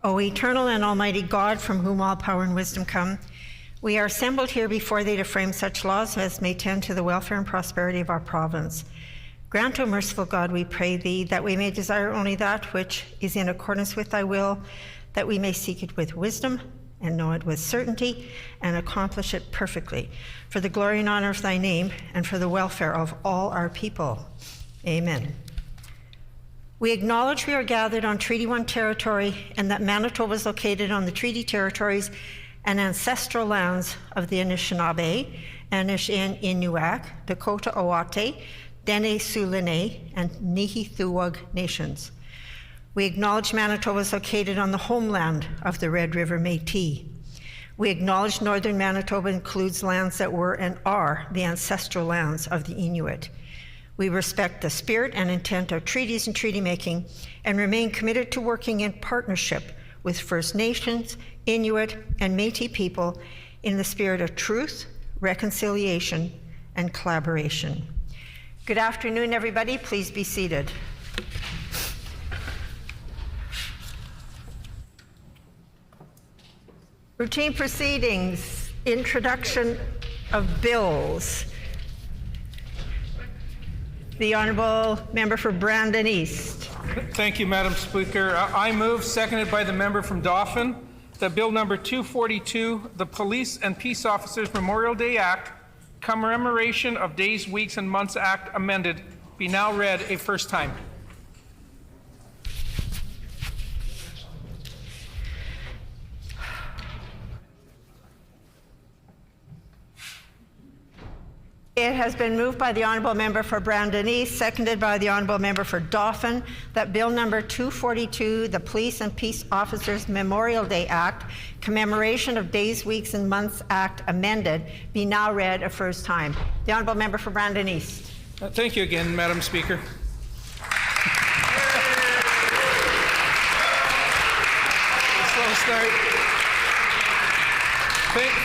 O eternal and almighty God, from whom all power and wisdom come, we are assembled here before thee to frame such laws as may tend to the welfare and prosperity of our province. Grant, O merciful God, we pray thee, that we may desire only that which is in accordance with thy will, that we may seek it with wisdom and know it with certainty and accomplish it perfectly, for the glory and honor of thy name and for the welfare of all our people. Amen. We acknowledge we are gathered on Treaty 1 territory and that Manitoba is located on the treaty territories and ancestral lands of the Anishinaabe, Anishinaabe, Dakota Oate, Dene Sulene, and Nihithuwug nations. We acknowledge Manitoba is located on the homeland of the Red River Métis. We acknowledge northern Manitoba includes lands that were and are the ancestral lands of the Inuit. We respect the spirit and intent of treaties and treaty making and remain committed to working in partnership with First Nations, Inuit, and Métis people in the spirit of truth, reconciliation, and collaboration. Good afternoon, everybody. Please be seated. Routine proceedings, introduction of bills. The Honourable Member for Brandon East. Thank you, Madam Speaker. I move, seconded by the member from Dauphin, that Bill number 242, the Police and Peace Officers Memorial Day Act, Commemoration of Days, Weeks, and Months Act amended, be now read a first time. It has been moved by the Honourable Member for Brandon East, seconded by the Honourable Member for Dauphin, that Bill number 242, the Police and Peace Officers Memorial Day Act, Commemoration of Days, Weeks, and Months Act amended, be now read a first time. The Honourable Member for Brandon East. Thank you again, Madam Speaker. Slow start.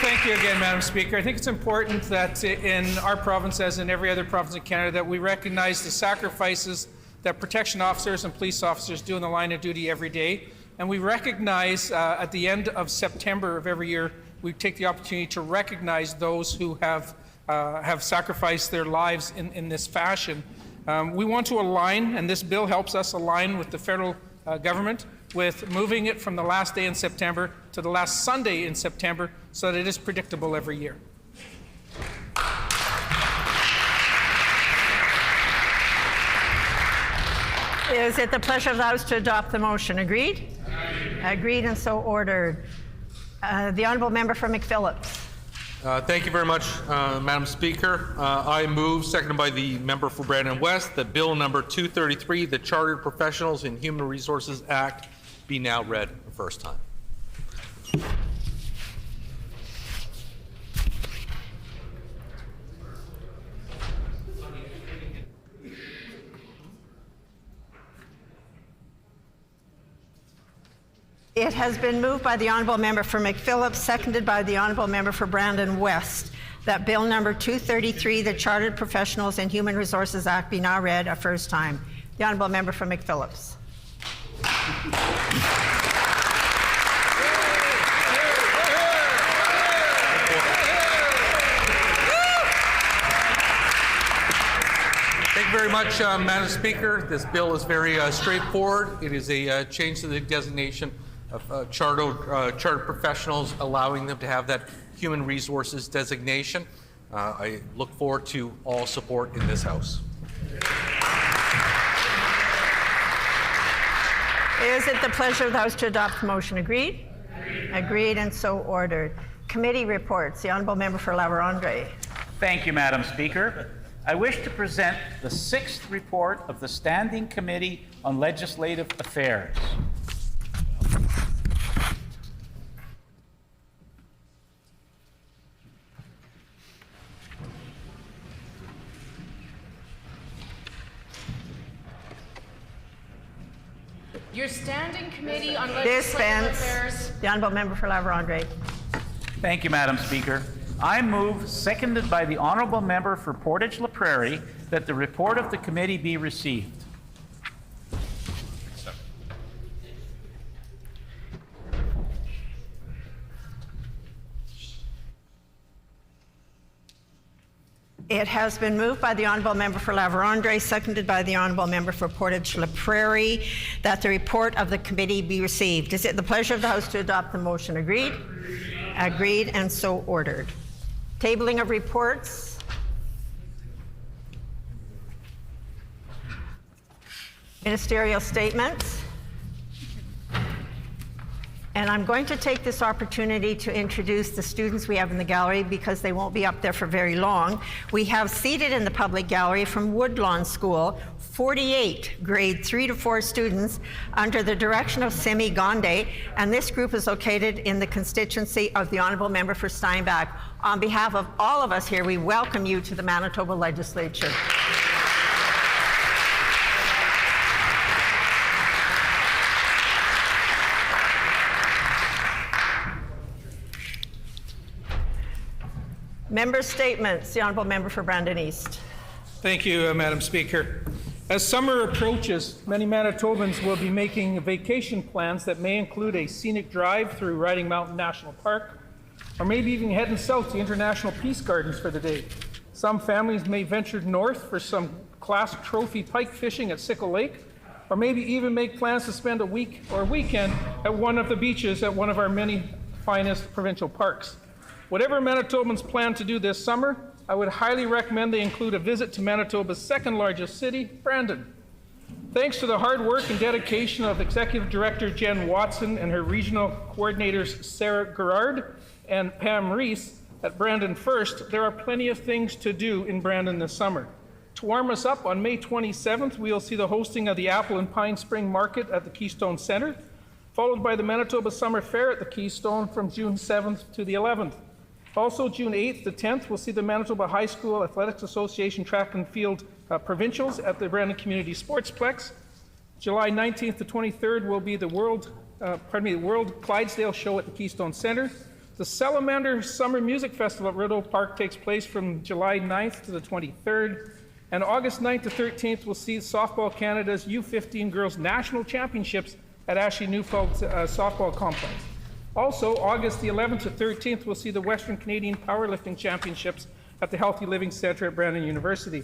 Thank you again, Madam Speaker. I think it's important that in our province, as in every other province in Canada, that we recognize the sacrifices that protection officers and police officers do in the line of duty every day. And we recognize at the end of September of every year, we take the opportunity to recognize those who have sacrificed their lives in this fashion. We want to align, and this bill helps us align with the federal government, with moving it from the last day in September to the last Sunday in September so that it is predictable every year. Is it the pleasure of the House to adopt the motion? Agreed? Agreed and so ordered. The Honourable Member for McPhillips. Thank you very much, Madam Speaker. I move, seconded by the member for Brandon West, that Bill number 233, the Chartered Professionals in Human Resources Act, be now read the first time. It has been moved by the Honourable Member for McPhillips, seconded by the Honourable Member for Brandon West, that Bill number 233, the Chartered Professionals in Human Resources Act, be now read a first time. The Honourable Member for McPhillips. Thank you very much, Madam Speaker. This bill is very straightforward. It is a change to the designation of chartered professionals, allowing them to have that human resources designation. I look forward to all support in this House. Is it the pleasure of the House to adopt the motion? Agreed? Agreed and so ordered. Committee reports. The Honourable Member for La Vérendrye. Thank you, Madam Speaker. I wish to present the 6th report of the Standing Committee on Legislative Affairs. Your Standing Committee on Legislative Affairs. The Honourable Member for La Vérendrye. Thank you, Madam Speaker. I move, seconded by the Honourable Member for Portage-La Prairie, that the report of the committee be received. It has been moved by the Honourable Member for La Vérendrye, seconded by the Honourable Member for Portage-La Prairie, that the report of the committee be received. Is it the pleasure of the House to adopt the motion? Agreed? Agreed, and so ordered. Tabling of reports. Ministerial statements. And I'm going to take this opportunity to introduce the students we have in the gallery because they won't be up there for very long. We have seated in the public gallery from Woodlawn School 48 grade 3 to 4 students under the direction of Simi Gonde, and this group is located in the constituency of the Honourable Member for Steinbach. On behalf of all of us here, we welcome you to the Manitoba Legislature. Member statements. The Honourable Member for Brandon East. Thank you, Madam Speaker. As summer approaches, many Manitobans will be making vacation plans that may include a scenic drive through Riding Mountain National Park, or maybe even heading south to International Peace Gardens for the day. Some families may venture north for some classic trophy pike fishing at Sickle Lake, or maybe even make plans to spend a week or weekend at one of the beaches at one of our many finest provincial parks. Whatever Manitobans plan to do this summer, I would highly recommend they include a visit to Manitoba's second largest city, Brandon. Thanks to the hard work and dedication of Executive Director Jen Watson and her regional coordinators Sarah Gerard and Pam Reese at Brandon First, there are plenty of things to do in Brandon this summer. To warm us up, on May 27th, we'll see the hosting of the Apple and Pine Spring Market at the Keystone Centre, followed by the Manitoba Summer Fair at the Keystone from June 7th to the 11th. Also, June 8th to 10th, we'll see the Manitoba High School Athletics Association Track and Field Provincials at the Brandon Community Sportsplex. July 19th to 23rd will be the World Clydesdale Show at the Keystone Centre. The Salamander Summer Music Festival at Rideau Park takes place from July 9th to the 23rd. And August 9th to 13th, we'll see Softball Canada's U15 Girls National Championships at Ashley Neufeld Softball Complex. Also, August the 11th to 13th, we'll see the Western Canadian Powerlifting Championships at the Healthy Living Centre at Brandon University.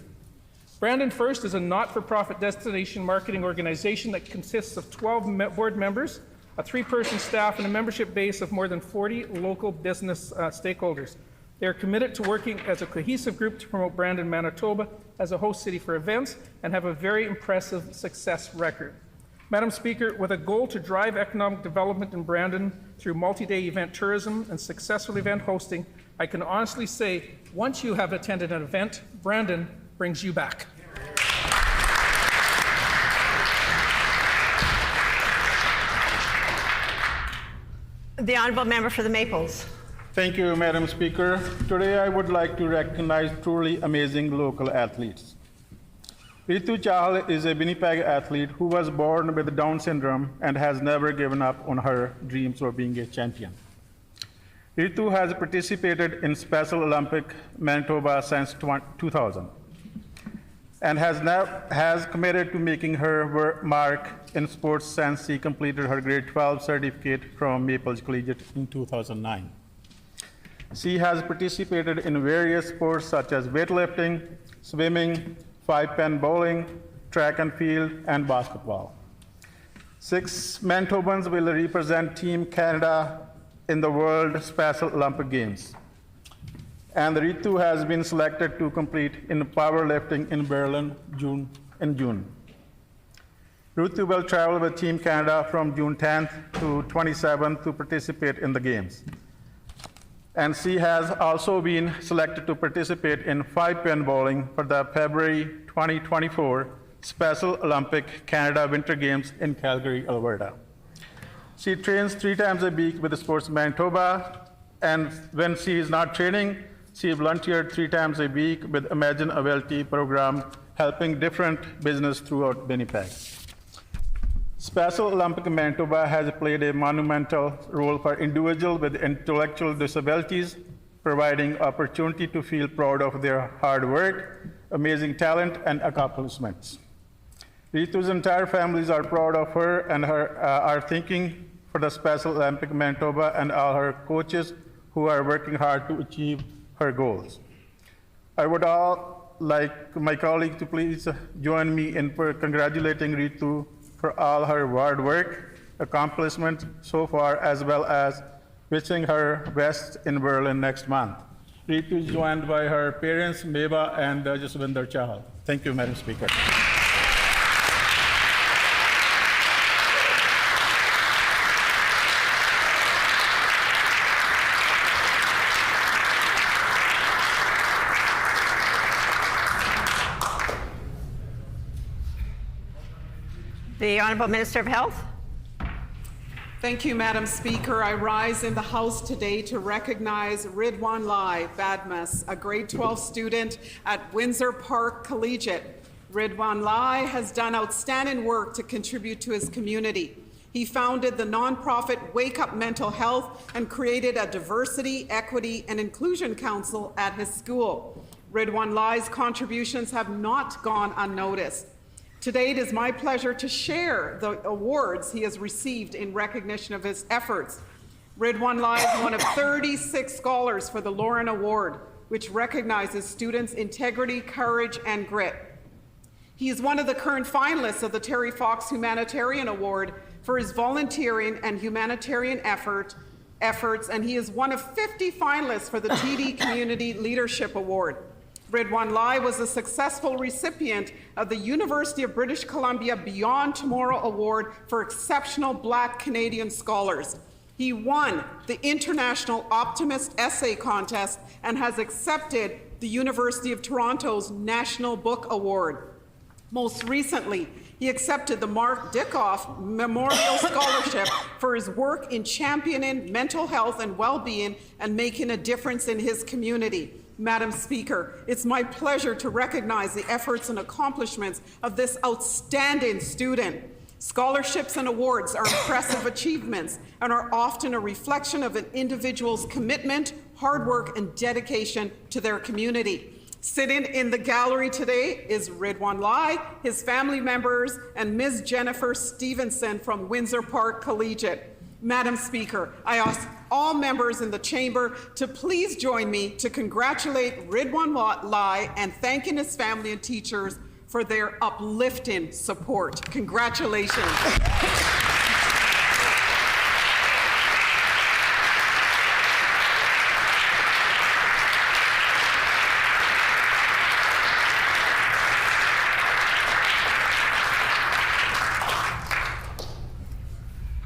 Brandon First is a not-for-profit destination marketing organization that consists of 12 board members, a 3-person staff, and a membership base of more than 40 local business stakeholders. They are committed to working as a cohesive group to promote Brandon, Manitoba as a host city for events and have a very impressive success record. Madam Speaker, with a goal to drive economic development in Brandon through multi-day event tourism and successful event hosting, I can honestly say, once you have attended an event, Brandon brings you back. The Honourable Member for the Maples. Thank you, Madam Speaker. Today I would like to recognize truly amazing local athletes. Ritu Chahal is a Winnipeg athlete who was born with Down syndrome and has never given up on her dreams of being a champion. Ritu has participated in Special Olympic Manitoba since 2000 and has committed to making her mark in sports since she completed her grade 12 certificate from Maples Collegiate in 2009. She has participated in various sports such as weightlifting, swimming, 5-pin bowling, track and field, and basketball. 6 Manitobans will represent Team Canada in the World Special Olympic Games. And Ritu has been selected to compete in powerlifting in Berlin in June. Ritu will travel with Team Canada from June 10th to 27th to participate in the Games. And she has also been selected to participate in 5-pin bowling for the February 2024 Special Olympic Canada Winter Games in Calgary, Alberta. She trains 3 times a week with Sports Manitoba, and when she is not training, she volunteered 3 times a week with Imagine Ability program, helping different business throughout Winnipeg. Special Olympic Manitoba has played a monumental role for individuals with intellectual disabilities, providing opportunity to feel proud of their hard work, amazing talent, and accomplishments. Ritu's entire families are proud of her and are thinking for the Special Olympic Manitoba and all her coaches who are working hard to achieve her goals. I would all like my colleague to please join me in congratulating Ritu for all her hard work, accomplishments so far, as well as wishing her best in Berlin next month. Ritu is joined by her parents, Meba and Jaswinder Chahal. Thank you, Madam Speaker. The Honourable Minister of Health. Thank you, Madam Speaker. I rise in the House today to recognize Ridwan Lai Badmas, a grade 12 student at Windsor Park Collegiate. Ridwan Lai has done outstanding work to contribute to his community. He founded the nonprofit Wake Up Mental Health and created a Diversity, Equity, and Inclusion Council at his school. Ridwan Lai's contributions have not gone unnoticed. Today, it is my pleasure to share the awards he has received in recognition of his efforts. Ridwan Lai is one of 36 scholars for the Lauren Award, which recognizes students' integrity, courage, and grit. He is one of the current finalists of the Terry Fox Humanitarian Award for his volunteering and humanitarian efforts, and he is one of 50 finalists for the TD Community Leadership Award. Ridwan Lai was a successful recipient of the University of British Columbia Beyond Tomorrow Award for Exceptional Black Canadian Scholars. He won the International Optimist Essay Contest and has accepted the University of Toronto's National Book Award. Most recently, he accepted the Mark Dickoff Memorial Scholarship for his work in championing mental health and well-being and making a difference in his community. Madam Speaker, it's my pleasure to recognize the efforts and accomplishments of this outstanding student. Scholarships and awards are impressive achievements and are often a reflection of an individual's commitment, hard work, and dedication to their community. Sitting in the gallery today is Ridwan Lai, his family members, and Ms. Jennifer Stevenson from Windsor Park Collegiate. Madam Speaker, I ask all members in the chamber to please join me to congratulate Ridwan Lai and thanking his family and teachers for their uplifting support. Congratulations.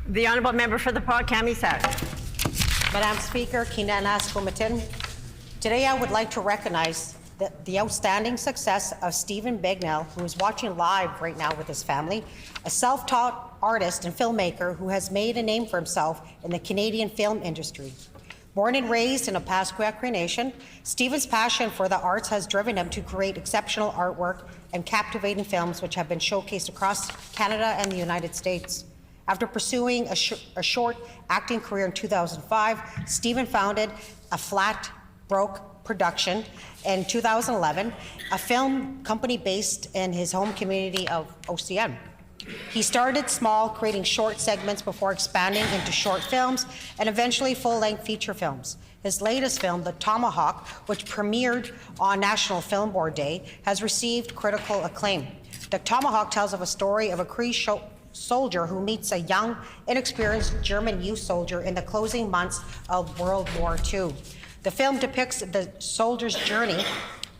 The Honourable Member for the Pas-Camissac. Madam Speaker, Kinanas Kumatin. Today I would like to recognize the outstanding success of Stephen Bignell, who is watching live right now with his family, a self-taught artist and filmmaker who has made a name for himself in the Canadian film industry. Born and raised in a Pasquia Cree Nation, Stephen's passion for the arts has driven him to create exceptional artwork and captivating films which have been showcased across Canada and the United States. After pursuing a short acting career in 2005, Stephen founded a Flat Broke production in 2011, a film company based in his home community of OCN. He started small, creating short segments before expanding into short films and eventually full-length feature films. His latest film, The Tomahawk, which premiered on National Film Board Day, has received critical acclaim. The Tomahawk tells of a story of a Cree soldier who meets a young, inexperienced German youth soldier in the closing months of World War II. The film depicts the soldier's journey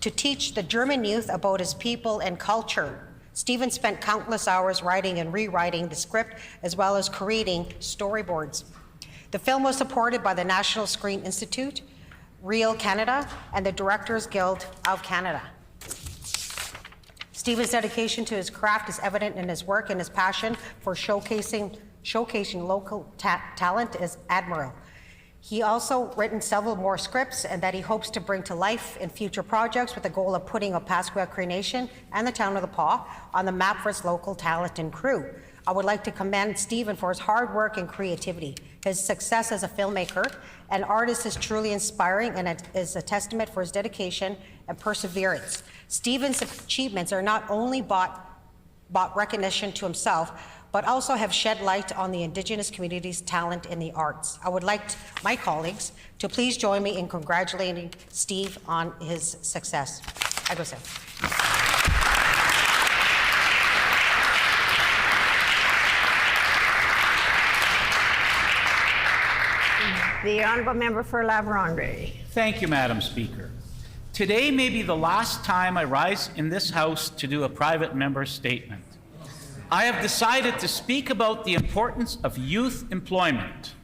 to teach the German youth about his people and culture. Stephen spent countless hours writing and rewriting the script, as well as creating storyboards. The film was supported by the National Screen Institute, Reel Canada, and the Directors Guild of Canada. Stephen's dedication to his craft is evident in his work, and his passion for showcasing local talent is admirable. He also written several more scripts and that he hopes to bring to life in future projects with the goal of putting a Pasquia Cree Nation and the town of the Pas on the map for its local talent and crew. I would like to commend Stephen for his hard work and creativity. His success as a filmmaker and artist is truly inspiring, and it is a testament for his dedication and perseverance. Stephen's achievements are not only brought brought recognition to himself, but also have shed light on the Indigenous community's talent in the arts. I would like my colleagues to please join me in congratulating Steve on his success. I go, sir. The Honourable Member for La Vérendrye. Thank you, Madam Speaker. Today may be the last time I rise in this House to do a private member statement. I have decided to speak about the importance of youth employment.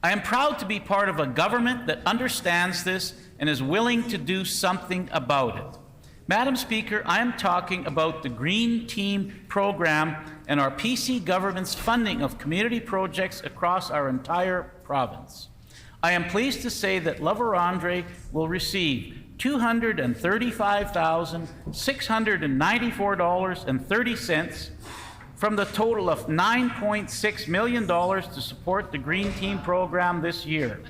I am proud to be part of a government that understands this and is willing to do something about it. Madam Speaker, I am talking about the Green Team program and our PC government's funding of community projects across our entire province. I am pleased to say that La Vérendrye will receive $235,694.30 from the total of $9.6 million to support the Green Team program this year.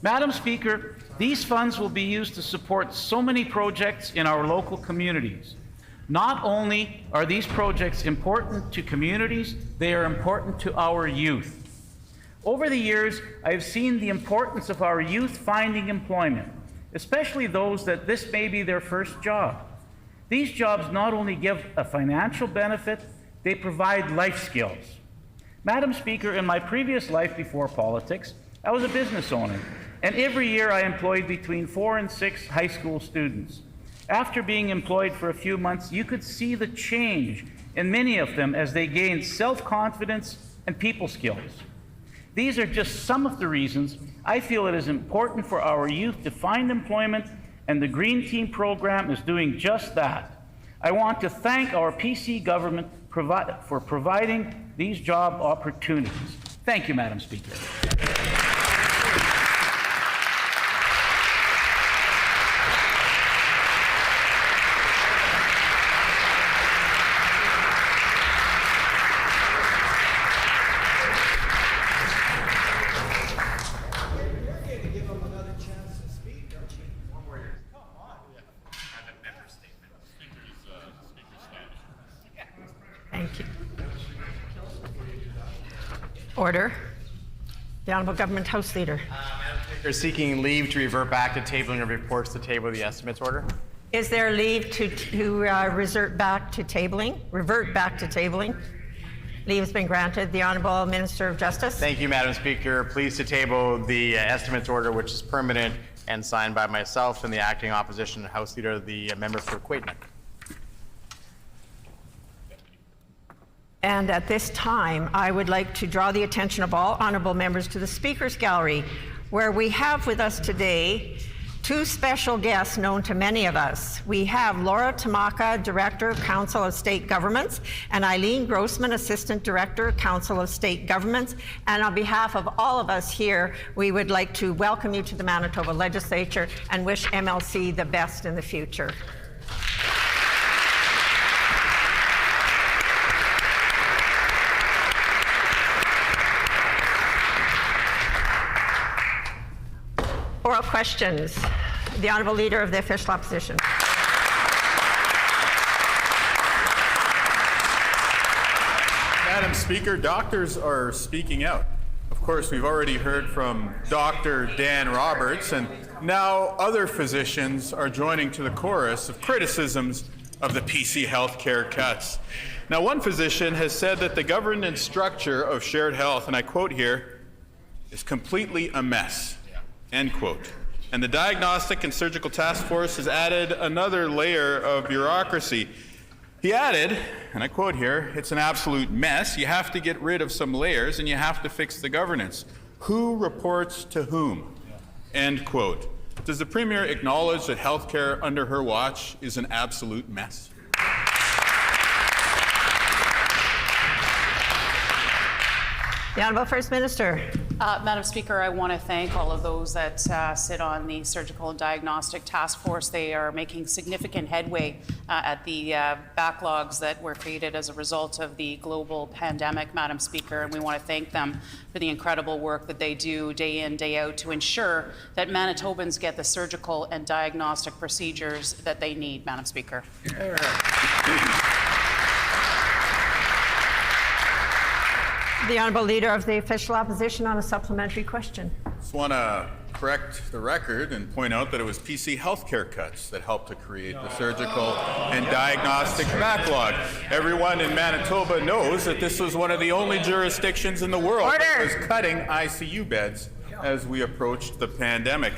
Madam Speaker, these funds will be used to support so many projects in our local communities. Not only are these projects important to communities, they are important to our youth. Over the years, I have seen the importance of our youth finding employment, especially those that this may be their first job. These jobs not only give a financial benefit, they provide life skills. Madam Speaker, in my previous life before politics, I was a business owner, and every year I employed between 4 and 6 high school students. After being employed for a few months, you could see the change in many of them as they gained self-confidence and people skills. These are just some of the reasons I feel it is important for our youth to find employment, and the Green Team program is doing just that. I want to thank our PC government for providing these job opportunities. Thank you, Madam Speaker. Thank you. Order. The Honourable Government House Leader. Madam Speaker, seeking leave to revert back to tabling of reports to table the estimates order. Is there leave to revert back to tabling? Leave has been granted. The Honourable Minister of Justice. Thank you, Madam Speaker. Pleased to table the estimates order, which is permanent and signed by myself and the acting opposition House Leader, the member for Quaitman. And at this time, I would like to draw the attention of all honourable members to the Speaker's Gallery, where we have with us today 2 special guests known to many of us. We have Laura Tamaka, Director, Council of State Governments, and Eileen Grossman, Assistant Director, Council of State Governments. And on behalf of all of us here, we would like to welcome you to the Manitoba Legislature and wish MLC the best in the future. Oral questions. The Honourable Leader of the Official Opposition. Madam Speaker, doctors are speaking out. Of course, we've already heard from Dr. Dan Roberts, and now other physicians are joining to the chorus of criticisms of the PC healthcare cuts. Now, one physician has said that the governance structure of shared health, and I quote here, is completely a mess. End quote. And the Diagnostic and Surgical Task Force has added another layer of bureaucracy. He added, and I quote here, it's an absolute mess. You have to get rid of some layers and you have to fix the governance. Who reports to whom? End quote. Does the Premier acknowledge that healthcare under her watch is an absolute mess? The Honourable First Minister. Madam Speaker, I want to thank all of those that sit on the Surgical and Diagnostic Task Force. They are making significant headway at the backlogs that were created as a result of the global pandemic, Madam Speaker, and we want to thank them for the incredible work that they do day in, day out to ensure that Manitobans get the surgical and diagnostic procedures that they need, Madam Speaker. The Honourable Leader of the Official Opposition on a supplementary question. Just want to correct the record and point out that it was PC healthcare cuts that helped to create the surgical and diagnostic backlog. Everyone in Manitoba knows that this was one of the only jurisdictions in the world that was cutting ICU beds as we approached the pandemic.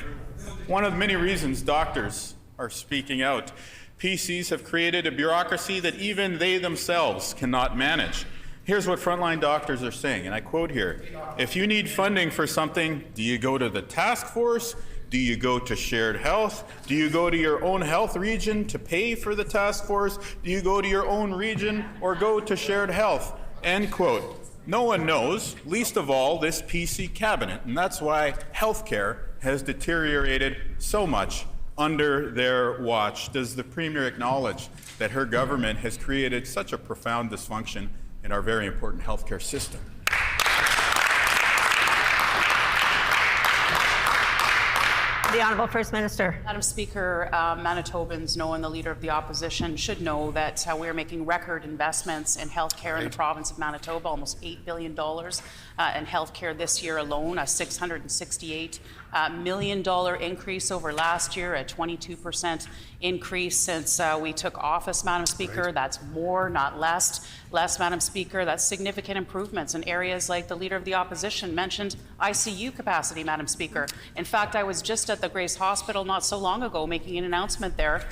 One of the many reasons doctors are speaking out. PCs have created a bureaucracy that even they themselves cannot manage. Here's what frontline doctors are saying, and I quote here, if you need funding for something, do you go to the task force? Do you go to shared health? Do you go to your own health region to pay for the task force? Do you go to your own region or go to shared health? End quote. No one knows, least of all this PC cabinet, and that's why healthcare has deteriorated so much under their watch. Does the Premier acknowledge that her government has created such a profound dysfunction in our very important healthcare system? The Honourable First Minister. Madam Speaker, Manitobans know, and the Leader of the Opposition should know, that we are making record investments in healthcare in the province of Manitoba, almost $8 billion in healthcare this year alone, a $668 million increase over last year, a 22% increase since we took office, Madam Speaker. That's more, not less. Madam Speaker, that's significant improvements in areas like the Leader of the Opposition mentioned ICU capacity, Madam Speaker. In fact, I was just at the Grace Hospital not so long ago making an announcement there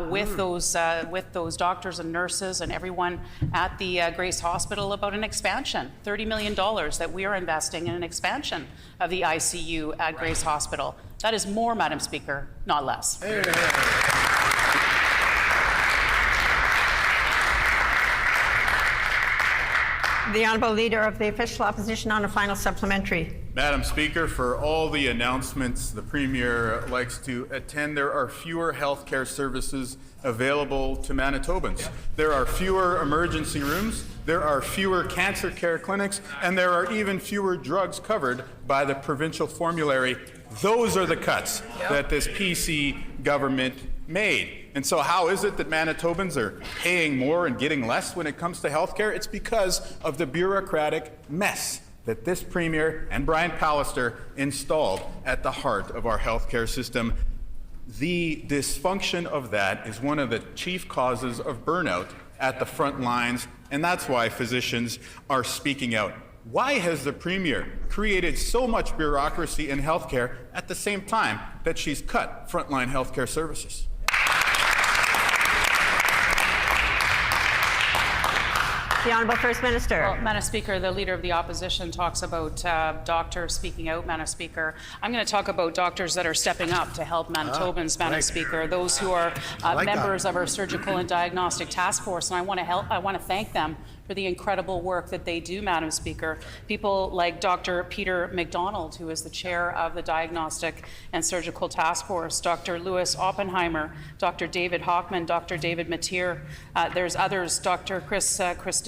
with those doctors and nurses and everyone at the Grace Hospital about an expansion, $30 million that we are investing in an expansion of the ICU at Grace Hospital. That is more, Madam Speaker, not less. The Honourable Leader of the Official Opposition on a final supplementary. Madam Speaker, for all the announcements the Premier likes to attend, there are fewer healthcare services available to Manitobans. There are fewer emergency rooms, there are fewer cancer care clinics, and there are even fewer drugs covered by the provincial formulary. Those are the cuts that this PC government made. And so how is it that Manitobans are paying more and getting less when it comes to healthcare? It's because of the bureaucratic mess that this Premier and Brian Pallister installed at the heart of our healthcare system. The dysfunction of that is one of the chief causes of burnout at the front lines, and that's why physicians are speaking out. Why has the Premier created so much bureaucracy in healthcare at the same time that she's cut frontline healthcare services? The Honourable First Minister. Well, Madam Speaker, the Leader of the Opposition talks about doctors speaking out, Madam Speaker. I'm going to talk about doctors that are stepping up to help Manitobans, Madam Speaker, those who are members of our Surgical and Diagnostic Task Force, and I want to thank them for the incredible work that they do, Madam Speaker. People like Dr. Peter McDonald, who is the chair of the Diagnostic and Surgical Task Force, Dr. Louis Oppenheimer, Dr. David Hockman, Dr. David Mateer. There's others, Dr. Chris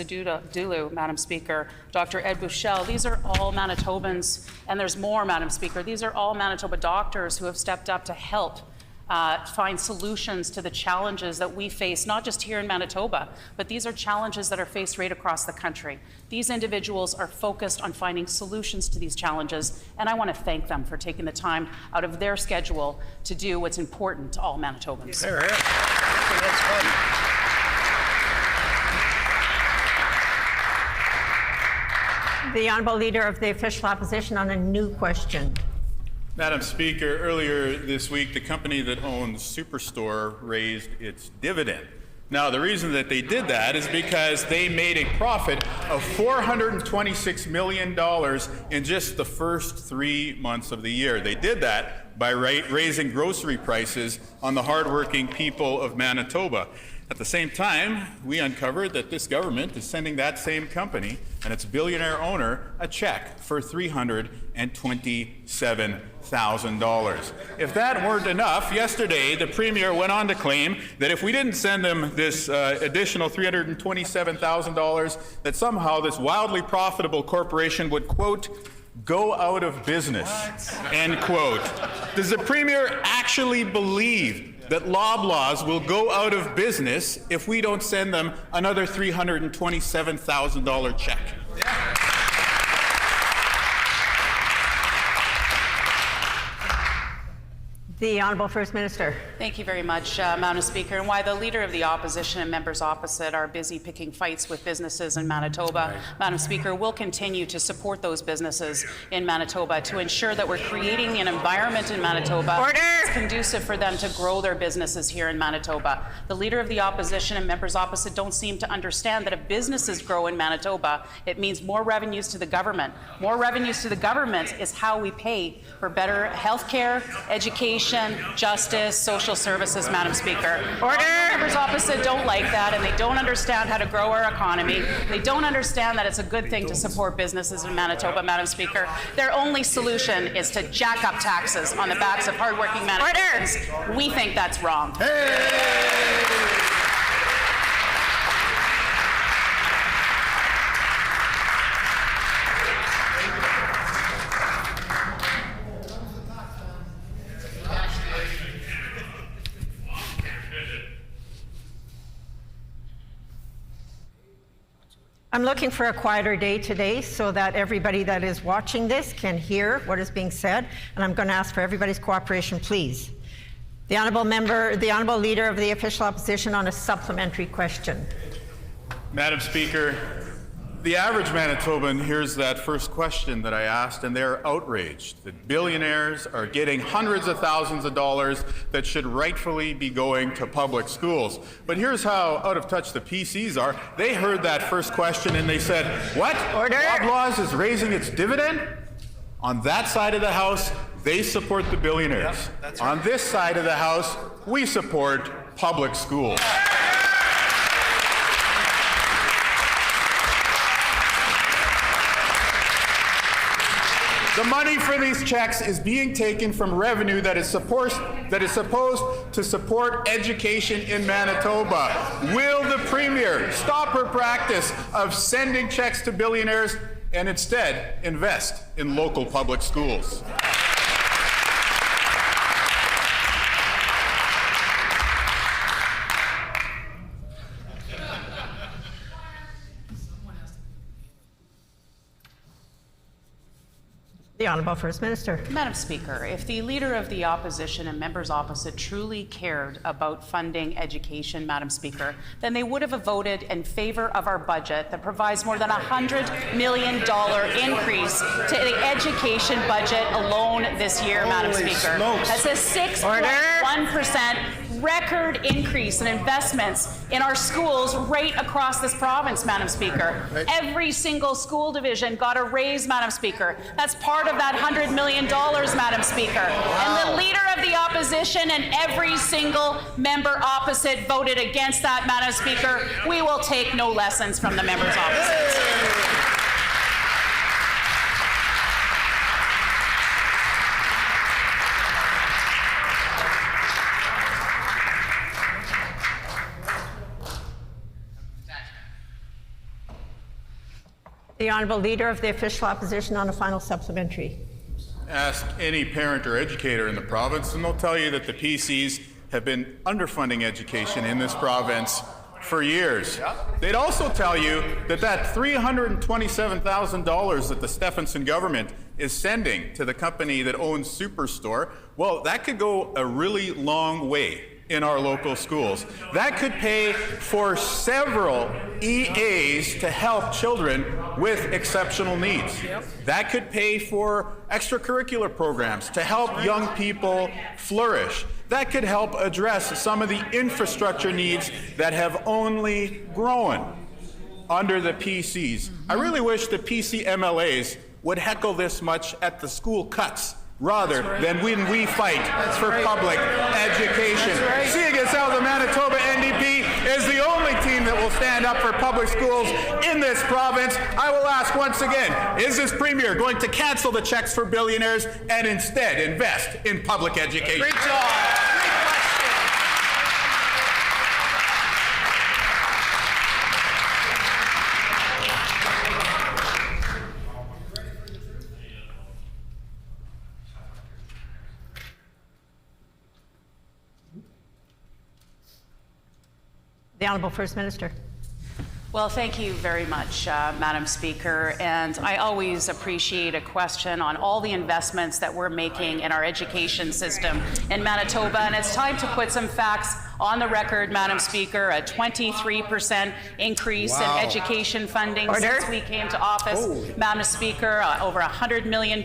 Dulu, Madam Speaker, Dr. Ed Bushell. These are all Manitobans, and there's more, Madam Speaker. These are all Manitoba doctors who have stepped up to help find solutions to the challenges that we face, not just here in Manitoba, but these are challenges that are faced right across the country. These individuals are focused on finding solutions to these challenges, and I want to thank them for taking the time out of their schedule to do what's important to all Manitobans. The Honourable Leader of the Official Opposition on a new question. Madam Speaker, earlier this week, the company that owns Superstore raised its dividend. Now, the reason that they did that is because they made a profit of $426 million in just the first 3 months of the year. They did that by raising grocery prices on the hardworking people of Manitoba. At the same time, we uncovered that this government is sending that same company and its billionaire owner a check for $327,000. If that weren't enough, yesterday the Premier went on to claim that if we didn't send them this additional $327,000, that somehow this wildly profitable corporation would, quote, go out of business, end quote. Does the Premier actually believe that Loblaws will go out of business if we don't send them another $327,000 check? The Honourable First Minister. Thank you very much, Madam Speaker. And while the Leader of the Opposition and members opposite are busy picking fights with businesses in Manitoba, Madam Speaker, we'll continue to support those businesses in Manitoba to ensure that we're creating an environment in Manitoba that's conducive for them to grow their businesses here in Manitoba. The Leader of the Opposition and members opposite don't seem to understand that if businesses grow in Manitoba, it means more revenues to the government. More revenues to the government is how we pay for better health care, education, justice, social services, Madam Speaker. Order! Members opposite don't like that, and they don't understand how to grow our economy. They don't understand that it's a good thing to support businesses in Manitoba, Madam Speaker. Their only solution is to jack up taxes on the backs of hardworking Manitobans. Order! We think that's wrong. Hey! I'm looking for a quieter day today so that everybody that is watching this can hear what is being said, and I'm going to ask for everybody's cooperation, please. The Honourable Leader of the Official Opposition on a supplementary question. Madam Speaker, the average Manitoban hears that first question that I asked and they're outraged that billionaires are getting hundreds of thousands of dollars that should rightfully be going to public schools. But here's how out of touch the PCs are. They heard that first question and they said, what? Order! Loblaws is raising its dividend? On that side of the House, they support the billionaires. Yep, that's right. On this side of the House, we support public schools. The money for these checks is being taken from revenue that is supposed to support education in Manitoba. Will the Premier stop her practice of sending checks to billionaires and instead invest in local public schools? The Honourable First Minister. Madam Speaker, if the Leader of the Opposition and members opposite truly cared about funding education, Madam Speaker, then they would have voted in favour of our budget that provides more than $100 million increase to the education budget alone this year, Madam Speaker. That's a 6.1% record increase in investments in our schools right across this province, Madam Speaker. Every single school division got a raise, Madam Speaker. That's part of that $100 million, Madam Speaker. And the Leader of the Opposition and every single member opposite voted against that, Madam Speaker. We will take no lessons from the members opposite. The Honourable Leader of the Official Opposition on a final supplementary. Ask any parent or educator in the province and they'll tell you that the PCs have been underfunding education in this province for years. They'd also tell you that $327,000 that the Stephenson government is sending to the company that owns Superstore, well, that could go a really long way in our local schools. That could pay for several EAs to help children with exceptional needs. That could pay for extracurricular programs to help young people flourish. That could help address some of the infrastructure needs that have only grown under the PCs. I really wish the PC MLAs would heckle this much at the school cuts rather than when we fight for public education. Seeing as how the Manitoba NDP is the only team that will stand up for public schools in this province, I will ask once again, is this Premier going to cancel the checks for billionaires and instead invest in public education? Great job. The Honourable First Minister. Well, thank you very much, Madam Speaker. And I always appreciate a question on all the investments that we're making in our education system in Manitoba. And it's time to put some facts on the record, Madam Speaker. A 23% increase in education funding since we came to office. Madam Speaker, over $100 million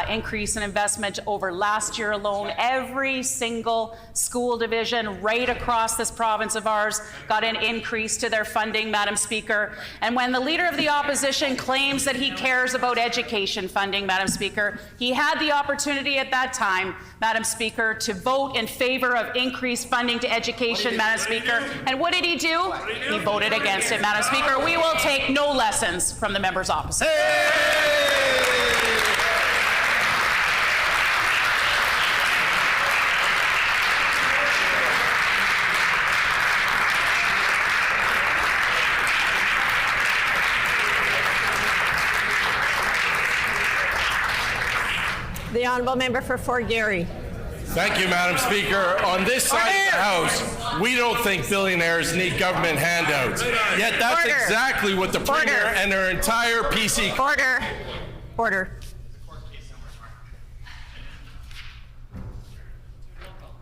increase in investment over last year alone. Every single school division right across this province of ours got an increase to their funding, Madam Speaker. And when the Leader of the Opposition claims that he cares about education funding, Madam Speaker, he had the opportunity at that time, Madam Speaker, to vote in favor of increased funding to education, Madam Speaker. And what did he do? He voted against it, Madam Speaker. We will take no lessons from the members opposite. The honourable member for Fort Garry. Thank you, Madam Speaker. On this side of the House, we don't think billionaires need government handouts. Yet that's exactly what the Premier and her entire PC... Order.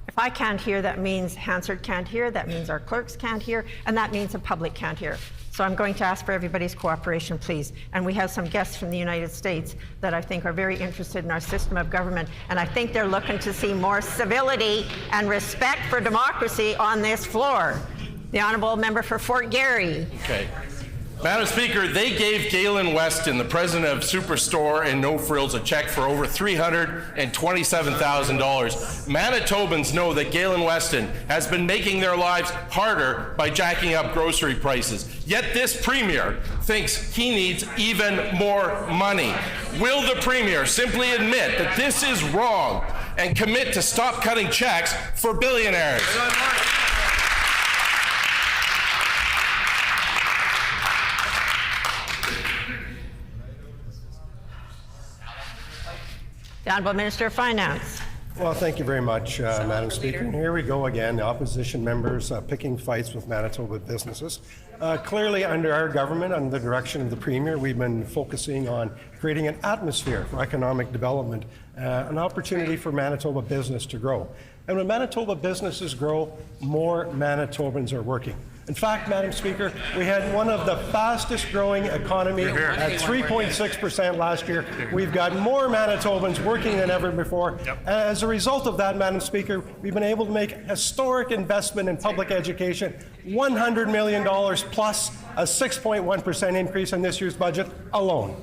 If I can't hear, that means Hansard can't hear, that means our clerks can't hear, and that means the public can't hear. So I'm going to ask for everybody's cooperation, please. And we have some guests from the United States that I think are very interested in our system of government, and I think they're looking to see more civility and respect for democracy on this floor. The honourable member for Fort Garry. Okay. Madam Speaker, they gave Galen Weston, the president of Superstore and No Frills, a check for over $327,000. Manitobans know that Galen Weston has been making their lives harder by jacking up grocery prices. Yet this Premier thinks he needs even more money. Will the Premier simply admit that this is wrong and commit to stop cutting checks for billionaires? The Honourable Minister of Finance. Well, thank you very much, Madam Speaker. And here we go again, the opposition members picking fights with Manitoba businesses. Clearly, under our government, under the direction of the Premier, we've been focusing on creating an atmosphere for economic development, an opportunity for Manitoba business to grow. And when Manitoba businesses grow, more Manitobans are working. In fact, Madam Speaker, we had one of the fastest growing economies at 3.6% last year. We've got more Manitobans working than ever before. As a result of that, Madam Speaker, we've been able to make historic investment in public education, $100 million plus a 6.1% increase in this year's budget alone.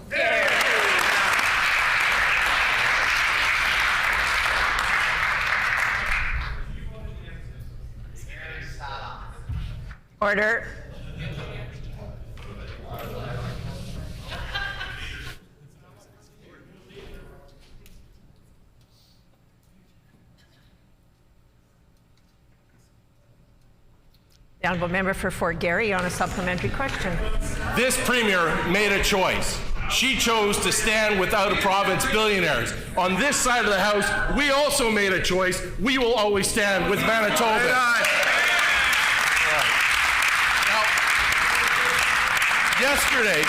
Order. The honourable member for Fort Garry on a supplementary question. This Premier made a choice. She chose to stand without a province billionaires. On this side of the House, we also made a choice. We will always stand with Manitoba. Yesterday,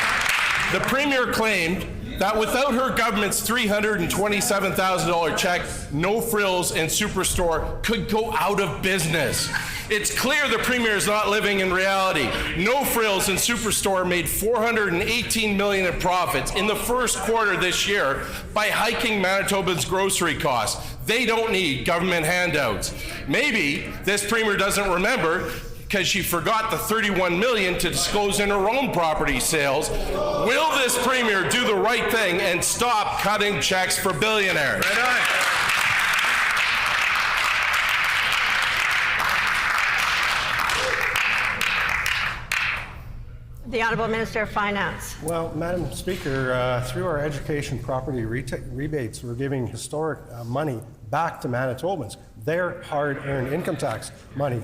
the Premier claimed that without her government's $327,000 check, No Frills and Superstore could go out of business. It's clear the Premier is not living in reality. No Frills and Superstore made $418 million in profits in the first quarter this year by hiking Manitobans' grocery costs. They don't need government handouts. Maybe this Premier doesn't remember because she forgot the $31 million to disclose in her own property sales. Will this Premier do the right thing and stop cutting checks for billionaires? The Honourable Minister of Finance. Well, Madam Speaker, through our education property rebates, we're giving historic money back to Manitobans, their hard-earned income tax money,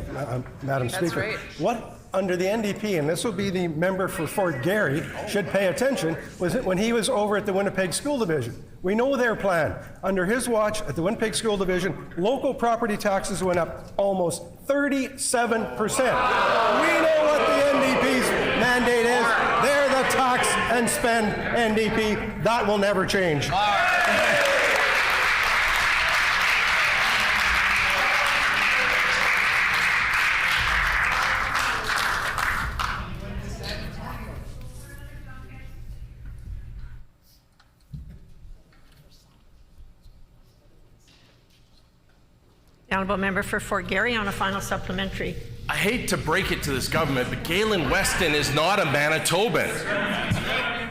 Madam Speaker. Right. What, under the NDP, and this will be the member for Fort Garry, should pay attention, was it when he was over at the Winnipeg School Division. We know their plan. Under his watch at the Winnipeg School Division, local property taxes went up almost 37%. We know what the NDP's mandate is. They're the tax and spend NDP. That will never change. The honourable member for Fort Garry on a final supplementary. I hate to break it to this government, but Galen Weston is not a Manitoban.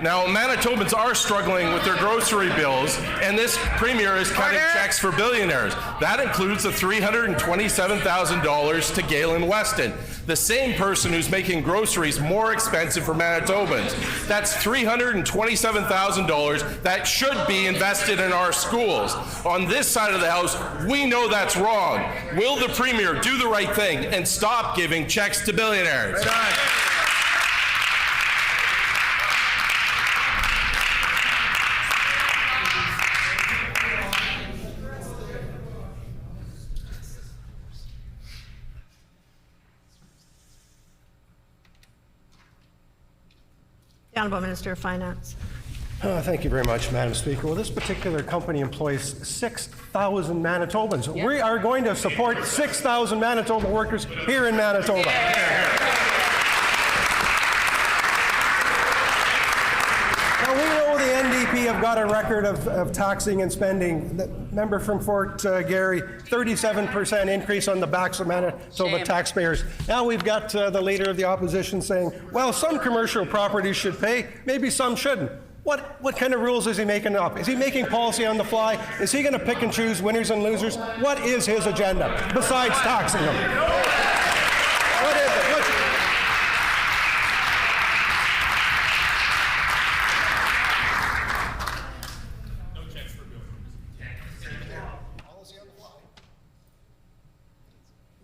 Now, Manitobans are struggling with their grocery bills, and this premier is cutting checks for billionaires. That includes the $327,000 to Galen Weston, the same person who's making groceries more expensive for Manitobans. That's $327,000 that should be invested in our schools. On this side of the House, we know that's wrong. Will the premier do the right thing and stop giving checks to billionaires? The Honourable Minister of Finance. Thank you very much, Madam Speaker. Well, this particular company employs 6,000 Manitobans. We are going to support 6,000 Manitoba workers here in Manitoba. Now, we know the NDP have got a record of taxing and spending. The member from Fort Garry, 37% increase on the backs of Manitoba taxpayers. Now we've got the leader of the opposition saying, well, some commercial properties should pay, maybe some shouldn't. What kind of rules is he making up? Is he making policy on the fly? Is he going to pick and choose winners and losers? What is his agenda besides taxing them? What is it?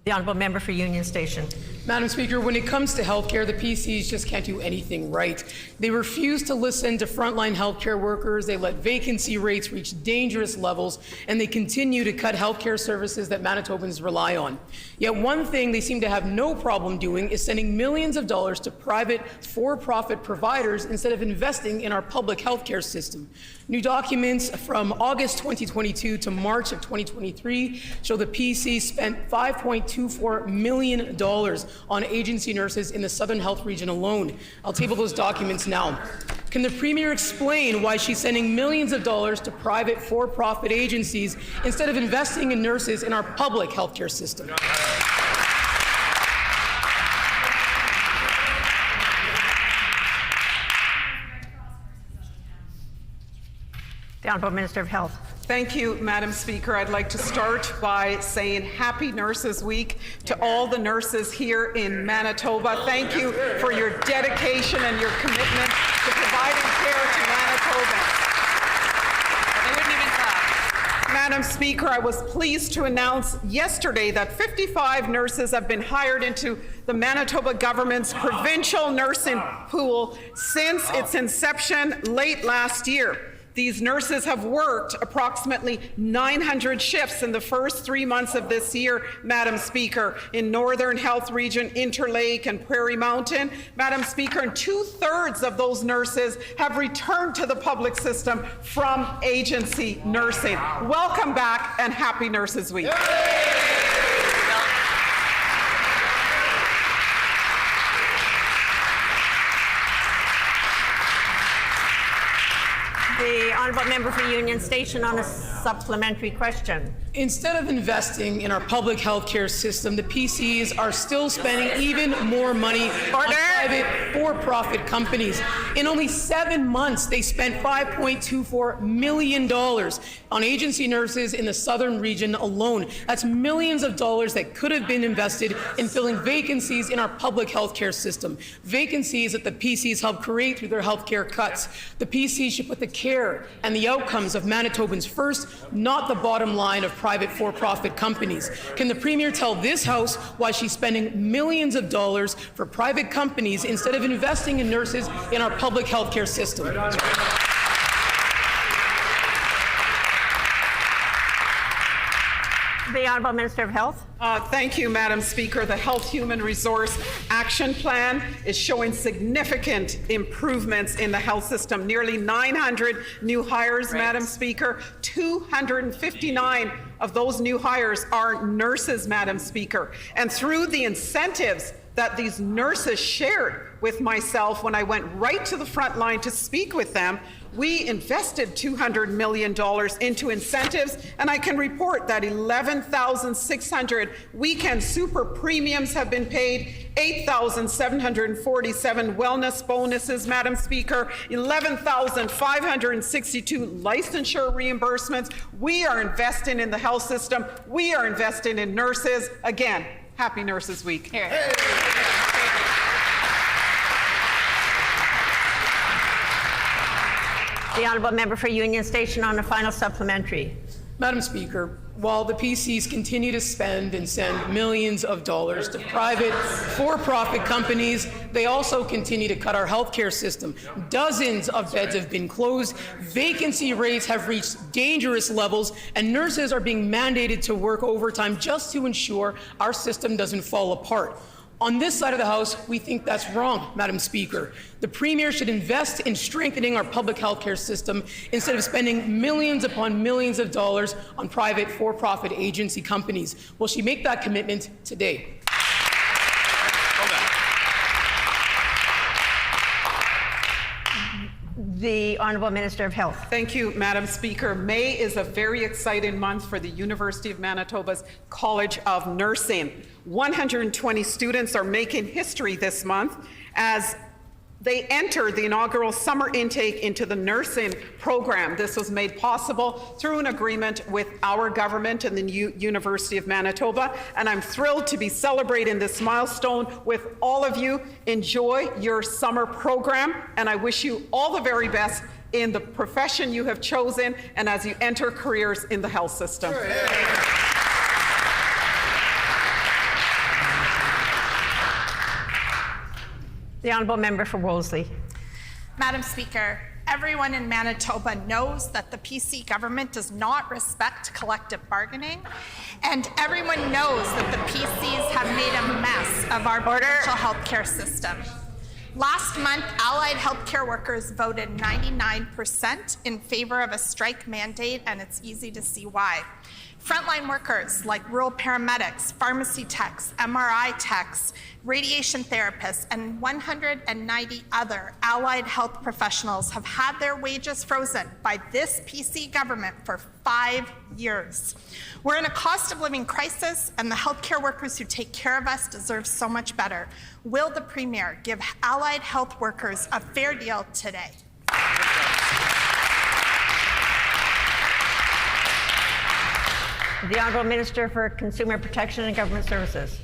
The honourable member for Union Station. Madam Speaker, when it comes to healthcare, the PCs just can't do anything right. They refuse to listen to frontline healthcare workers, they let vacancy rates reach dangerous levels, and they continue to cut healthcare services that Manitobans rely on. Yet one thing they seem to have no problem doing is sending millions of dollars to private for-profit providers instead of investing in our public healthcare system. New documents from August 2022 to March of 2023 show the PC spent $5.24 million on agency nurses in the Southern Health Region alone. I'll table those documents now. Can the Premier explain why she's sending millions of dollars to private for-profit agencies instead of investing in nurses in our public healthcare system? The Honourable Minister of Health. Thank you, Madam Speaker. I'd like to start by saying Happy Nurses Week to all the nurses here in Manitoba. Thank you for your dedication and your commitment to providing care to Manitobans. They wouldn't even clap. Madam Speaker, I was pleased to announce yesterday that 55 nurses have been hired into the Manitoba government's provincial nursing pool since its inception late last year. These nurses have worked approximately 900 shifts in the first 3 months of this year, Madam Speaker, in Northern Health Region, Interlake and Prairie Mountain. Madam Speaker, and 2/3 of those nurses have returned to the public system from agency nursing. Welcome back and Happy Nurses Week. The honourable member for Union Station on a supplementary question. Instead of investing in our public health care system, the PCs are still spending even more money on private for-profit companies. In only 7 months, they spent $5.24 million on agency nurses in the southern region alone. That's millions of dollars that could have been invested in filling vacancies in our public health care system. Vacancies that the PCs helped create through their health care cuts. The PCs should put the care and the outcomes of Manitobans first, not the bottom line of private for-profit companies. Can the Premier tell this House why she's spending millions of dollars for private companies instead of investing in nurses in our public health care system? The Honourable Minister of Health. Thank you, Madam Speaker. The Health Human Resource Action action plan is showing significant improvements in the health system. Nearly 900 new hires, Madam Speaker. 259 of those new hires are nurses, Madam Speaker. And through the incentives that these nurses shared with myself when I went right to the front line to speak with them, we invested $200 million into incentives, and I can report that 11,600 weekend super premiums have been paid, 8,747 wellness bonuses, Madam Speaker, 11,562 licensure reimbursements. We are investing in the health system. We are investing in nurses. Again, happy Nurses Week. Here. The honourable member for Union Station on a final supplementary. Madam Speaker, while the PCs continue to spend and send millions of dollars to private for-profit companies, they also continue to cut our healthcare system. Dozens of beds have been closed, vacancy rates have reached dangerous levels, and nurses are being mandated to work overtime just to ensure our system doesn't fall apart. On this side of the House, we think that's wrong, Madam Speaker. The Premier should invest in strengthening our public health care system instead of spending millions upon millions of dollars on private for-profit agency companies. Will she make that commitment today? The Honourable Minister of Health. Thank you, Madam Speaker. May is a very exciting month for the University of Manitoba's College of Nursing. 120 students are making history this month as they enter the inaugural summer intake into the nursing program. This was made possible through an agreement with our government and the University of Manitoba, and I'm thrilled to be celebrating this milestone with all of you. Enjoy your summer program, and I wish you all the very best in the profession you have chosen and as you enter careers in the health system. The honourable member for Wolseley. Madam Speaker, everyone in Manitoba knows that the PC government does not respect collective bargaining, and everyone knows that the PCs have made a mess of our provincial healthcare system. Last month, allied healthcare workers voted 99% in favor of a strike mandate, and it's easy to see why. Frontline workers like rural paramedics, pharmacy techs, MRI techs, radiation therapists, and 190 other allied health professionals have had their wages frozen by this PC government for 5 years. We're in a cost of living crisis, and the healthcare workers who take care of us deserve so much better. Will the Premier give allied health workers a fair deal today? The Honourable Minister for Consumer Protection and Government Services.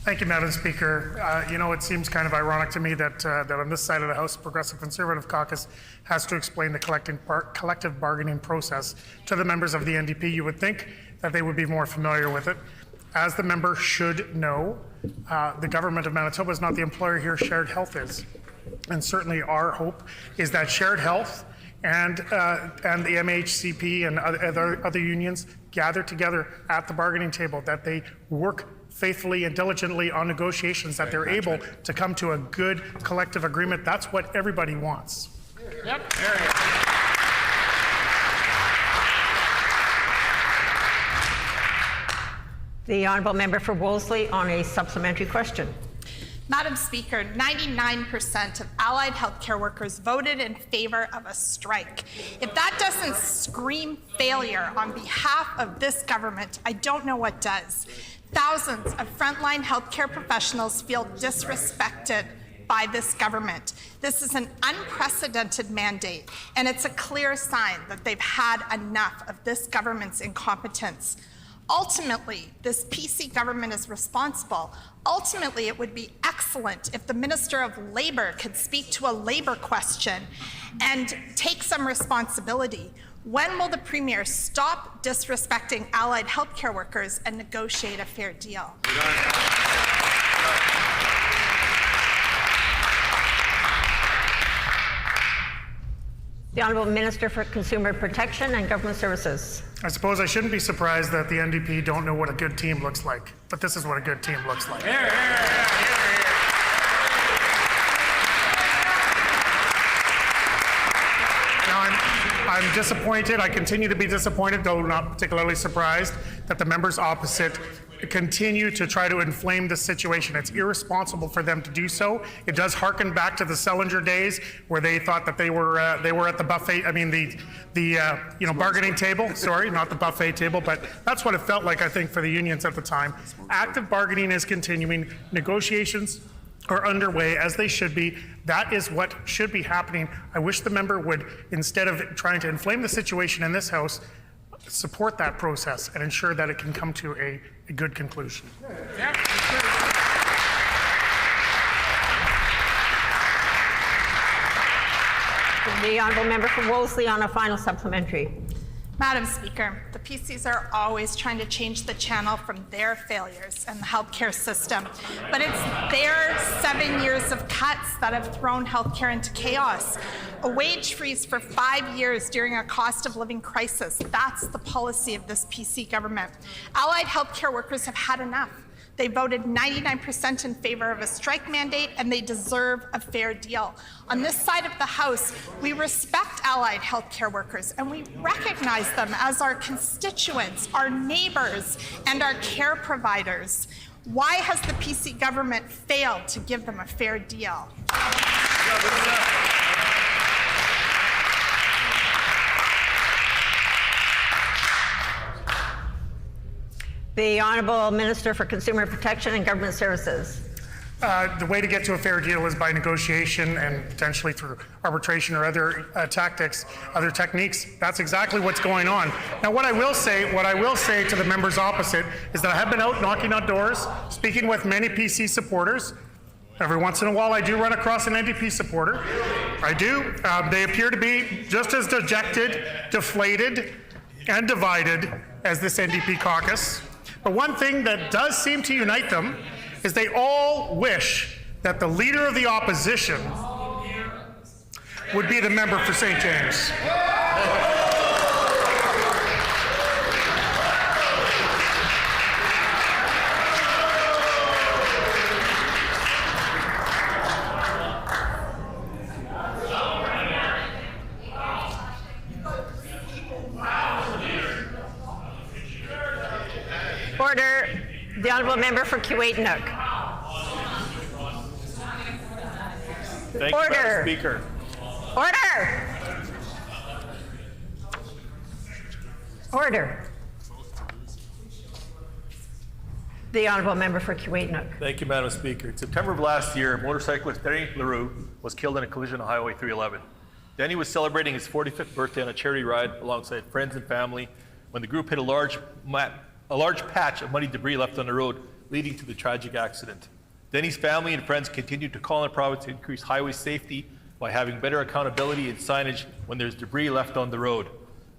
Thank you, Madam Speaker. It seems kind of ironic to me that on this side of the House, the Progressive Conservative Caucus has to explain the collective bargaining process to the members of the NDP. You would think that they would be more familiar with it. As the member should know, the government of Manitoba is not the employer here, Shared Health is. And certainly our hope is that Shared Health and the MHCP and other unions gather together at the bargaining table, that they work faithfully and diligently on negotiations, that they're able to come to a good collective agreement. That's what everybody wants. Yep. The Honourable Member for Wolseley on a supplementary question. Madam Speaker, 99% of allied healthcare workers voted in favor of a strike. If that doesn't scream failure on behalf of this government, I don't know what does. Thousands of frontline healthcare professionals feel disrespected by this government. This is an unprecedented mandate, and it's a clear sign that they've had enough of this government's incompetence. Ultimately, this PC government is responsible. Ultimately, it would be excellent if the Minister of Labour could speak to a labour question and take some responsibility. When will the Premier stop disrespecting allied healthcare workers and negotiate a fair deal? The Honourable Minister for Consumer Protection and Government Services. I suppose I shouldn't be surprised that the NDP don't know what a good team looks like, but this is what a good team looks like. I'm disappointed. I continue to be disappointed, though not particularly surprised, that the members opposite continue to try to inflame the situation. It's irresponsible for them to do so. It does harken back to the Sellinger days, where they thought that they were at the buffet. I mean, the bargaining table. Sorry, not the buffet table, but that's what it felt like, I think, for the unions at the time. Active bargaining is continuing. Negotiations are underway, as they should be. That is what should be happening. I wish the member would, instead of trying to inflame the situation in this House, support that process and ensure that it can come to a good conclusion. The honourable member for Wolseley on a final supplementary. Madam Speaker, the PCs are always trying to change the channel from their failures in the healthcare system. But it's their 7 years of cuts that have thrown healthcare into chaos. A wage freeze for 5 years during a cost of living crisis. That's the policy of this PC government. Allied healthcare workers have had enough. They voted 99% in favor of a strike mandate, and they deserve a fair deal. On this side of the House, we respect allied healthcare workers, and we recognize them as our constituents, our neighbors, and our care providers. Why has the PC government failed to give them a fair deal? The Honourable Minister for Consumer Protection and Government Services. The way to get to a fair deal is by negotiation and potentially through arbitration or other tactics, other techniques. That's exactly what's going on. Now, what I will say to the members opposite is that I have been out knocking on doors, speaking with many PC supporters. Every once in a while, I do run across an NDP supporter. I do. They appear to be just as dejected, deflated, and divided as this NDP caucus. But one thing that does seem to unite them is they all wish that the leader of the opposition would be the member for St. James. Order. The Honourable Member for Kuwait-Nook. Thank you, Madam Speaker. Order. Order. The Honourable Member for Kuwait-Nook. Thank you, Madam Speaker. In September of last year, motorcyclist Denny LaRue was killed in a collision on Highway 311. Denny was celebrating his 45th birthday on a charity ride alongside friends and family when the group hit a large patch of muddy debris left on the road, leading to the tragic accident. Denny's family and friends continued to call on the province to increase highway safety by having better accountability and signage when there's debris left on the road.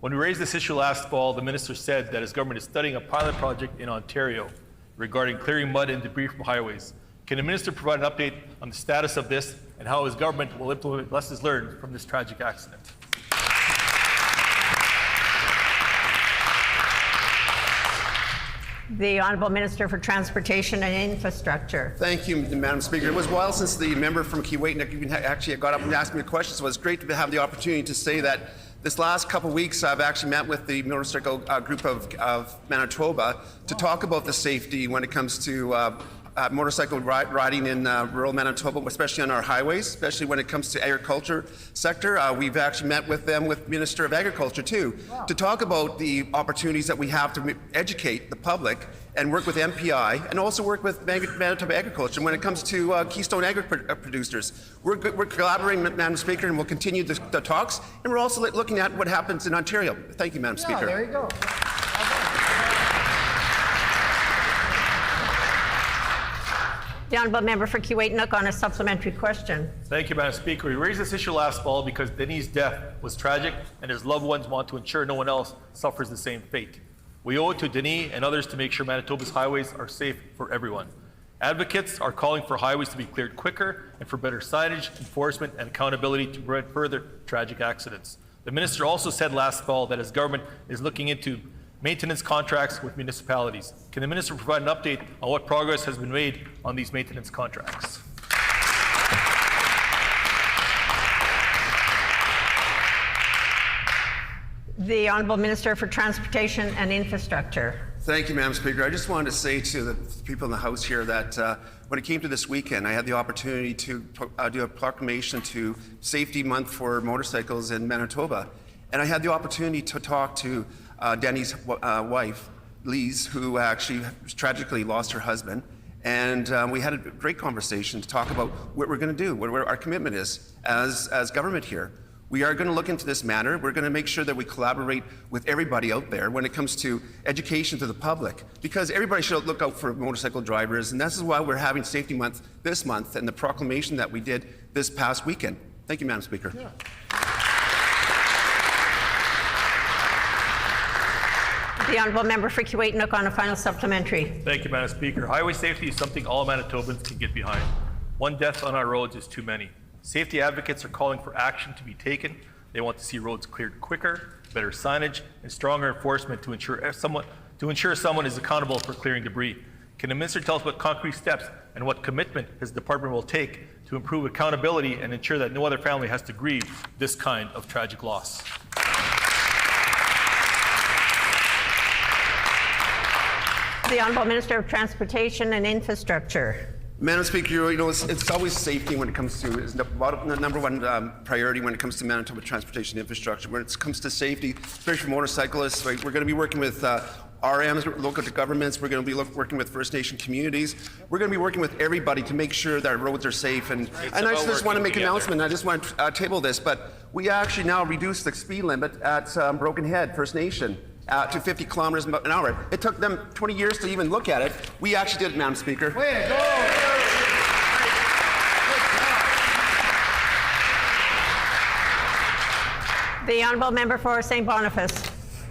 When we raised this issue last fall, the minister said that his government is studying a pilot project in Ontario regarding clearing mud and debris from highways. Can the minister provide an update on the status of this and how his government will implement lessons learned from this tragic accident? The Honourable Minister for Transportation and Infrastructure. Thank you, Madam Speaker. It was a while since the member from Kuwait-Nook even actually got up and asked me a question, so it's great to have the opportunity to say that this last couple of weeks I've actually met with the motorcycle group of Manitoba to talk about the safety when it comes to motorcycle riding in rural Manitoba, especially on our highways, especially when it comes to agriculture sector. We've actually met with them, with Minister of Agriculture too, to talk about the opportunities that we have to educate the public and work with MPI and also work with Manitoba Agriculture when it comes to Keystone Agri producers. We're collaborating, Madam Speaker, and we'll continue the talks, and we're also looking at what happens in Ontario. Thank you, Madam Speaker. There you go. The Honourable Member for Kuwait-Nook on a supplementary question. Thank you, Madam Speaker. We raised this issue last fall because Denny's death was tragic and his loved ones want to ensure no one else suffers the same fate. We owe it to Denis and others to make sure Manitoba's highways are safe for everyone. Advocates are calling for highways to be cleared quicker and for better signage, enforcement, and accountability to prevent further tragic accidents. The minister also said last fall that his government is looking into maintenance contracts with municipalities. Can the minister provide an update on what progress has been made on these maintenance contracts? The Honourable Minister for Transportation and Infrastructure. Thank you, Madam Speaker. I just wanted to say to the people in the House here that when it came to this weekend, I had the opportunity to do a proclamation to Safety Month for motorcycles in Manitoba. And I had the opportunity to talk to Denny's wife, Lise, who actually tragically lost her husband. And we had a great conversation to talk about what we're going to do, what our commitment is as government here. We are going to look into this matter. We're going to make sure that we collaborate with everybody out there when it comes to education to the public, because everybody should look out for motorcycle drivers, and this is why we're having Safety Month this month and the proclamation that we did this past weekend. Thank you, Madam Speaker. Yeah. The Honourable Member for Kuwait-Nook on a final supplementary. Thank you, Madam Speaker. Highway safety is something all Manitobans can get behind. One death on our roads is too many. Safety advocates are calling for action to be taken. They want to see roads cleared quicker, better signage, and stronger enforcement to ensure someone is accountable for clearing debris. Can the Minister tell us what concrete steps and what commitment his department will take to improve accountability and ensure that no other family has to grieve this kind of tragic loss? The Honourable Minister of Transportation and Infrastructure. Madam Speaker, it's always safety when it comes to, is the number one priority when it comes to Manitoba transportation infrastructure. When it comes to safety, especially for motorcyclists, we're going to be working with RMs, local governments. We're going to be working with First Nation communities. We're going to be working with everybody to make sure that our roads are safe. And I just want to make an announcement. I just want to table this, but we actually now reduced the speed limit at Broken Head First Nation to 50 kilometers an hour. It took them 20 years to even look at it. We actually did it, Madam Speaker. Way to go! The Honourable Member for St. Boniface.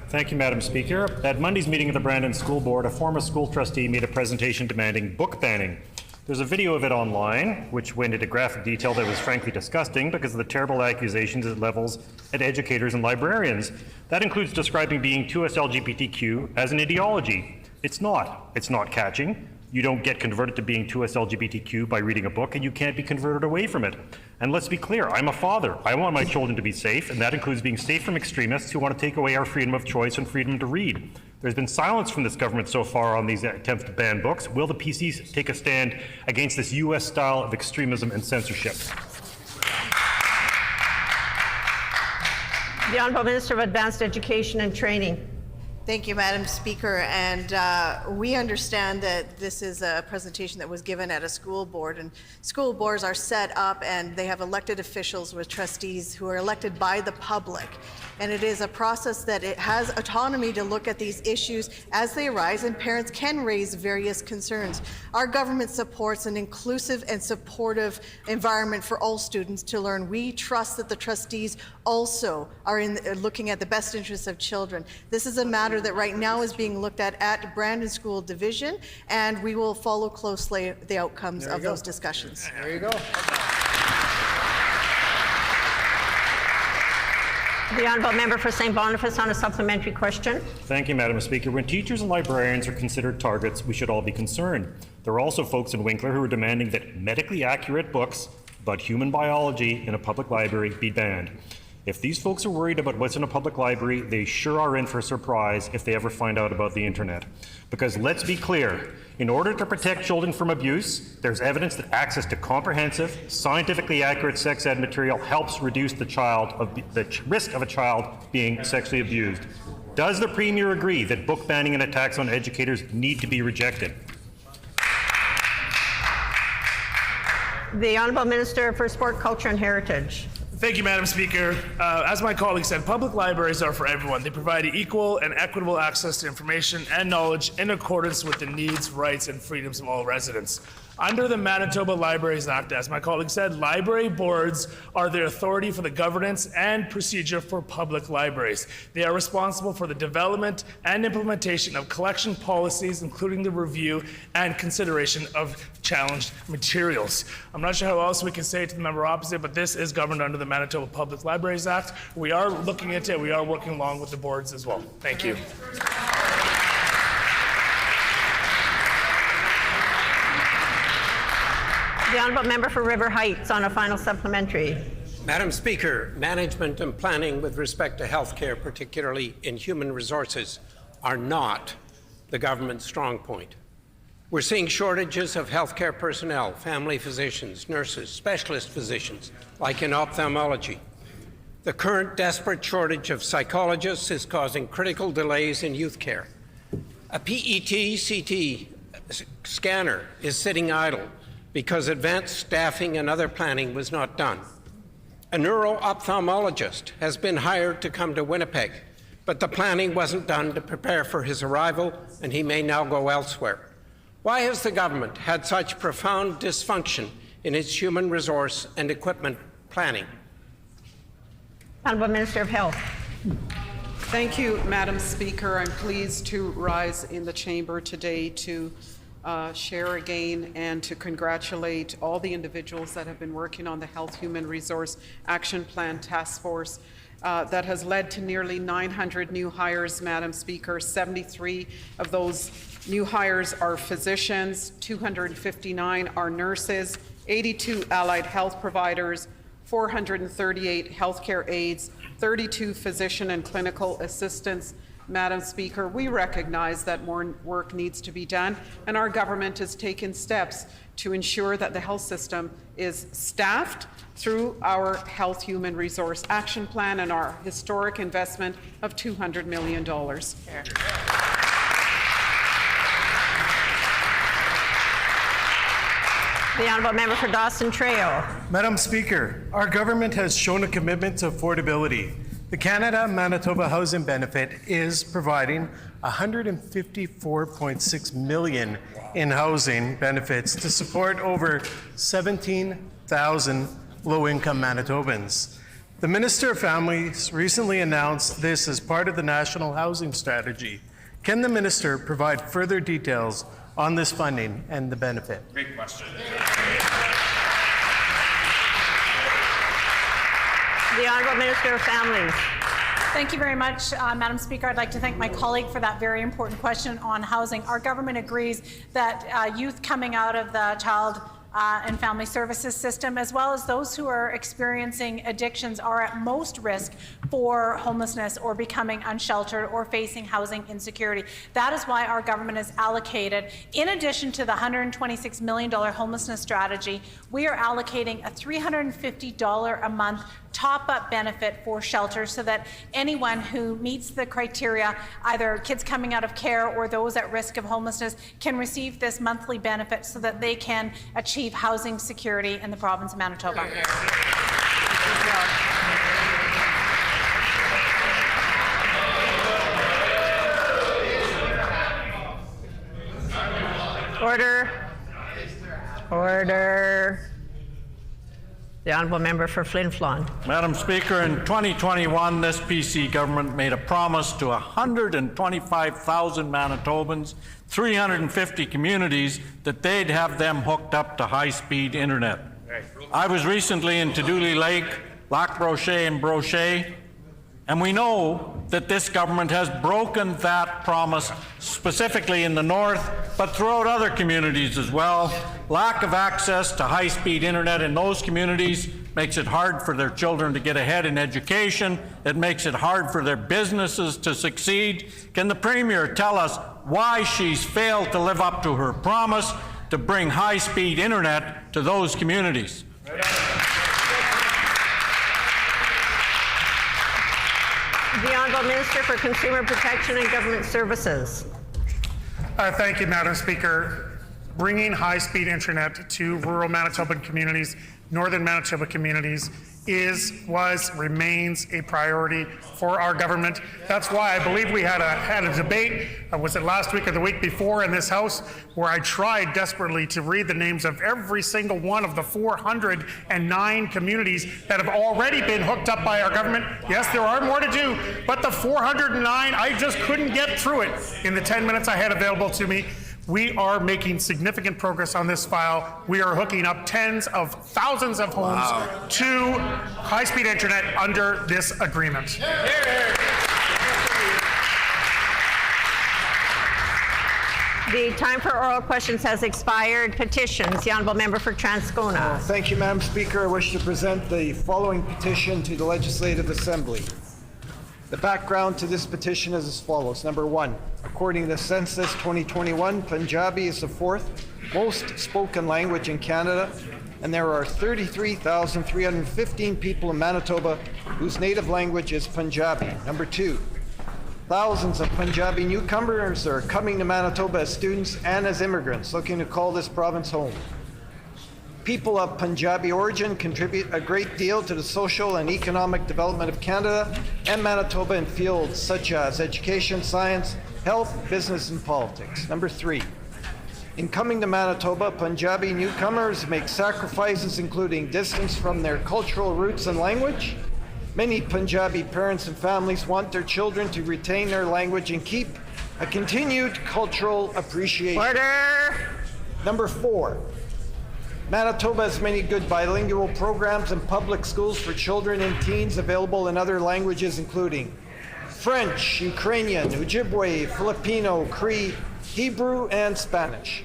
Thank you, Madam Speaker. At Monday's meeting of the Brandon School Board, a former school trustee made a presentation demanding book banning. There's a video of it online, which went into graphic detail that was frankly disgusting because of the terrible accusations it levels at educators and librarians. That includes describing being 2S LGBTQ as an ideology. It's not. It's not catching. You don't get converted to being 2S LGBTQ by reading a book, and you can't be converted away from it. And let's be clear, I'm a father. I want my children to be safe, and that includes being safe from extremists who want to take away our freedom of choice and freedom to read. There's been silence from this government so far on these attempts to ban books. Will the PCs take a stand against this US style of extremism and censorship? The Honourable Minister of Advanced Education and Training. Thank you, Madam Speaker. And we understand that this is a presentation that was given at a school board, and school boards are set up and they have elected officials with trustees who are elected by the public. And it is a process that it has autonomy to look at these issues as they arise, and parents can raise various concerns. Our government supports an inclusive and supportive environment for all students to learn. We trust that the trustees also are looking at the best interests of children. This is a matter that right now is being looked at Brandon School Division, and we will follow closely the outcomes of those discussions. There you go. The Honourable Member for St. Boniface on a supplementary question. Thank you, Madam Speaker. When teachers and librarians are considered targets, we should all be concerned. There are also folks in Winkler who are demanding that medically accurate books about human biology in a public library be banned. If these folks are worried about what's in a public library, they sure are in for a surprise if they ever find out about the internet. Because let's be clear, in order to protect children from abuse, there's evidence that access to comprehensive, scientifically accurate sex ed material helps reduce the risk of a child being sexually abused. Does the Premier agree that book banning and attacks on educators need to be rejected? The Honourable Minister for Sport, Culture and Heritage. Thank you, Madam Speaker. As my colleague said, public libraries are for everyone. They provide equal and equitable access to information and knowledge in accordance with the needs, rights, and freedoms of all residents. Under the Manitoba Libraries Act, as my colleague said, library boards are the authority for the governance and procedure for public libraries. They are responsible for the development and implementation of collection policies, including the review and consideration of challenged materials. I'm not sure how else we can say it to the member opposite, but this is governed under the Manitoba Public Libraries Act. We are looking into it. We are working along with the boards as well. Thank you. The Honourable Member for River Heights on a final supplementary. Madam Speaker, management and planning with respect to healthcare, particularly in human resources, are not the government's strong point. We're seeing shortages of healthcare personnel, family physicians, nurses, specialist physicians, like in ophthalmology. The current desperate shortage of psychologists is causing critical delays in youth care. A PET-CT scanner is sitting idle because advanced staffing and other planning was not done. A neuro-ophthalmologist has been hired to come to Winnipeg, but the planning wasn't done to prepare for his arrival, and he may now go elsewhere. Why has the government had such profound dysfunction in its human resource and equipment planning? Honourable Minister of Health. Thank you, Madam Speaker. I'm pleased to rise in the chamber today to share again and to congratulate all the individuals that have been working on the Health Human Resource Action Plan Task Force that has led to nearly 900 new hires, Madam Speaker. 73 of those new hires are physicians, 259 are nurses, 82 allied health providers, 438 healthcare aides, 32 physician and clinical assistants. Madam Speaker, we recognize that more work needs to be done, and our government has taken steps to ensure that the health system is staffed through our Health Human Resource Action Plan and our historic investment of $200 million. The Honourable Member for Dawson Trail. Madam Speaker, our government has shown a commitment to affordability. The Canada-Manitoba Housing Benefit is providing $154.6 million in housing benefits to support over 17,000 low-income Manitobans. The Minister of Families recently announced this as part of the National Housing Strategy. Can the Minister provide further details on this funding and the benefit? Great question. The Honourable Minister of Families. Thank you very much, Madam Speaker. I'd like to thank my colleague for that very important question on housing. Our government agrees that youth coming out of the child and family services system, as well as those who are experiencing addictions, are at most risk for homelessness or becoming unsheltered or facing housing insecurity. That is why our government has allocated, in addition to the $126 million homelessness strategy, we are allocating a $350 a month top-up benefit for shelters so that anyone who meets the criteria, either kids coming out of care or those at risk of homelessness, can receive this monthly benefit so that they can achieve housing security in the province of Manitoba. Order. Order. The Honourable Member for Flin Flon. Madam Speaker, in 2021, this PC government made a promise to 125,000 Manitobans, 350 communities, that they'd have them hooked up to high-speed internet. I was recently in Dooley Lake, Lac Brochet and Brochet, and we know that this government has broken that promise, specifically in the north, but throughout other communities as well. Lack of access to high-speed internet in those communities makes it hard for their children to get ahead in education. It makes it hard for their businesses to succeed. Can the Premier tell us why she's failed to live up to her promise to bring high-speed internet to those communities? The Honourable Minister for Consumer Protection and Government Services. Thank you, Madam Speaker. Bringing high-speed internet to rural Manitoban communities, northern Manitoba communities, remains a priority for our government. That's why I believe we had a debate, was it last week or the week before in this House, where I tried desperately to read the names of every single one of the 409 communities that have already been hooked up by our government. Yes, there are more to do, but the 409, I just couldn't get through it in the 10 minutes I had available to me. We are making significant progress on this file. We are hooking up tens of thousands of homes to high-speed internet under this agreement. The time for oral questions has expired. Petitions. The honourable member for Transcona. Thank you, Madam Speaker. I wish to present the following petition to the Legislative Assembly. The background to this petition is as follows. Number one, according to the Census 2021, Punjabi is the fourth most spoken language in Canada, and there are 33,315 people in Manitoba whose native language is Punjabi. Number two, thousands of Punjabi newcomers are coming to Manitoba as students and as immigrants looking to call this province home. People of Punjabi origin contribute a great deal to the social and economic development of Canada and Manitoba in fields such as education, science, health, business, and politics. Number three, in coming to Manitoba, Punjabi newcomers make sacrifices including distance from their cultural roots and language. Many Punjabi parents and families want their children to retain their language and keep a continued cultural appreciation. Order! Number four, Manitoba has many good bilingual programs and public schools for children and teens available in other languages including French, Ukrainian, Ojibwe, Filipino, Cree, Hebrew, and Spanish.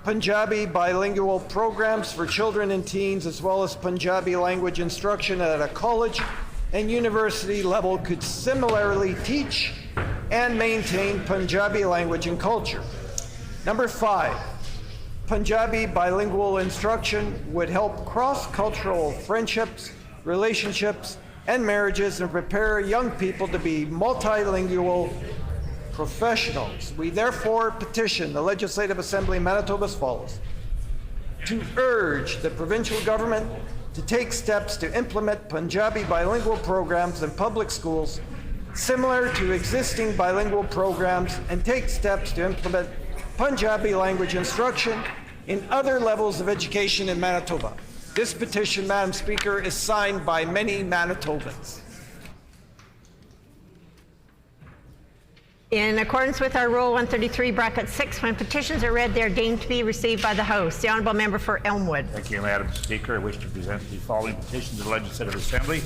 Punjabi bilingual programs for children and teens, as well as Punjabi language instruction at a college and university level, could similarly teach and maintain Punjabi language and culture. Number five, Punjabi bilingual instruction would help cross-cultural friendships, relationships, and marriages and prepare young people to be multilingual professionals. We therefore petition the Legislative Assembly of Manitoba as follows: to urge the provincial government to take steps to implement Punjabi bilingual programs in public schools similar to existing bilingual programs and take steps to implement Punjabi language instruction in other levels of education in Manitoba. This petition, Madam Speaker, is signed by many Manitobans. In accordance with our Rule 133(6), when petitions are read, they are deemed to be received by the House. The honourable member for Elmwood. Thank you, Madam Speaker. I wish to present the following petition to the Legislative Assembly.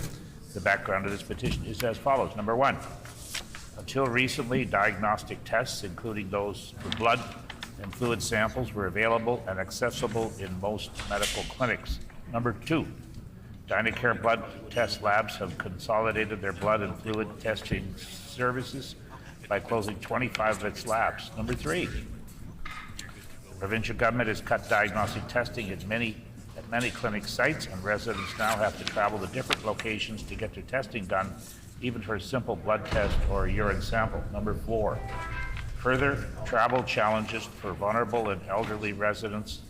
The background of this petition is as follows. Number one, until recently, diagnostic tests, including those for blood and fluid samples, were available and accessible in most medical clinics. Number two, Dynacare blood test labs have consolidated their blood and fluid testing services by closing 25 of its labs. Number three, the provincial government has cut diagnostic testing at many clinic sites, and residents now have to travel to different locations to get their testing done, even for a simple blood test or a urine sample. Number four, further travel challenges for vulnerable and elderly residents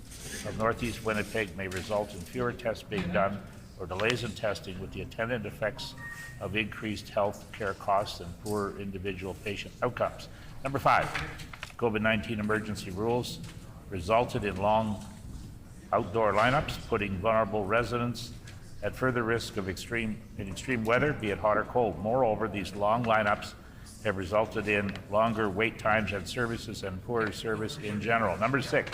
of Northeast Winnipeg may result in fewer tests being done or delays in testing, with the attendant effects of increased health care costs and poor individual patient outcomes. Number five, COVID-19 emergency rules resulted in long outdoor lineups, putting vulnerable residents at further risk of extreme weather, be it hot or cold. Moreover, these long lineups have resulted in longer wait times at services and poorer service in general. Number six,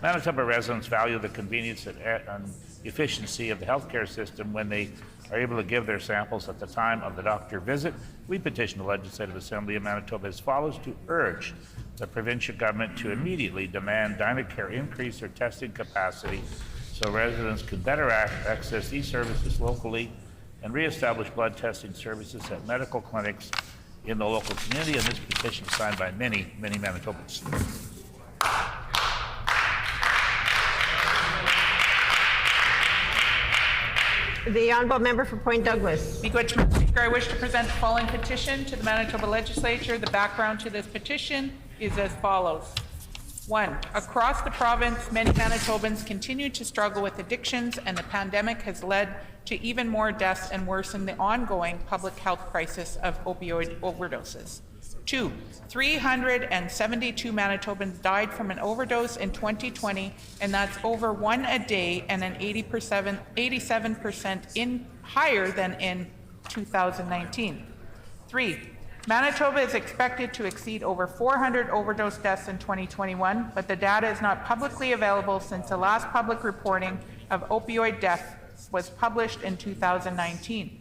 Manitoba residents value the convenience and efficiency of the healthcare system when they are able to give their samples at the time of the doctor visit. We petition the Legislative Assembly of Manitoba as follows: to urge the provincial government to immediately demand Dynacare increase their testing capacity so residents can better access these services locally, and reestablish blood testing services at medical clinics in the local community. And this petition is signed by many, many Manitobans. The honourable member for Point Douglas. Mr. Speaker, I wish to present the following petition to the Manitoba Legislature. The background to this petition is as follows. 1. Across the province, many Manitobans continue to struggle with addictions, and the pandemic has led to even more deaths and worsened the ongoing public health crisis of opioid overdoses. 2. 372 Manitobans died from an overdose in 2020, and that's over one a day and an 87% higher than in 2019. 3. Manitoba is expected to exceed over 400 overdose deaths in 2021, but the data is not publicly available since the last public reporting of opioid deaths was published in 2019.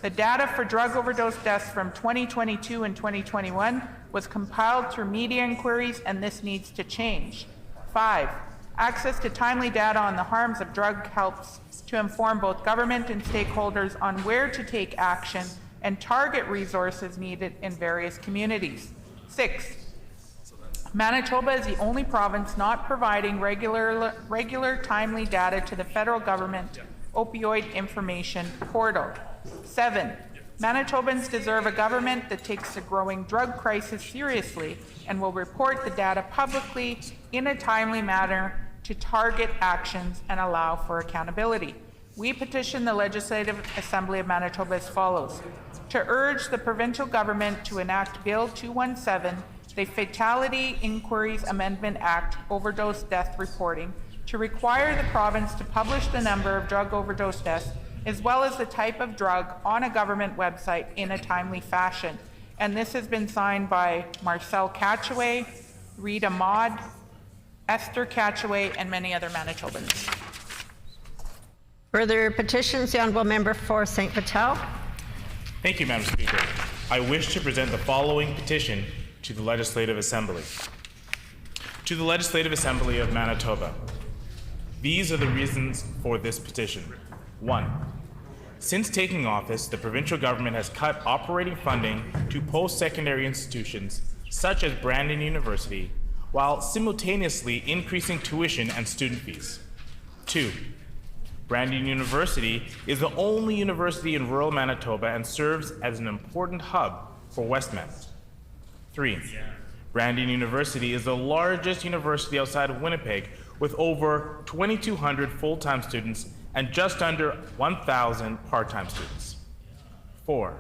The data for drug overdose deaths from 2022 and 2021 was compiled through media inquiries, and this needs to change. 5. Access to timely data on the harms of drug helps to inform both government and stakeholders on where to take action and target resources needed in various communities. 6. Manitoba is the only province not providing regular timely data to the federal government opioid information portal. 7. Manitobans deserve a government that takes the growing drug crisis seriously and will report the data publicly in a timely manner to target actions and allow for accountability. We petition the Legislative Assembly of Manitoba as follows: to urge the provincial government to enact Bill 217, the Fatality Inquiries Amendment Act overdose death reporting, to require the province to publish the number of drug overdose deaths as well as the type of drug on a government website in a timely fashion. And this has been signed by Marcel Catchaway, Rita Maud, Esther Catchaway, and many other Manitobans. Further petitions, the Honourable Member for St. Vital. Thank you, Madam Speaker. I wish to present the following petition to the Legislative Assembly. To the Legislative Assembly of Manitoba. These are the reasons for this petition. 1. Since taking office, the provincial government has cut operating funding to post-secondary institutions such as Brandon University, while simultaneously increasing tuition and student fees. 2. Brandon University is the only university in rural Manitoba and serves as an important hub for Westmen. 3. Brandon University is the largest university outside of Winnipeg, with over 2,200 full-time students and just under 1,000 part-time students. 4.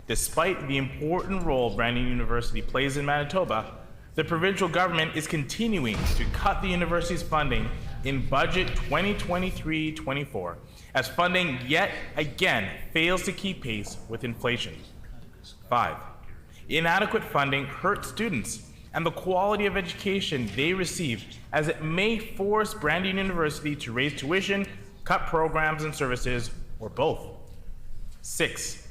Despite the important role Brandon University plays in Manitoba, the provincial government is continuing to cut the university's funding in budget 2023-24, as funding yet again fails to keep pace with inflation. 5. Inadequate funding hurts students and the quality of education they receive, as it may force Brandon University to raise tuition, cut programs and services, or both. 6.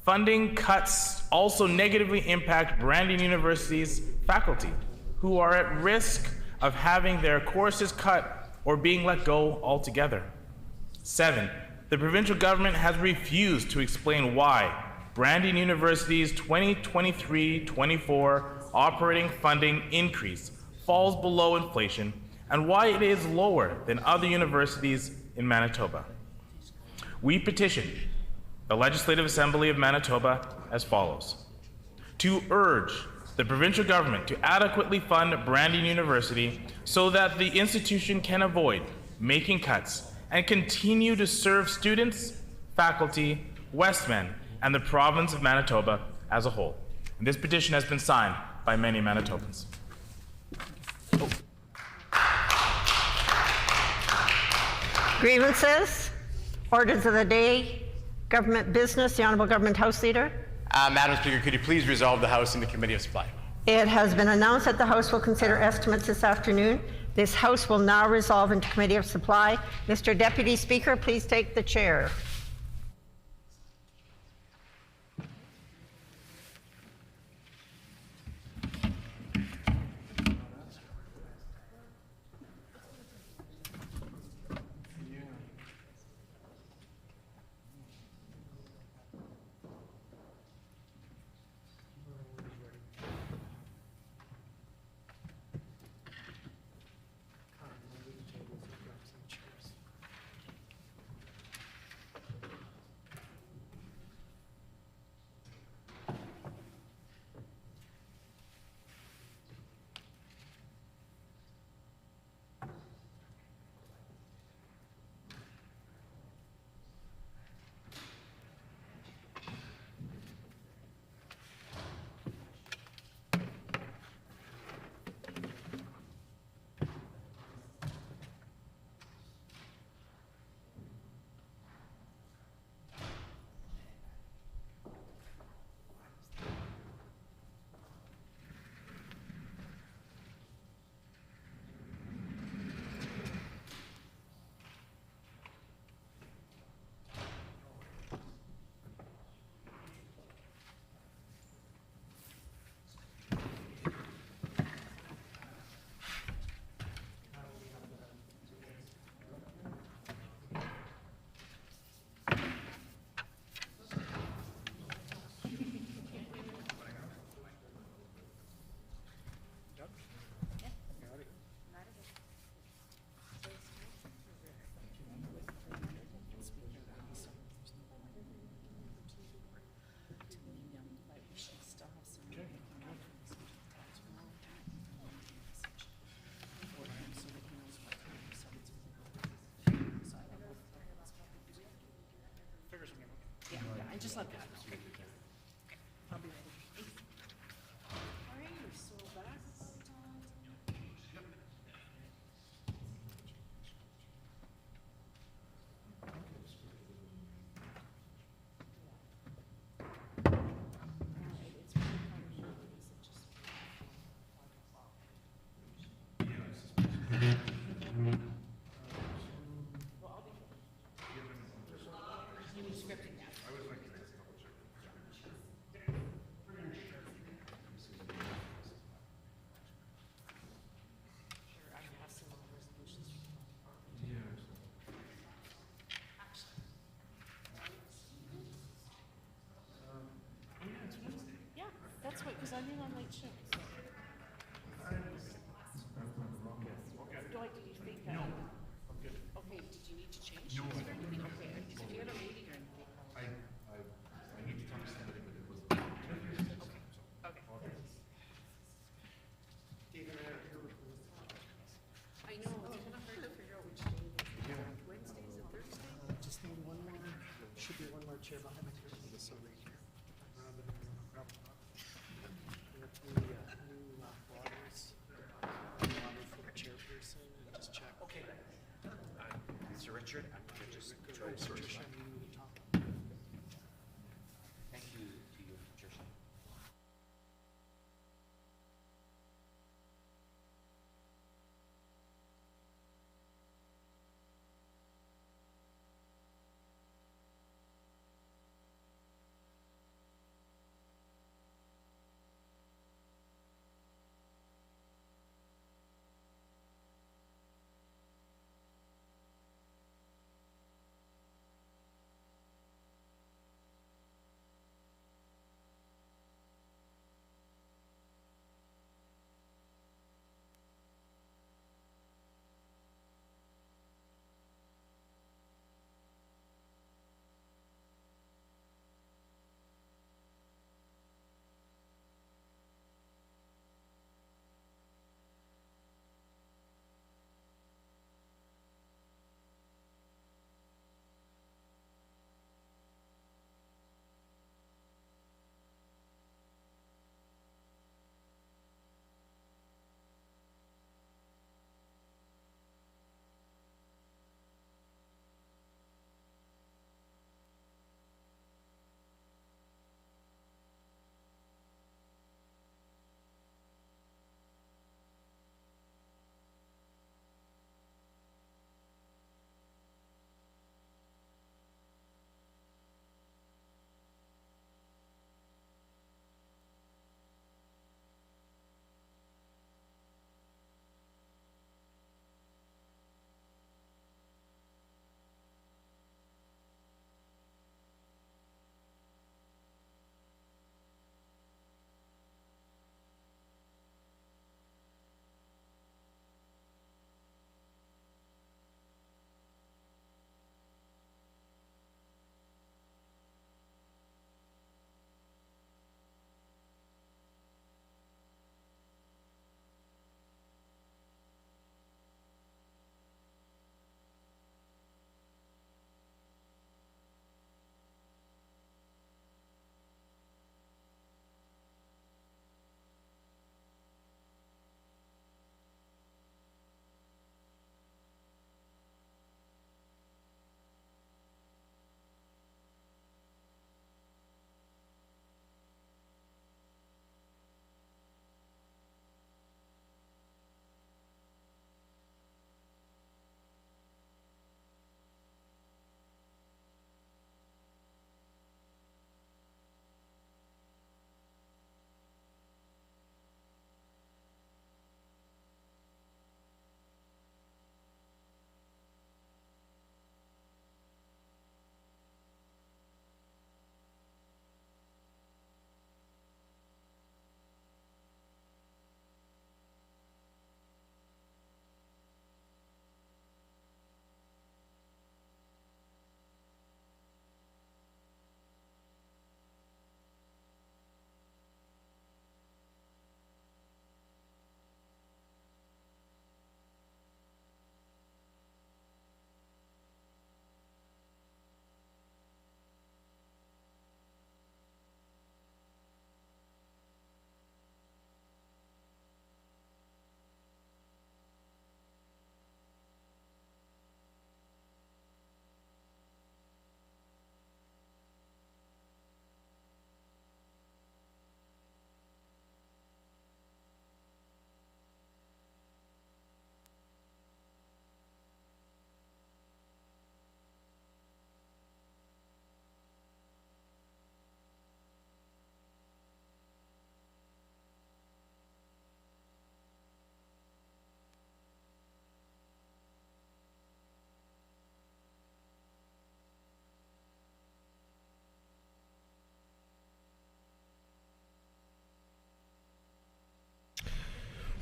Funding cuts also negatively impact Brandon University's faculty, who are at risk of having their courses cut or being let go altogether. 7. The provincial government has refused to explain why Brandon University's 2023-24 operating funding increase falls below inflation and why it is lower than other universities in Manitoba. We petition the Legislative Assembly of Manitoba as follows: to urge the provincial government to adequately fund Brandon University so that the institution can avoid making cuts and continue to serve students, faculty, Westmen, and the province of Manitoba as a whole. And this petition has been signed by many Manitobans. Grievances, orders of the day, government business. The Honourable Government House Leader. Madam Speaker, could you please resolve the House in the Committee of Supply? It has been announced that the House will consider estimates this afternoon. This House will now resolve into Committee of Supply. Mr. Deputy Speaker, please take the chair. And just let Pat know. Okay. I'll be ready. All right, so that's yeah, that's what, because I'm in on late shift. So. Dwight, did you think that? No, I'm good. Okay, did you need to change? No, I didn't. Okay, did you get a meeting or anything? I need to talk to somebody, but it was. Okay. I know, it's kind of hard to figure out which day it is. Wednesdays and Thursdays? Just need one more, should be one more chair behind the curtain, this over here. We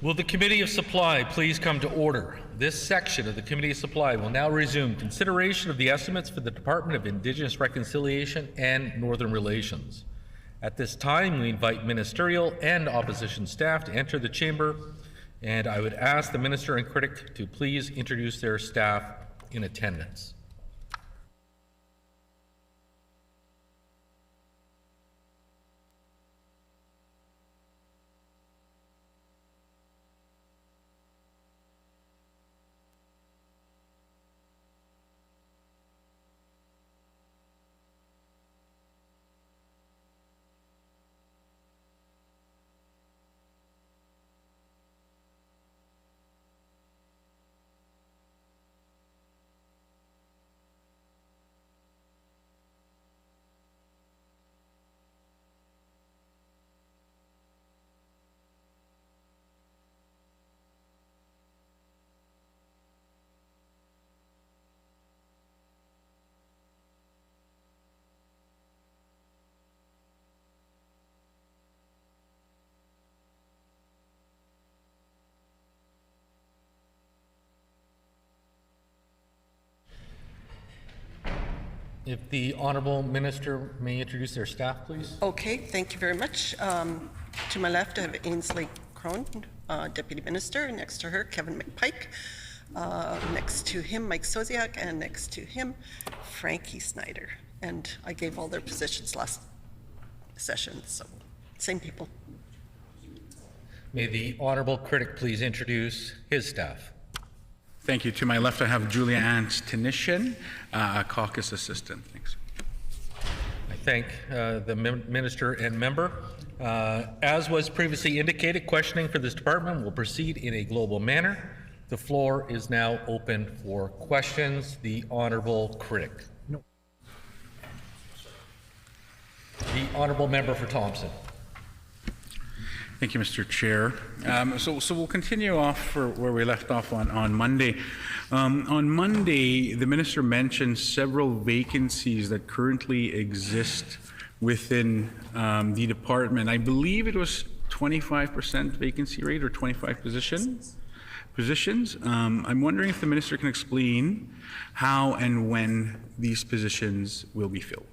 Will the Committee of Supply please come to order? This section of the Committee of Supply will now resume consideration of the estimates for the Department of Indigenous Reconciliation and Northern Relations. At this time, we invite ministerial and opposition staff to enter the chamber, and I would ask the Minister and Critic to please introduce their staff in attendance. If the Honourable Minister may introduce their staff, please. Okay, thank you very much. To my left, I have Ainsley Crone, Deputy Minister. Next to her, Kevin McPike. Next to him, Mike Sosiak. And next to him, Frankie Snyder. And I gave all their positions last session, so same people. May the Honourable Critic please introduce his staff. Thank you. To my left, I have Julia Ann Tinishin, a caucus assistant. Thanks. I thank the Minister and member. As was previously indicated, questioning for this department will proceed in a global manner. The floor is now open for questions. The Honourable Critic. No. The Honourable Member for Thompson. Thank you, Mr. Chair. So we'll continue off for where we left off on Monday. On Monday, the Minister mentioned several vacancies that currently exist within the department. I believe it was 25% vacancy rate or 25 positions. I'm wondering if the Minister can explain how and when these positions will be filled.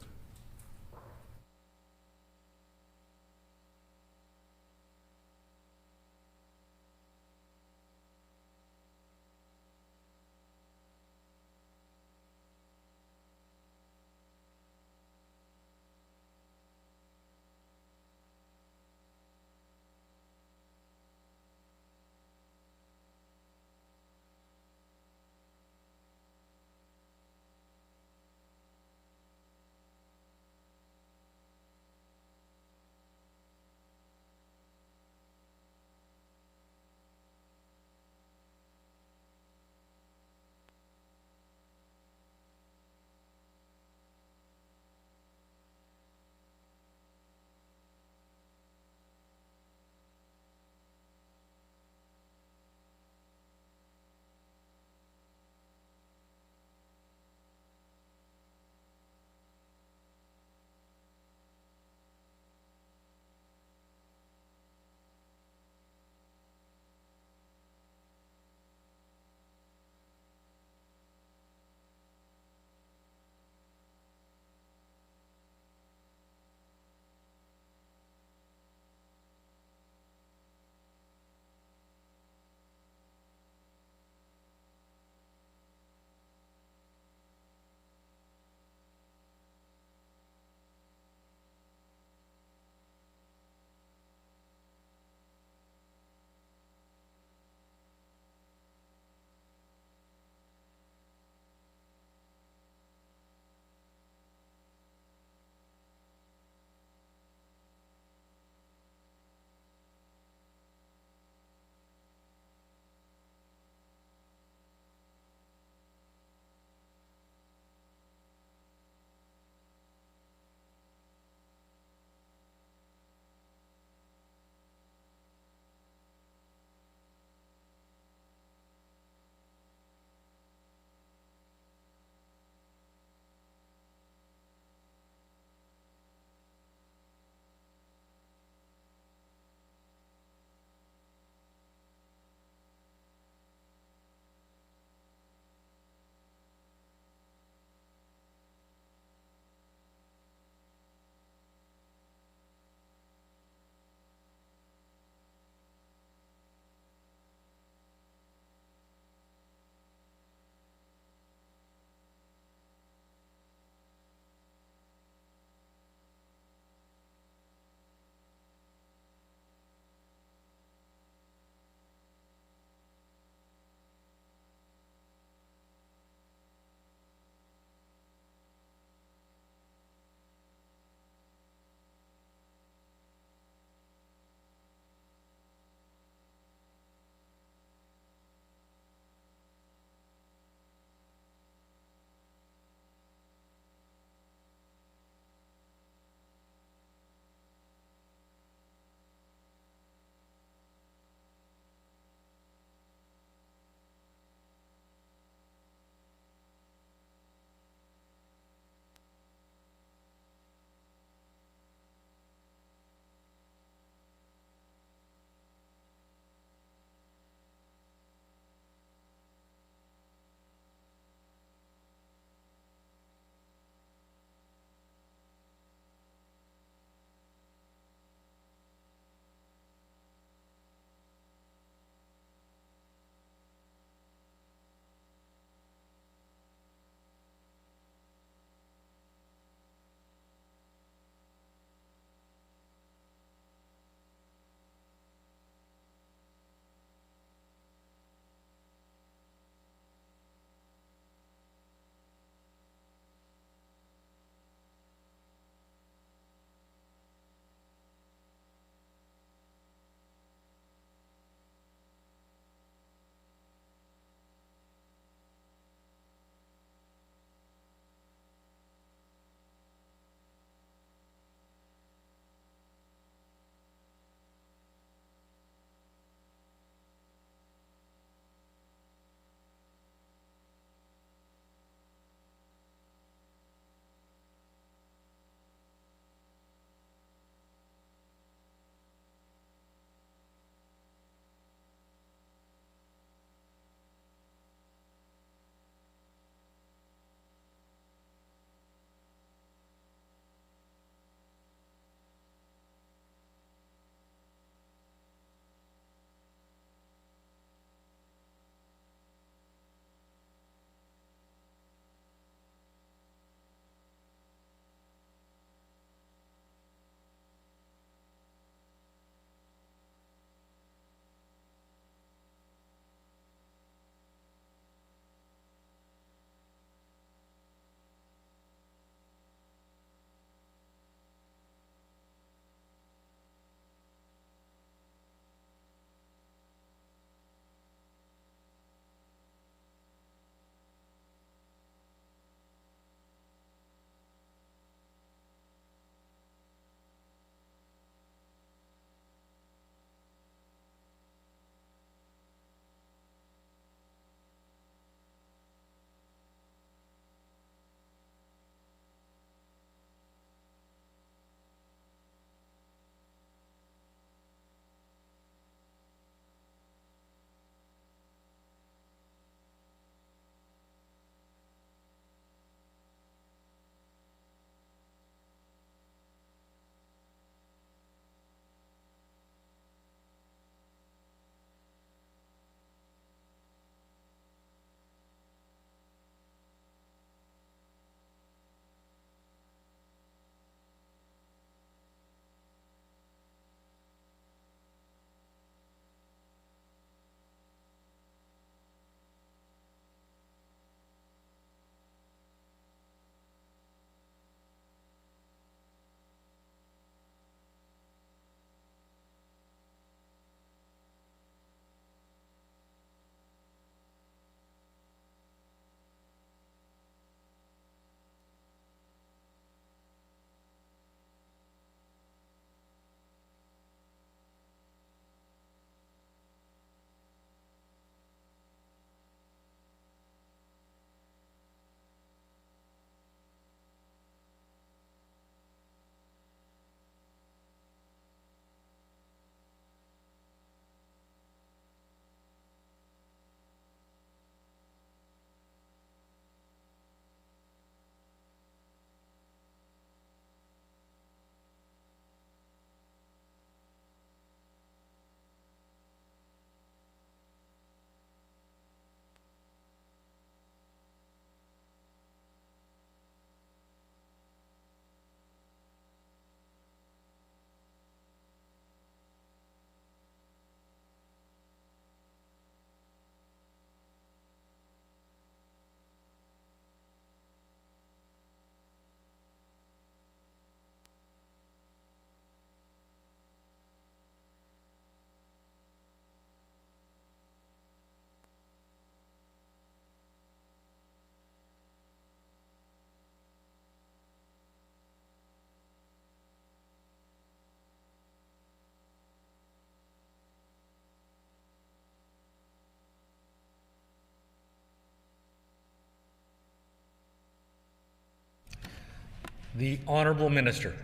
The Honourable Minister.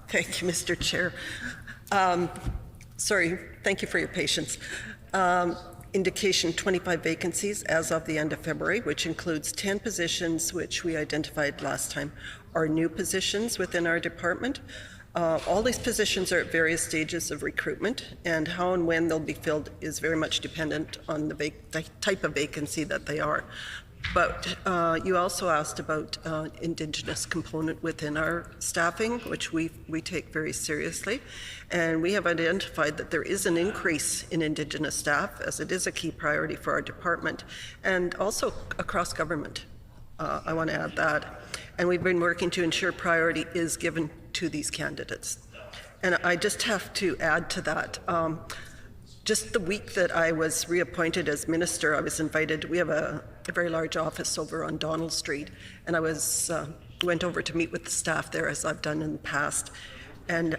Thank you, Mr. Chair. Sorry, thank you for your patience. Indication 25 vacancies as of the end of February, which includes 10 positions which we identified last time are new positions within our department. All these positions are at various stages of recruitment, and how and when they'll be filled is very much dependent on the type of vacancy that they are. But you also asked about Indigenous component within our staffing, which we take very seriously. And we have identified that there is an increase in Indigenous staff, as it is a key priority for our department, and also across government. I want to add that. And we've been working to ensure priority is given to these candidates. And I just have to add to that. Just the week that I was reappointed as minister, I was invited. We have a very large office over on Donald Street, and I went over to meet with the staff there, as I've done in the past. And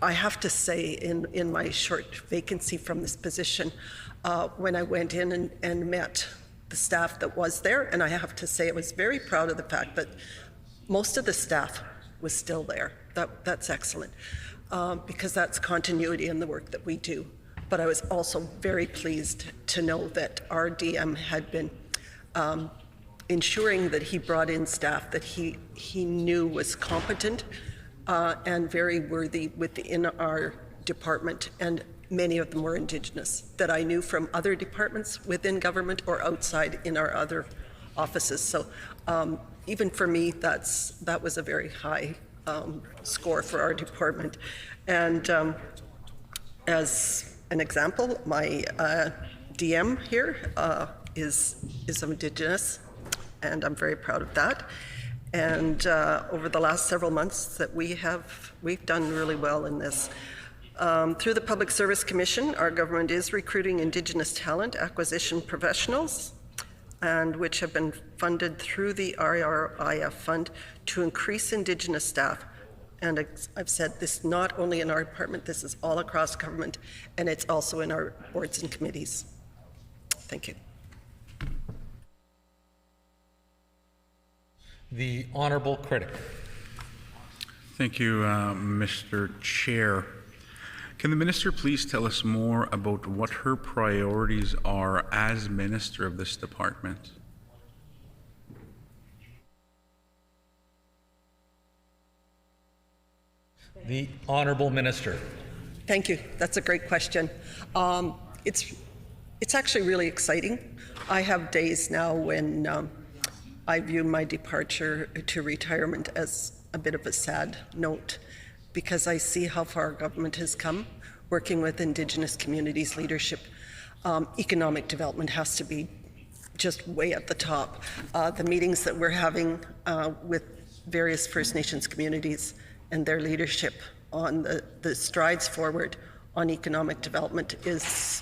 I have to say, in my short vacancy from this position, when I went in and met the staff that was there, and I have to say I was very proud of the fact that most of the staff was still there. That's excellent, because that's continuity in the work that we do. But I was also very pleased to know that our DM had been ensuring that he brought in staff that he knew was competent and very worthy within our department, and many of them were Indigenous that I knew from other departments within government or outside in our other offices. So even for me, that was a very high score for our department. And as an example, my DM here is Indigenous, and I'm very proud of that. And over the last several months that we've done really well in this. Through the Public Service Commission, our government is recruiting Indigenous talent acquisition professionals, and which have been funded through the RRIF fund to increase Indigenous staff. And I've said this not only in our department, this is all across government, and it's also in our boards and committees. Thank you. The Honourable Critic. Thank you, Mr. Chair. Can the Minister please tell us more about what her priorities are as Minister of this department? The Honourable Minister. Thank you. That's a great question. It's actually really exciting. I have days now when I view my departure to retirement as a bit of a sad note, because I see how far our government has come working with Indigenous communities leadership. Economic development has to be just way at the top. The meetings that we're having with various First Nations communities and their leadership on the strides forward on economic development is,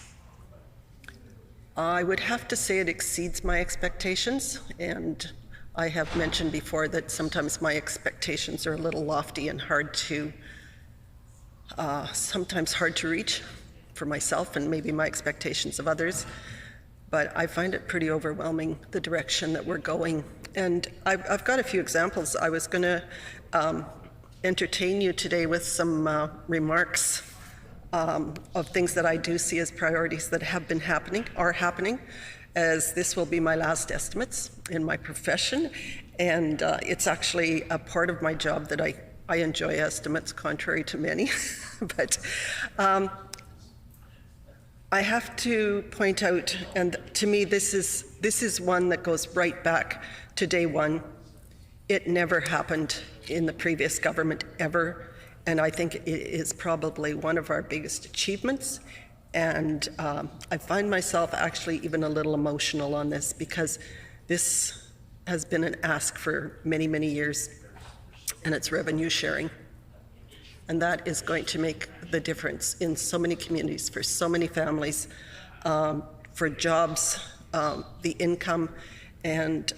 I would have to say, it exceeds my expectations. And I have mentioned before that sometimes my expectations are a little lofty and sometimes hard to reach for myself and maybe my expectations of others. But I find it pretty overwhelming, the direction that we're going. And I've got a few examples. I was going to entertain you today with some remarks of things that I do see as priorities that are happening, as this will be my last estimates in my profession. And it's actually a part of my job that I enjoy estimates, contrary to many. But I have to point out, and to me this is one that goes right back to day one. It never happened in the previous government, ever. And I think it is probably one of our biggest achievements. And I find myself actually even a little emotional on this, because this has been an ask for many, many years, and it's revenue sharing. And that is going to make the difference in so many communities, for so many families, for jobs, the income, and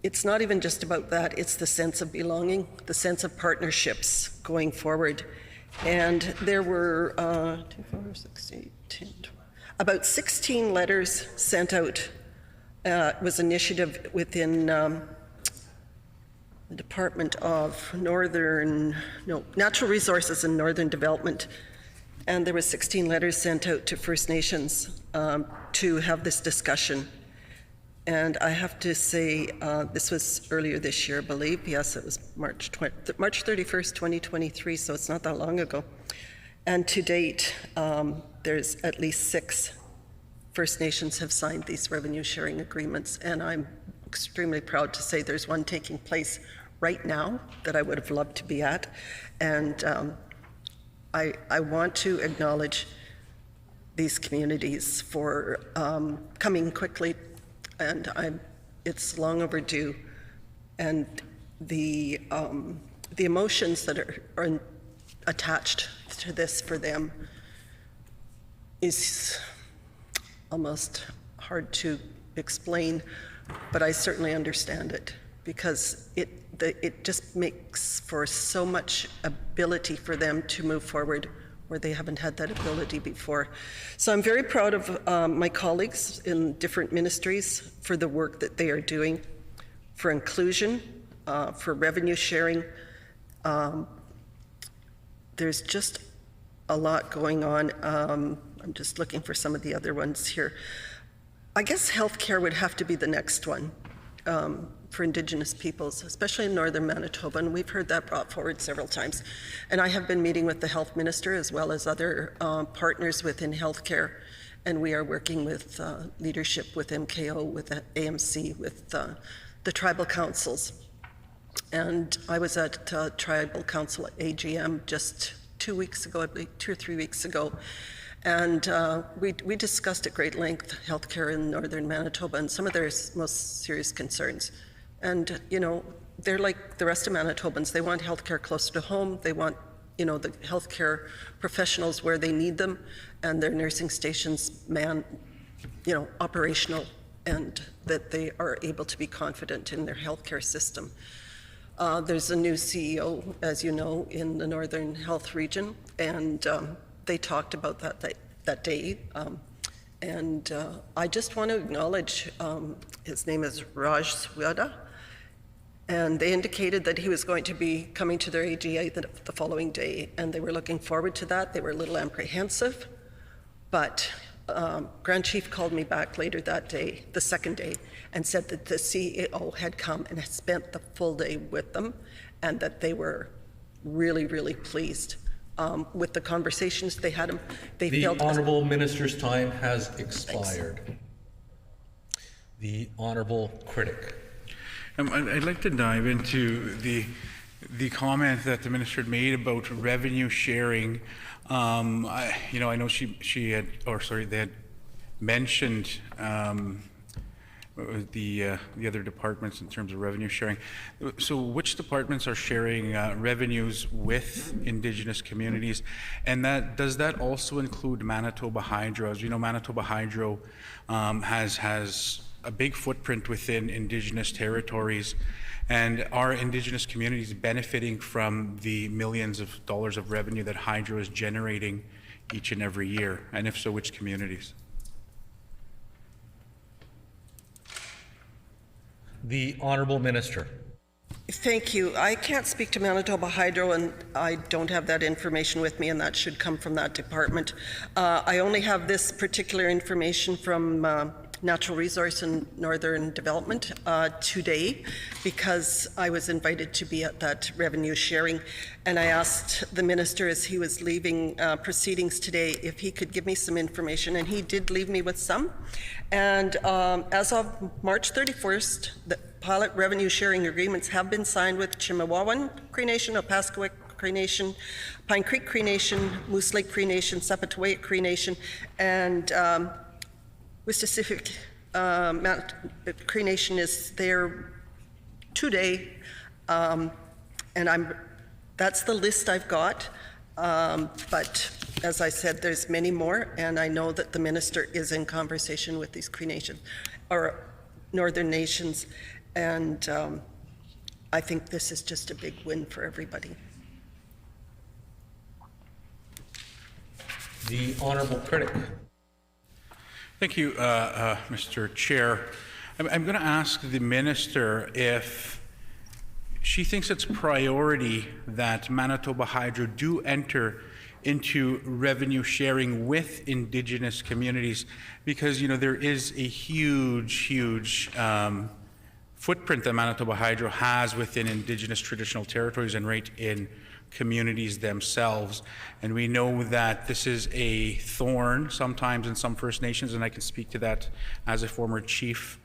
it's not even just about that, it's the sense of belonging, the sense of partnerships going forward. And there were 2, 4, 6, 8, 10, 12, about 16 letters sent out It was an initiative within the Department of Natural Resources and Northern Development. And there were 16 letters sent out to First Nations to have this discussion. And I have to say, this was earlier this year, I believe. Yes, it was March 31st, 2023, so it's not that long ago. And to date, there's at least 6 First Nations have signed these revenue sharing agreements, and I'm extremely proud to say there's one taking place right now that I would have loved to be at. And I want to acknowledge these communities for coming quickly, and it's long overdue. And the emotions that are attached to this for them is almost hard to explain, but I certainly understand it, because it just makes for so much ability for them to move forward where they haven't had that ability before. So I'm very proud of my colleagues in different ministries for the work that they are doing for inclusion, for revenue sharing. There's just a lot going on. I'm just looking for some of the other ones here. I guess healthcare would have to be the next one for Indigenous peoples, especially in northern Manitoba, and we've heard that brought forward several times. And I have been meeting with the health minister as well as other partners within healthcare, and we are working with leadership with MKO, with the AMC, with the tribal councils. And I was at tribal council at AGM just 2 weeks ago, I believe 2 or 3 weeks ago, and we discussed at great length healthcare in northern Manitoba and some of their most serious concerns. And you know, they're like the rest of Manitobans. They want healthcare closer to home. They want, you know, the healthcare professionals where they need them, and their nursing stations operational, and that they are able to be confident in their healthcare system. There's a new CEO, as you know, in the Northern Health Region, and they talked about that day. I just want to acknowledge, his name is Raj Swada, and they indicated that he was going to be coming to their AGA the following day, and they were looking forward to that. They were a little apprehensive, but Grand Chief called me back later that day, the second day, and said that the CEO had come and had spent the full day with them, and that they were really, really pleased with the conversations they had. The Honourable Minister's time has expired. Thanks. The Honourable Critic. I'd like to dive into the comment that the Minister had made about revenue sharing. I know they had mentioned the other departments in terms of revenue sharing. So which departments are sharing revenues with Indigenous communities? And does that also include Manitoba Hydro? As you know, Manitoba Hydro has a big footprint within Indigenous territories. And are Indigenous communities benefiting from the millions of dollars of revenue that Hydro is generating each and every year? And if so, which communities? The Honourable Minister. Thank you. I can't speak to Manitoba Hydro, and I don't have that information with me, and that should come from that department. I only have this particular information from Natural Resource and Northern Development today, because I was invited to be at that revenue sharing, and I asked the minister as he was leaving proceedings today if he could give me some information, and he did leave me with some. And as of March 31st, the pilot revenue sharing agreements have been signed with Chimmewawan Cree Nation, Opaskwayak Cree Nation, Pine Creek Cree Nation, Moose Lake Cree Nation, Sepatuwea Cree Nation, and Wistasific Cree Nation is there today, and that's the list I've got. But as I said, there's many more, and I know that the minister is in conversation with these Cree Nations or Northern nations, and I think this is just a big win for everybody. The Honourable Critic. Thank you, Mr. Chair. I'm going to ask the minister if she thinks it's priority that Manitoba Hydro do enter into revenue sharing with Indigenous communities, because there is a huge footprint that Manitoba Hydro has within Indigenous traditional territories and right in communities themselves. And we know that this is a thorn sometimes in some First Nations, and I can speak to that as a former chief,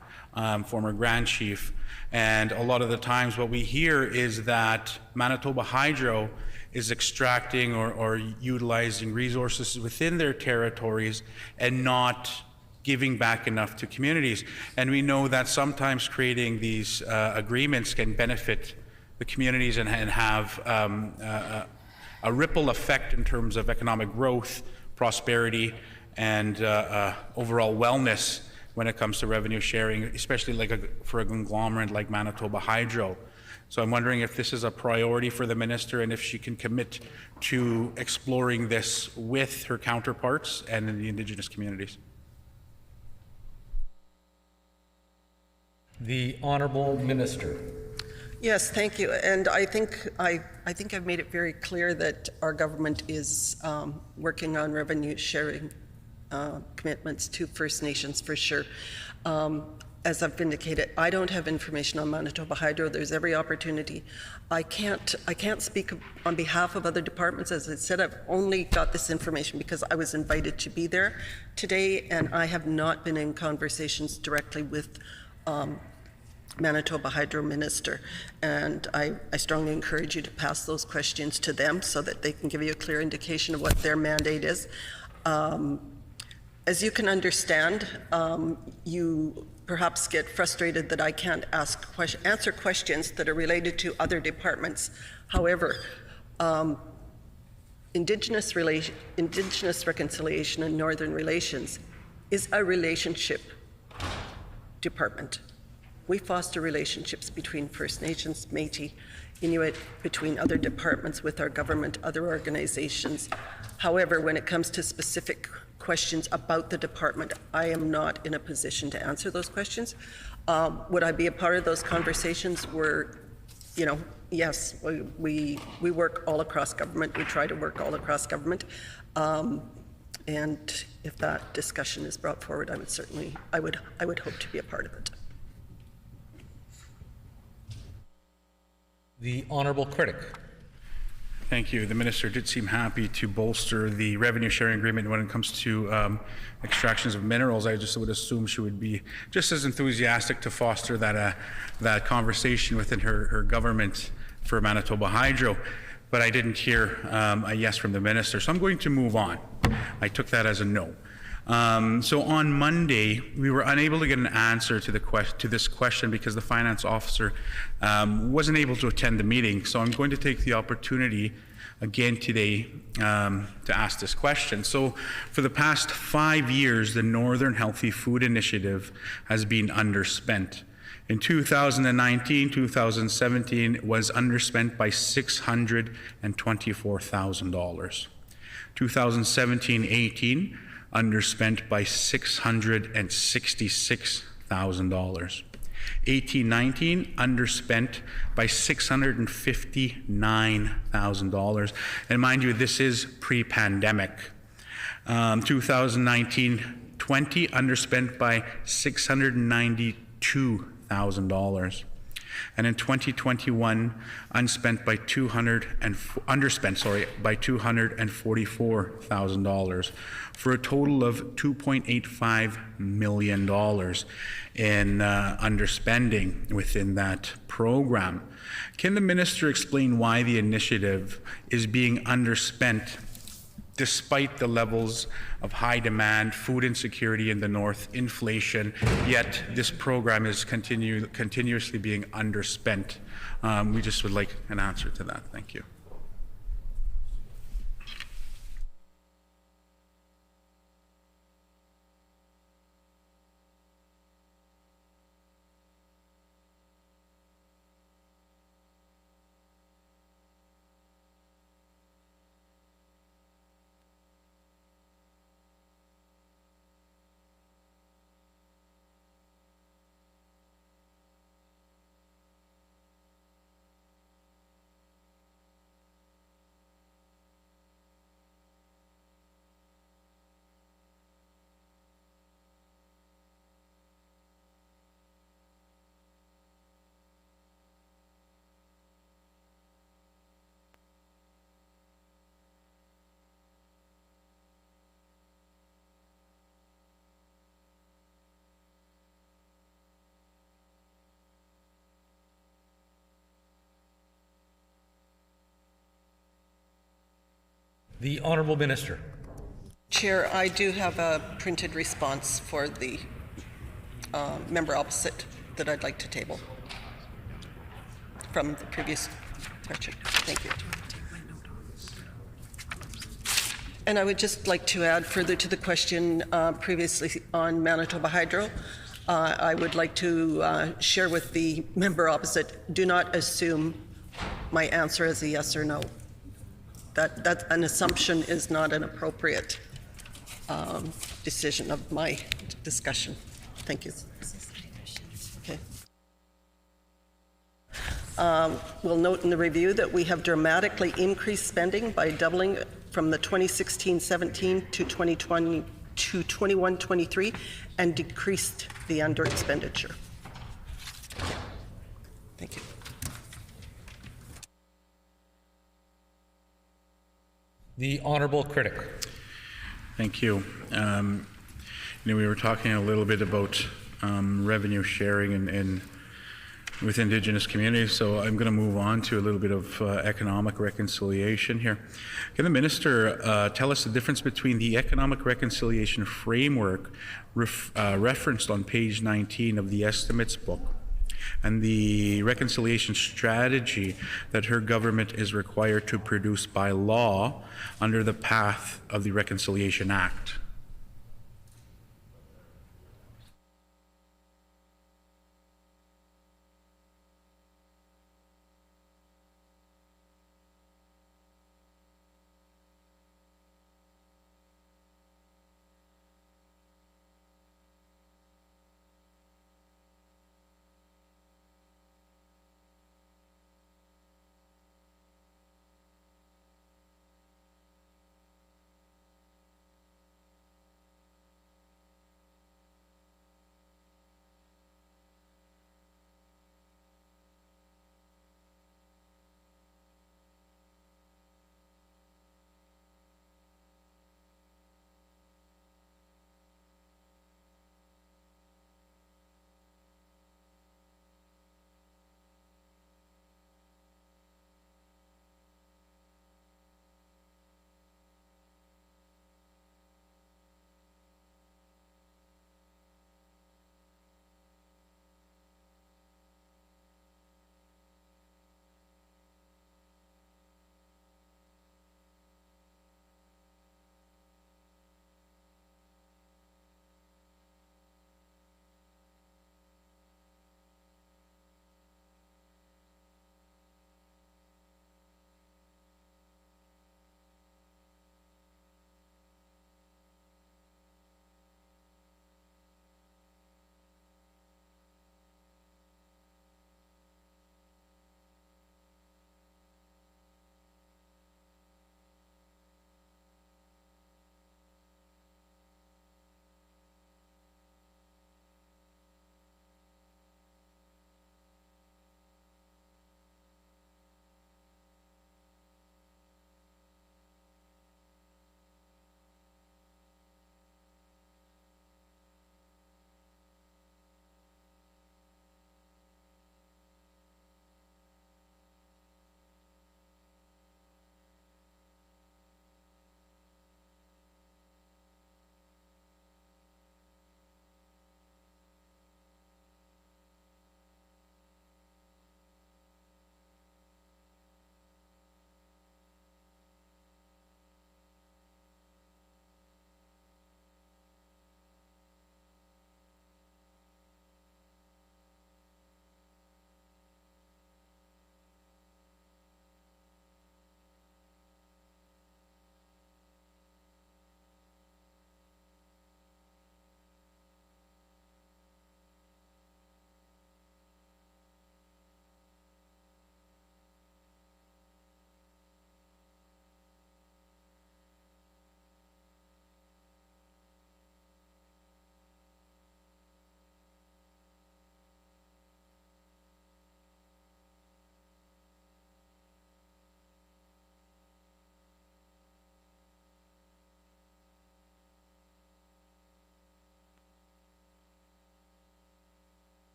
former Grand Chief. And a lot of the times what we hear is that Manitoba Hydro is extracting or utilizing resources within their territories and not giving back enough to communities. And we know that sometimes creating these agreements can benefit the communities and have a ripple effect in terms of economic growth, prosperity, and overall wellness when it comes to revenue sharing, especially for a conglomerate like Manitoba Hydro. So I'm wondering if this is a priority for the minister and if she can commit to exploring this with her counterparts and in the Indigenous communities. The Honourable Minister. Yes, thank you. And I think I've made it very clear that our government is working on revenue sharing commitments to First Nations for sure. As I've indicated, I don't have information on Manitoba Hydro. There's every opportunity. I can't speak on behalf of other departments. As I said, I've only got this information because I was invited to be there today, and I have not been in conversations directly with Manitoba Hydro Minister. And I strongly encourage you to pass those questions to them so that they can give you a clear indication of what their mandate is. As you can understand, you perhaps get frustrated that I can't answer questions that are related to other departments. However, Indigenous Reconciliation and Northern Relations is a relationship department. We foster relationships between First Nations, Métis, Inuit, between other departments with our government, other organizations. However, when it comes to specific questions about the department, I am not in a position to answer those questions. Would I be a part of those conversations? Yes, we work all across government. We try to work all across government. And if that discussion is brought forward, I would hope to be a part of it. The Honourable Critic. Thank you. The minister did seem happy to bolster the revenue sharing agreement when it comes to extractions of minerals. I just would assume she would be just as enthusiastic to foster that conversation within her government for Manitoba Hydro. But I didn't hear a yes from the minister, so I'm going to move on. I took that as a no. So on Monday, we were unable to get an answer to this question because the finance officer wasn't able to attend the meeting. So I'm going to take the opportunity again today to ask this question. So for the past 5 years, the Northern Healthy Food Initiative has been underspent. In 2019, 2017 was underspent by $624,000. 2017-18 underspent by $666,000. 18-19 underspent by $659,000. And mind you, this is pre-pandemic. 2019-20 underspent by $692,000. And in 2021, underspent by $244,000, for a total of $2.85 million in underspending within that program. Can the minister explain why the initiative is being underspent despite the levels of high demand, food insecurity in the North, inflation, yet this program is continuously being underspent? We just would like an answer to that. Thank you. The Honourable Minister. Chair, I do have a printed response for the member opposite that I'd like to table from the previous question. Thank you. And I would just like to add further to the question previously on Manitoba Hydro. I would like to share with the member opposite, do not assume my answer is a yes or no. That an assumption is not an appropriate decision of my discussion. Thank you. Okay. We'll note in the review that we have dramatically increased spending by doubling from the 2016-17 to 2020 to 21-23 and decreased the under expenditure. Thank you. The Honourable Critic. Thank you. We were talking a little bit about revenue sharing and with Indigenous communities, so I'm going to move on to a little bit of economic reconciliation here. Can the Minister tell us the difference between the economic reconciliation framework referenced on page 19 of the estimates book and the reconciliation strategy that her government is required to produce by law under the path of the Reconciliation Act?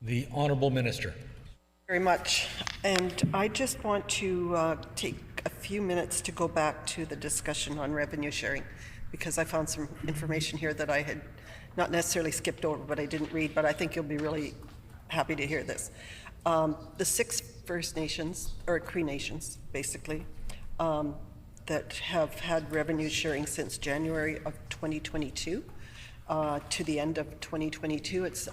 The Honourable Minister. Very much. And I just want to take a few minutes to go back to the discussion on revenue sharing, because I found some information here that I had not necessarily skipped over, but I didn't read, but I think you'll be really happy to hear this. The 6 First Nations, or Cree Nations, basically, that have had revenue sharing since January of 2022 to the end of 2022. It's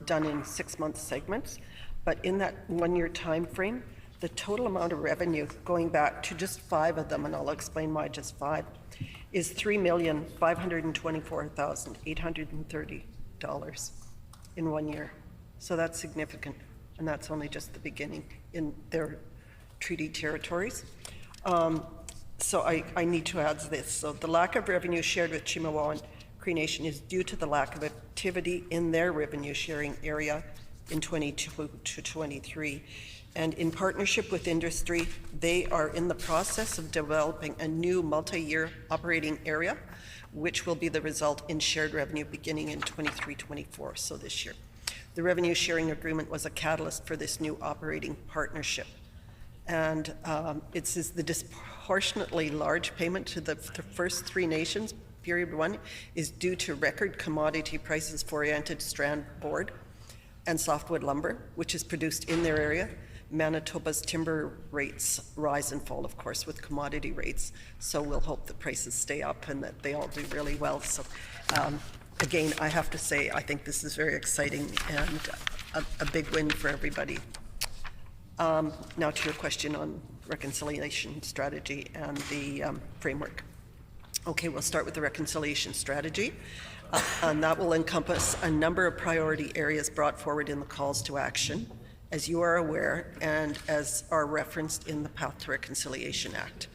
done in 6-month segments, but in that 1-year time frame, the total amount of revenue going back to just 5 of them, and I'll explain why just 5, is $3,524,830 in 1 year. So that's significant, and that's only just the beginning in their treaty territories. So I need to add this. So the lack of revenue shared with Chimawawan Cree Nation is due to the lack of activity in their revenue sharing area in 22 to 23. And in partnership with industry, they are in the process of developing a new multi-year operating area, which will be the result in shared revenue beginning in 23-24, so this year. The revenue sharing agreement was a catalyst for this new operating partnership. And it's the disproportionately large payment to the first 3 nations, period 1, is due to record commodity prices for oriented strand board and softwood lumber, which is produced in their area. Manitoba's timber rates rise and fall, of course, with commodity rates. So we'll hope the prices stay up and that they all do really well. So again, I have to say, I think this is very exciting and a big win for everybody. Now to your question on reconciliation strategy and the framework. Okay, we'll start with the reconciliation strategy. And that will encompass a number of priority areas brought forward in the calls to action, as you are aware, and as are referenced in the Path to Reconciliation Act.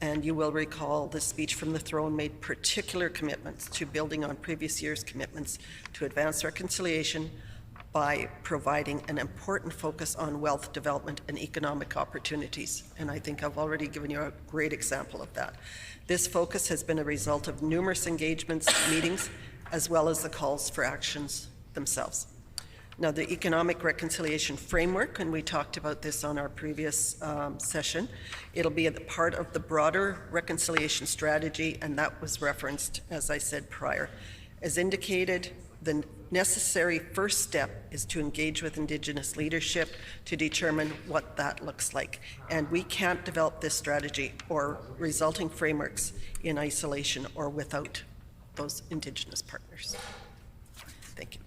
And you will recall the speech from the throne made particular commitments to building on previous year's commitments to advance reconciliation by providing an important focus on wealth development and economic opportunities. And I think I've already given you a great example of that. This focus has been a result of numerous engagements, meetings, as well as the calls for actions themselves. Now, the economic reconciliation framework, and we talked about this on our previous session, it'll be a part of the broader reconciliation strategy, and that was referenced, as I said prior. As indicated, the necessary first step is to engage with Indigenous leadership to determine what that looks like. And we can't develop this strategy or resulting frameworks in isolation or without those Indigenous partners. Thank you.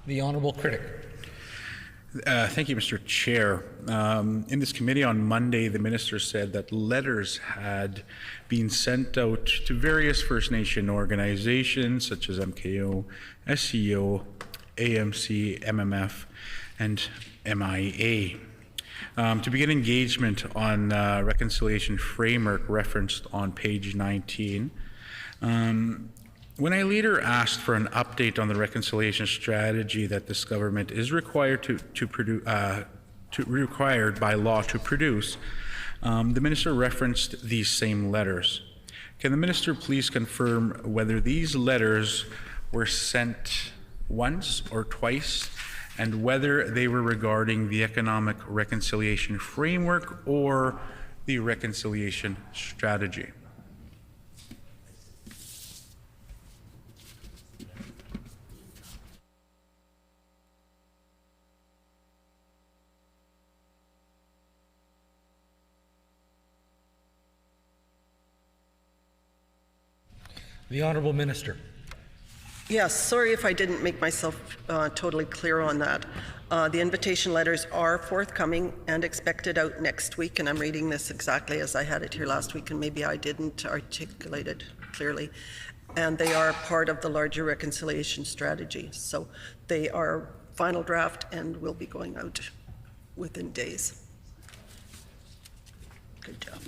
The Honourable Critic. Thank you, Mr. Chair. In this committee on Monday, the minister said that letters had been sent out to various First Nation organizations such as MKO, SEO, AMC, MMF, and MIA to begin engagement on reconciliation framework referenced on page 19. When I later asked for an update on the reconciliation strategy that this government is required required by law to produce, the minister referenced these same letters. Can the minister please confirm whether these letters were sent once or twice, and whether they were regarding the economic reconciliation framework or the reconciliation strategy? The Honourable Minister. Yes, sorry if I didn't make myself totally clear on that. The invitation letters are forthcoming and expected out next week, and I'm reading this exactly as I had it here last week, and maybe I didn't articulate it clearly. And they are part of the larger reconciliation strategy. So they are final draft and will be going out within days. Good job.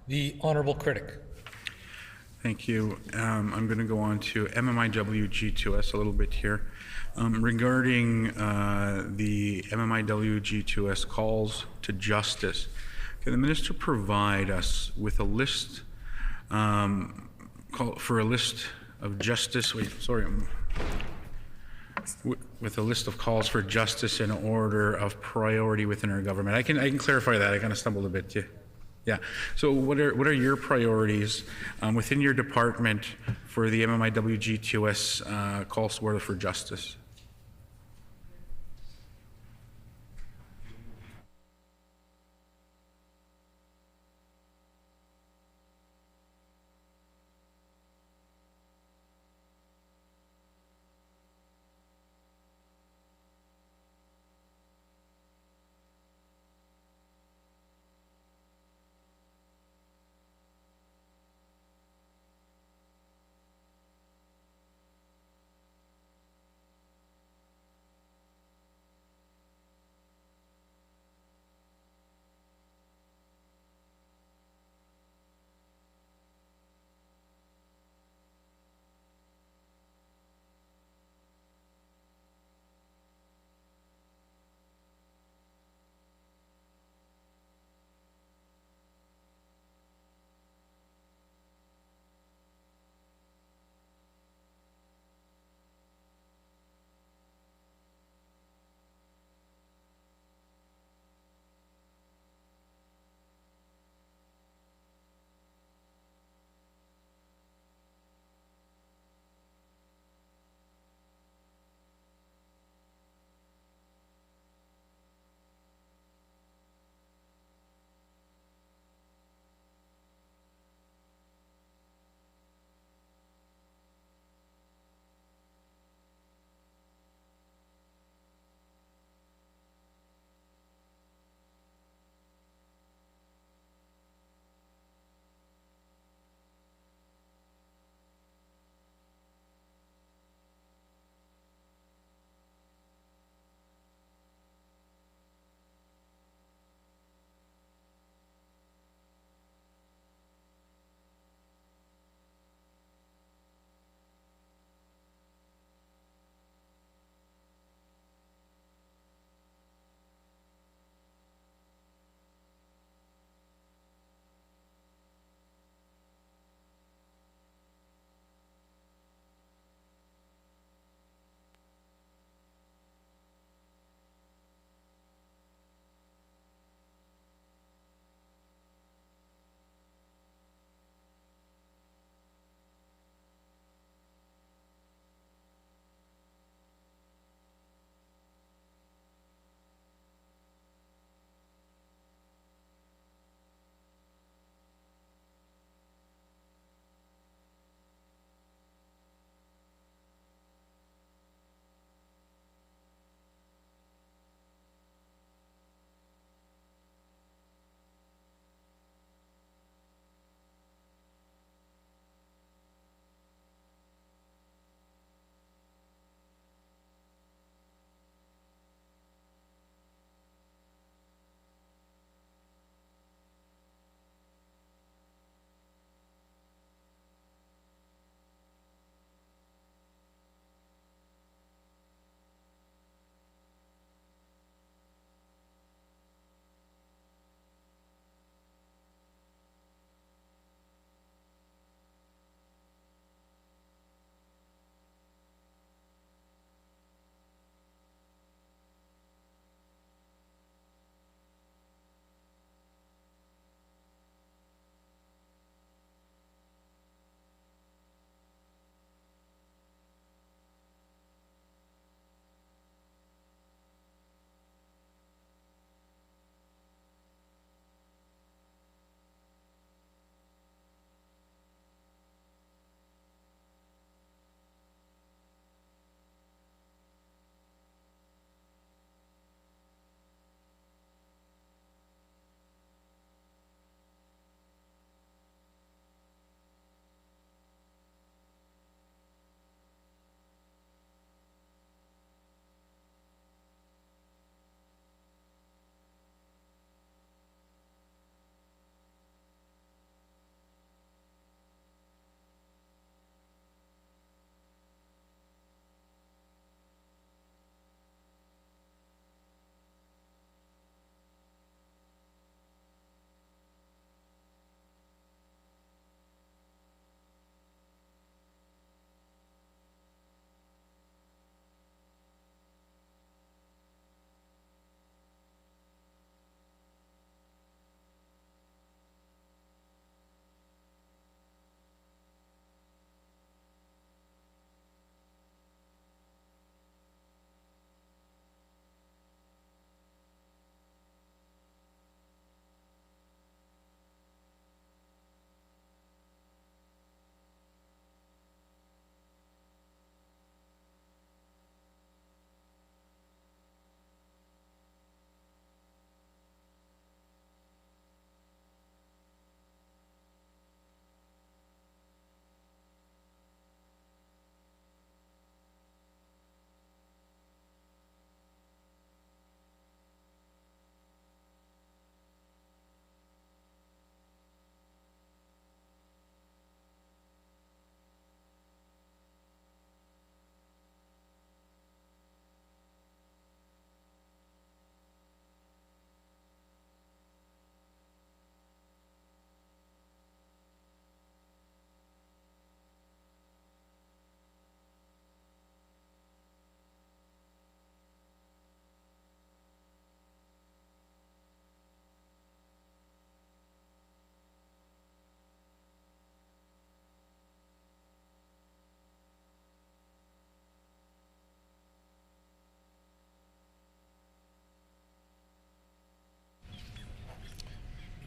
The Honourable Critic. Thank you. I'm going to go on to MMIW G2S a little bit here. Regarding the MMIW G2S calls to justice, can the minister provide us with a list, for a list of justice, with a list of calls for justice in order of priority within our government? I can clarify that. I kind of stumbled a bit. Yeah. So what are your priorities within your department for the MMIW G2S calls to order for justice?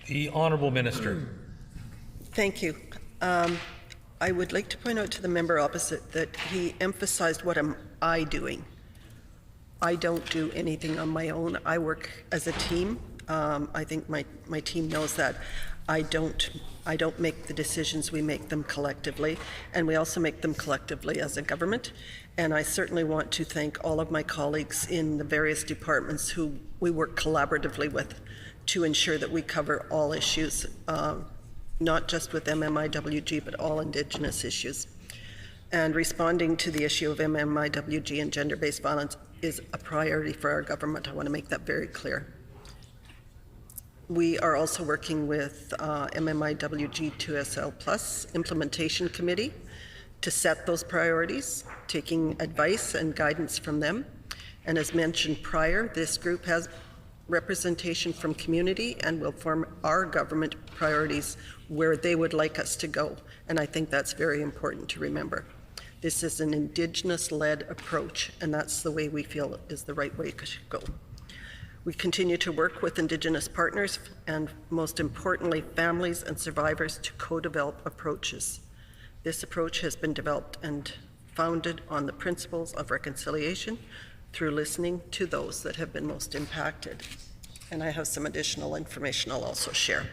The Honourable Minister. Thank you. I would like to point out to the member opposite that he emphasized what am I doing. I don't do anything on my own. I work as a team. I think my team knows that. I don't make the decisions, we make them collectively, and we also make them collectively as a government. And I certainly want to thank all of my colleagues in the various departments who we work collaboratively with to ensure that we cover all issues, not just with MMIWG, but all Indigenous issues. And responding to the issue of MMIWG and gender-based violence is a priority for our government. I want to make that very clear. We are also working with MMIWG 2SL Plus Implementation Committee to set those priorities, taking advice and guidance from them. And as mentioned prior, this group has representation from community and will form our government priorities where they would like us to go. And I think that's very important to remember. This is an Indigenous-led approach, and that's the way we feel is the right way to go. We continue to work with Indigenous partners and, most importantly, families and survivors to co-develop approaches. This approach has been developed and founded on the principles of reconciliation through listening to those that have been most impacted. And I have some additional information I'll also share.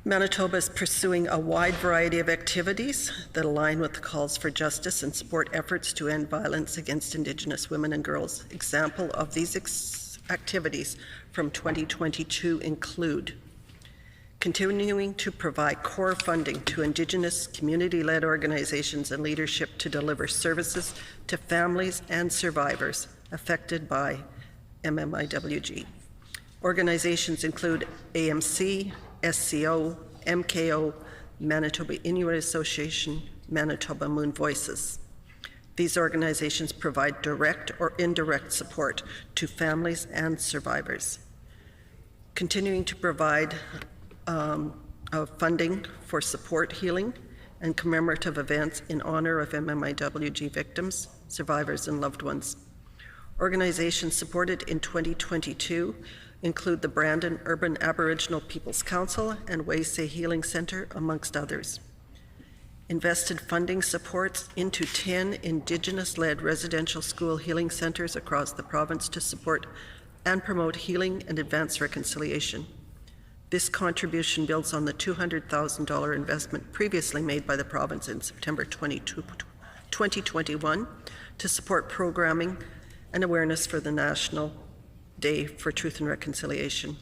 Manitoba is pursuing a wide variety of activities that align with the calls for justice and support efforts to end violence against Indigenous women and girls. Example of these activities from 2022 include continuing to provide core funding to Indigenous community-led organizations and leadership to deliver services to families and survivors affected by MMIWG. Organizations include AMC, SCO, MKO, Manitoba Inuit Association, Manitoba Moon Voices. These organizations provide direct or indirect support to families and survivors. Continuing to provide funding for support, healing, and commemorative events in honor of MMIWG victims, survivors, and loved ones. Organizations supported in 2022 include the Brandon Urban Aboriginal Peoples Council and Waysay Healing Center, amongst others. Invested funding supports into 10 Indigenous-led residential school healing centers across the province to support and promote healing and advance reconciliation. This contribution builds on the $200,000 investment previously made by the province in September 2021 to support programming and awareness for the National Day for Truth and Reconciliation.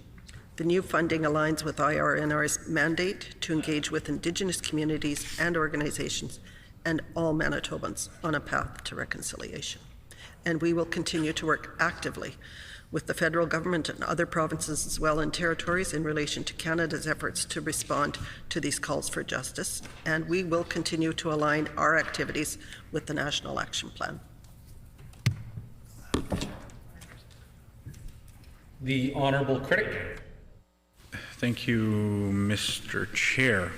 The new funding aligns with IRNR's mandate to engage with Indigenous communities and organizations and all Manitobans on a path to reconciliation. And we will continue to work actively with the federal government and other provinces as well and territories in relation to Canada's efforts to respond to these calls for justice. And we will continue to align our activities with the National Action Plan. The Honourable Critic. Thank you, Mr. Chair.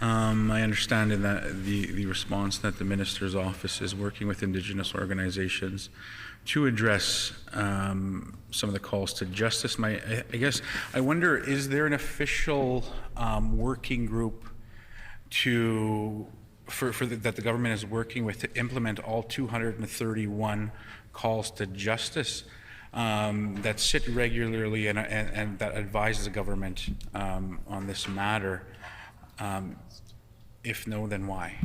I understand in that the response that the Minister's office is working with Indigenous organizations to address some of the calls to justice. I guess I wonder, is there an official working group that the government is working with to implement all 231 calls to justice that sit regularly and that advises the government on this matter? If no, then why?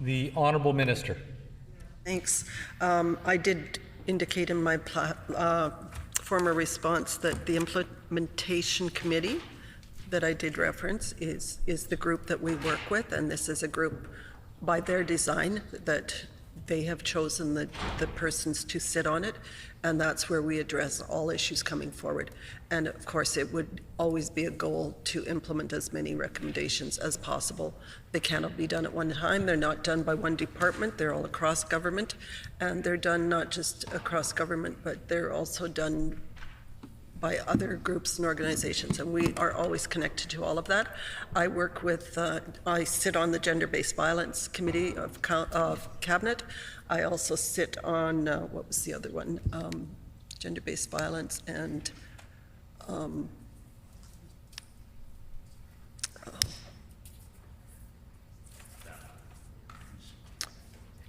The Honourable Minister. Thanks. I did indicate in my former response that the implementation committee that I did reference is the group that we work with, and this is a group by their design that they have chosen the persons to sit on it, and that's where we address all issues coming forward. And of course, it would always be a goal to implement as many recommendations as possible. They cannot be done at one time. They're not done by one department. They're all across government, and they're done not just across government, but they're also done by other groups and organizations, and we are always connected to all of that. I work with, I sit on the Gender-Based Violence Committee of Cabinet. I also sit on, what was the other one? Gender-Based Violence and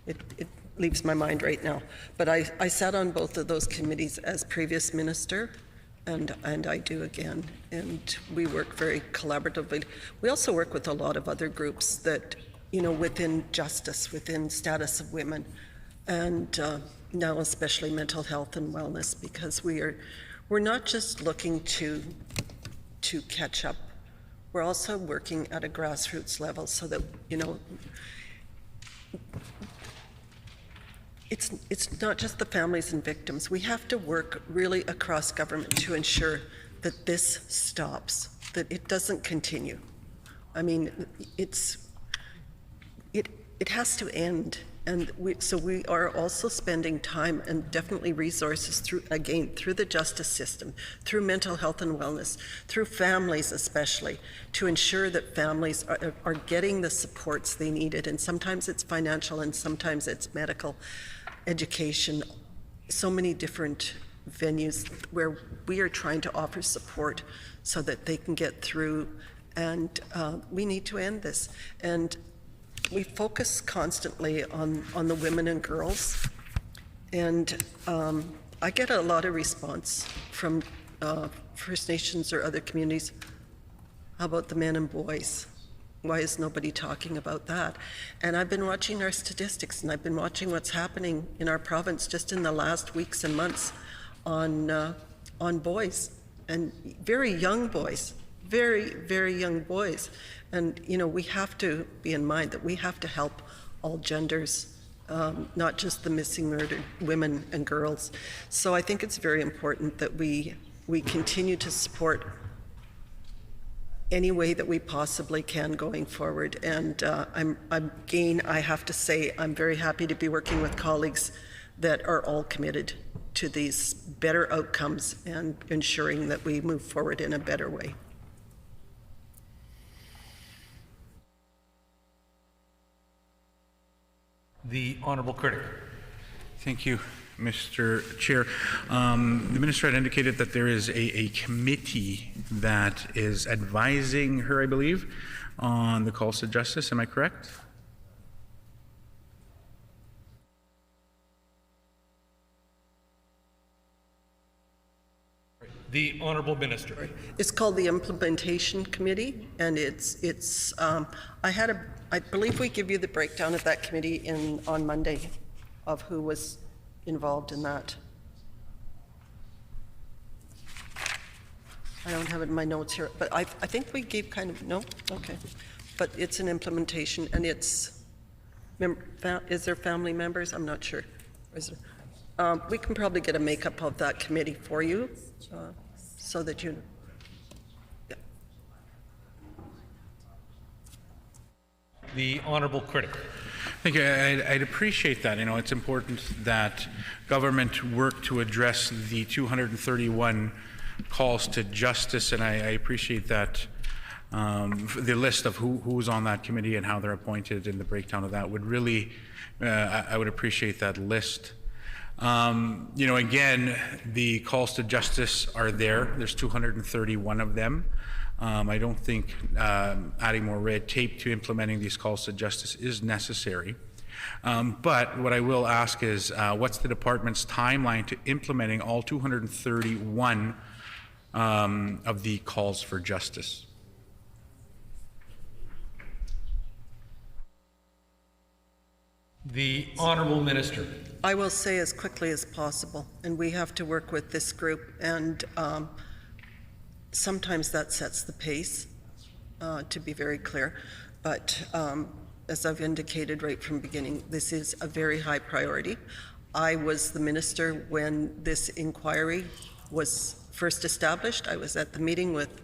it leaves my mind right now. But I sat on both of those committees as previous minister, and I do again, and we work very collaboratively. We also work with a lot of other groups that, you know, within justice, within status of women, and now especially mental health and wellness, because we're not just looking to catch up. We're also working at a grassroots level so that, you know, it's not just the families and victims. We have to work really across government to ensure that this stops, that it doesn't continue. I mean, it has to end. And so we are also spending time and definitely resources through the justice system, through mental health and wellness, through families especially, to ensure that families are getting the supports they needed. And sometimes it's financial and sometimes it's medical, education, so many different venues where we are trying to offer support so that they can get through. And we need to end this. And we focus constantly on the women and girls, and I get a lot of response from First Nations or other communities. How about the men and boys? Why is nobody talking about that? And I've been watching our statistics, and I've been watching what's happening in our province just in the last weeks and months on boys, and very young boys, very, very young boys. And, you know, we have to be in mind that we have to help all genders, not just the missing murdered women and girls. So I think it's very important that we continue to support any way that we possibly can going forward. And again, I have to say, I'm very happy to be working with colleagues that are all committed to these better outcomes and ensuring that we move forward in a better way. The Honourable Critic. Thank you, Mr. Chair. The Minister had indicated that there is a committee that is advising her, I believe, on the calls to justice. Am I correct? The Honourable Minister. It's called the Implementation Committee, and I believe we give you the breakdown of that committee on Monday of who was involved in that. I don't have it in my notes here, but I think we gave kind of, no? Okay. But it's an implementation, and it's, is there family members? I'm not sure. Is there? We can probably get a makeup of that committee for you so that you. Yeah. The Honourable Critic. Thank you. I'd appreciate that. You know, it's important that government work to address the 231 calls to justice, and I appreciate that. The list of who's on that committee and how they're appointed and the breakdown of that would really, I would appreciate that list. You know, again, the calls to justice are there. There's 231 of them. I don't think adding more red tape to implementing these calls to justice is necessary. But what I will ask is, what's the department's timeline to implementing all 231 of the calls for justice? The Honourable Minister. I will say as quickly as possible, and we have to work with this group, and sometimes that sets the pace, to be very clear. But as I've indicated right from the beginning, this is a very high priority. I was the minister when this inquiry was first established. I was at the meeting with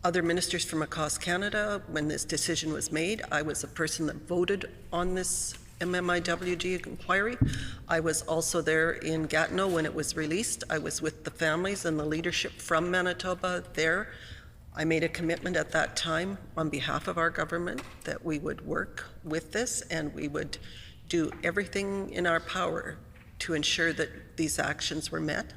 other ministers from across Canada when this decision was made. I was a person that voted on this MMIWG inquiry. I was also there in Gatineau when it was released. I was with the families and the leadership from Manitoba there. I made a commitment at that time on behalf of our government that we would work with this and we would do everything in our power to ensure that these actions were met.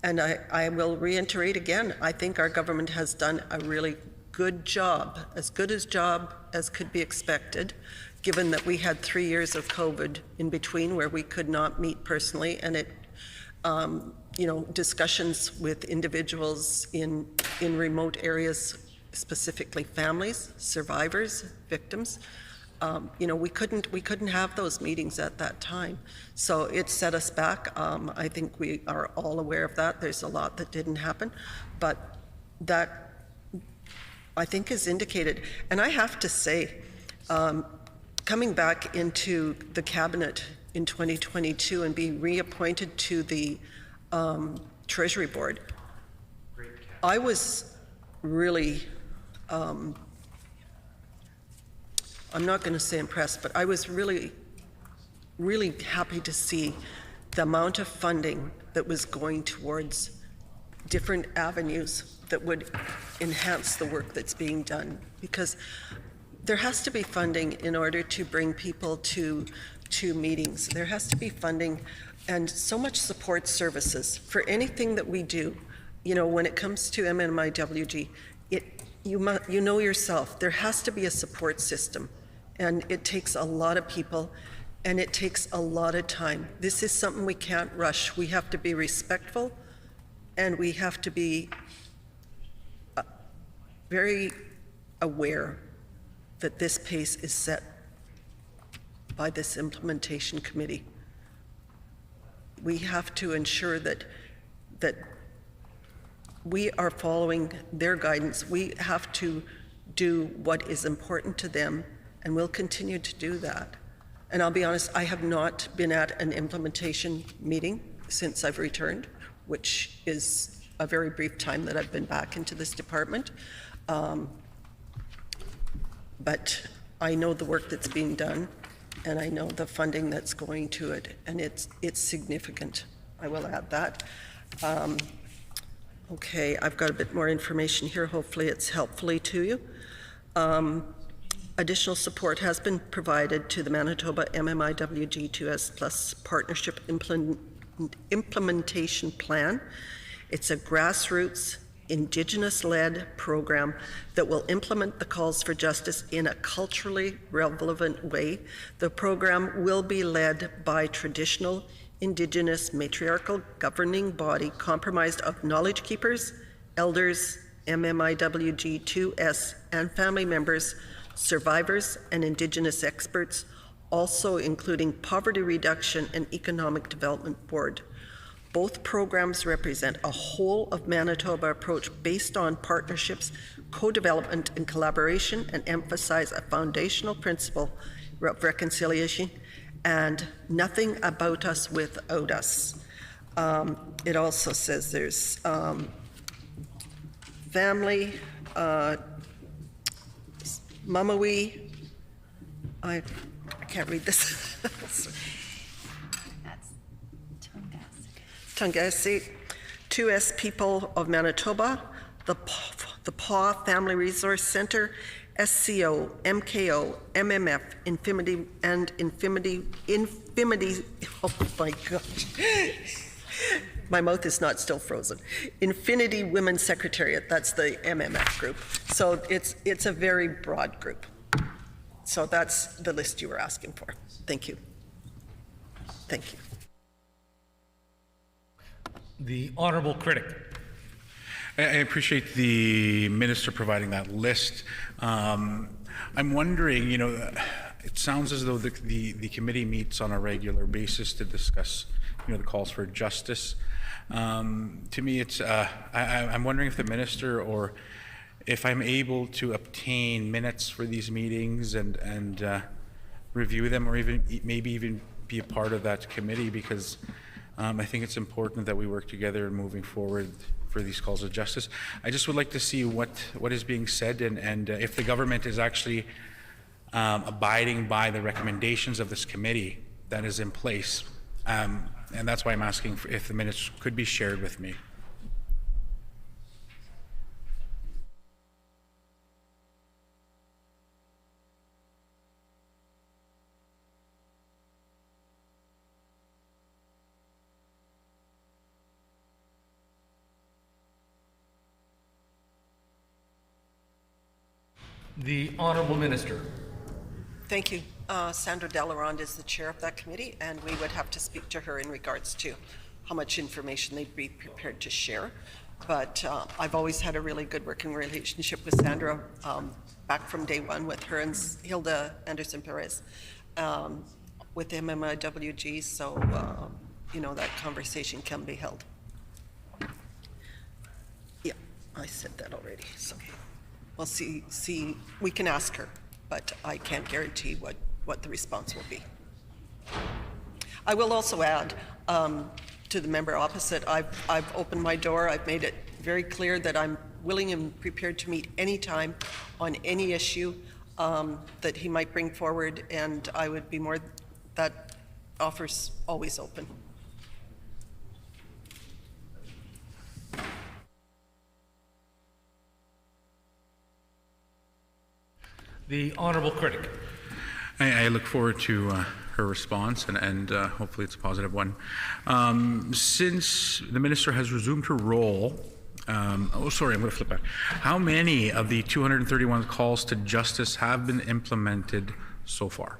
And I will reiterate again, I think our government has done a really good job as could be expected, given that we had 3 years of COVID in between where we could not meet personally, and it, discussions with individuals in remote areas, specifically families, survivors, victims. We couldn't have those meetings at that time. So it set us back. I think we are all aware of that. There's a lot that didn't happen, but that I think is indicated. And I have to say, coming back into the cabinet in 2022 and being reappointed to the Treasury Board, I was really, I'm not going to say impressed, but I was really, really happy to see the amount of funding that was going towards different avenues that would enhance the work that's being done. Because there has to be funding in order to bring people to meetings. There has to be funding and so much support services for anything that we do. When it comes to MMIWG, you know yourself, there has to be a support system. And it takes a lot of people, and it takes a lot of time. This is something we can't rush. We have to be respectful, and we have to be very aware that this pace is set by this implementation committee. We have to ensure that we are following their guidance. We have to do what is important to them, and we'll continue to do that. And I'll be honest, I have not been at an implementation meeting since I've returned, which is a very brief time that I've been back into this department. But I know the work that's being done, and I know the funding that's going to it, and it's significant. I will add that. Okay, I've got a bit more information here. Hopefully it's helpfully to you. Additional support has been provided to the Manitoba MMIWG2S Plus Partnership Implementation Plan. It's a grassroots, Indigenous-led program that will implement the calls for justice in a culturally relevant way. The program will be led by traditional Indigenous matriarchal governing body comprised of knowledge keepers, elders, MMIWG2S, and family members, survivors, and Indigenous experts, also including Poverty Reduction and Economic Development Board. Both programs represent a whole of Manitoba approach based on partnerships, co-development, and collaboration, and emphasize a foundational principle of reconciliation and nothing about us without us. It also says there's family, Mamawi, I can't read this. That's Tungasi, 2S People of Manitoba, the PAW Family Resource Center, SCO, MKO, MMF, Infinity, and Infinity, oh my gosh. My mouth is not still frozen. Infinity Women's Secretariat, that's the MMF group. So it's a very broad group. So that's the list you were asking for. Thank you. Thank you. The Honourable Critic. I appreciate the minister providing that list. I'm wondering, it sounds as though the committee meets on a regular basis to discuss, the calls for justice. To me, it's I'm wondering if the minister, or if I'm able to obtain minutes for these meetings and review them, or maybe even be a part of that committee, because I think it's important that we work together in moving forward for these calls of justice. I just would like to see what is being said, and if the government is actually abiding by the recommendations of this committee that is in place. And that's why I'm asking if the minutes could be shared with me. The Honourable Minister. Thank you. Sandra Delarond is the chair of that committee, and we would have to speak to her in regards to how much information they'd be prepared to share. But I've always had a really good working relationship with Sandra, back from day one with her and Hilda Anderson Perez with MMIWG, so that conversation can be held. Yeah, I said that already, so we'll see, we can ask her, but I can't guarantee what the response will be. I will also add to the member opposite, I've opened my door. I've made it very clear that I'm willing and prepared to meet anytime on any issue that he might bring forward, and I would be that offer's always open. The Honourable Critic. I look forward to her response, and hopefully it's a positive one. Since the minister has resumed her role, I'm going to flip back. How many of the 231 calls to justice have been implemented so far?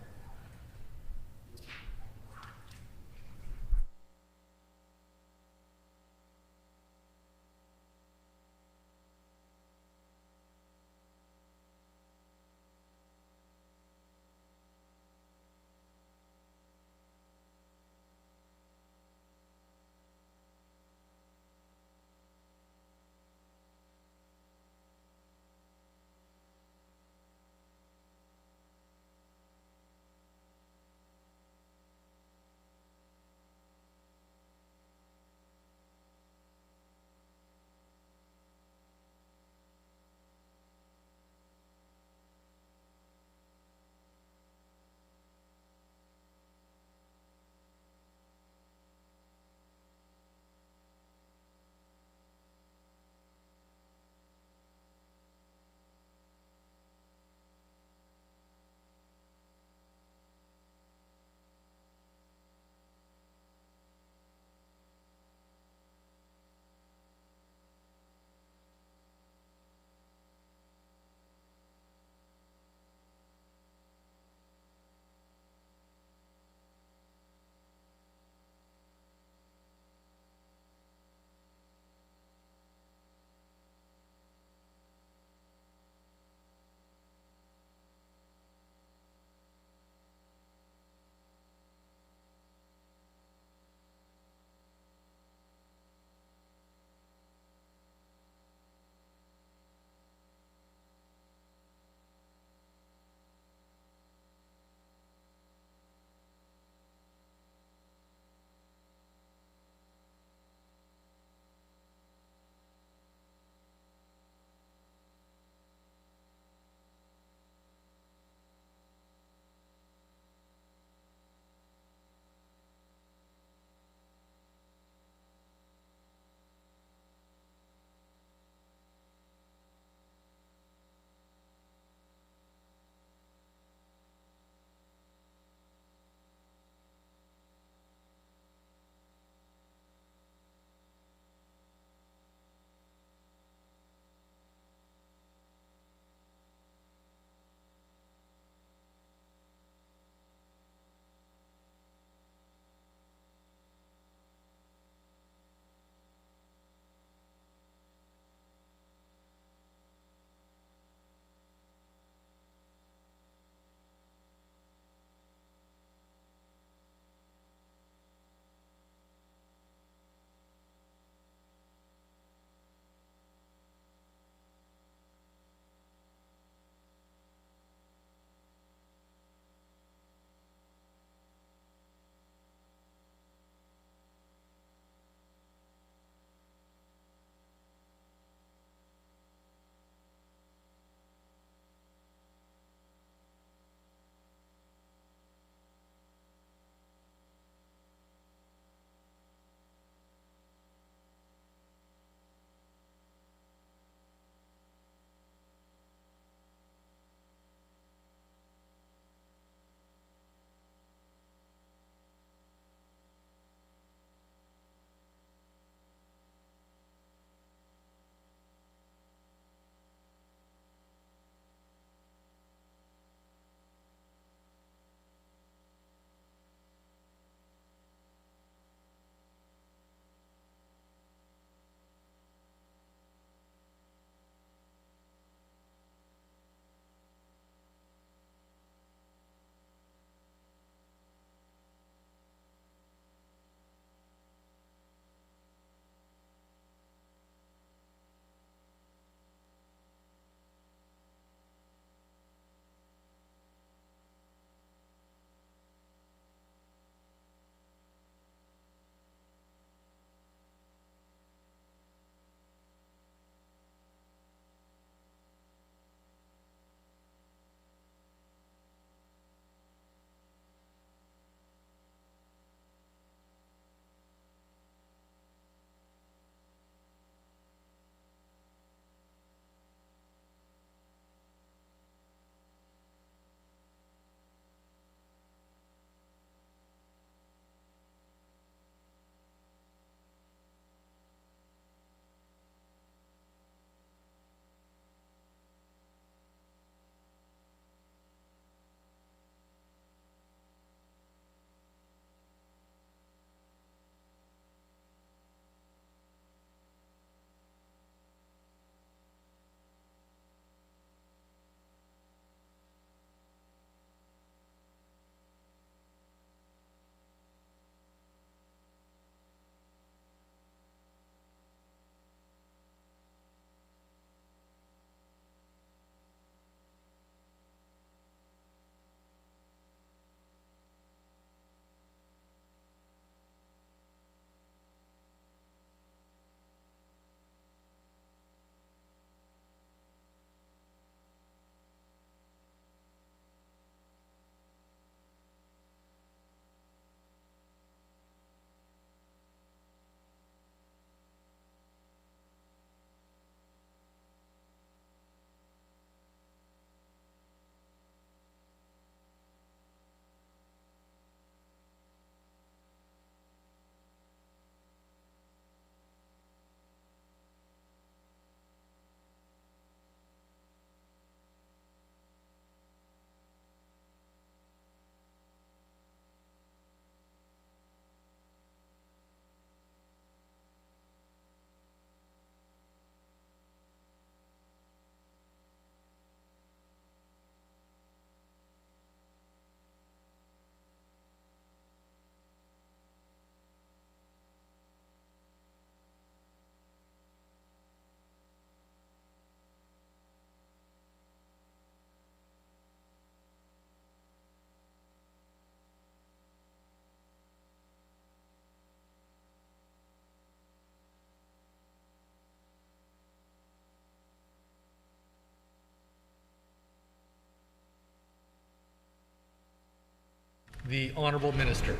The Honourable Minister.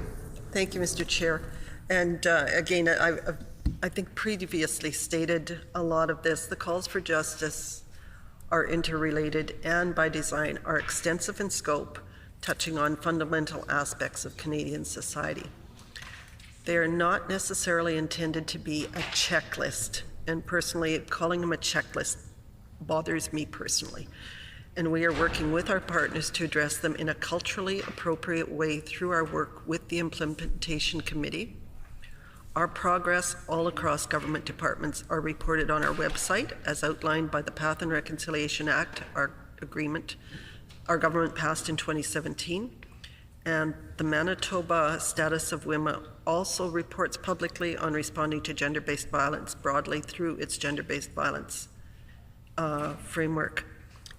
Thank you, Mr. Chair. And again, I think previously stated a lot of this. The calls for justice are interrelated and by design are extensive in scope, touching on fundamental aspects of Canadian society. They are not necessarily intended to be a checklist, and personally, calling them a checklist bothers me personally. And we are working with our partners to address them in a culturally appropriate way through our work with the Implementation Committee. Our progress all across government departments are reported on our website as outlined by the Path and Reconciliation Act, our agreement our government passed in 2017. And the Manitoba Status of Women also reports publicly on responding to gender-based violence broadly through its gender-based violence framework.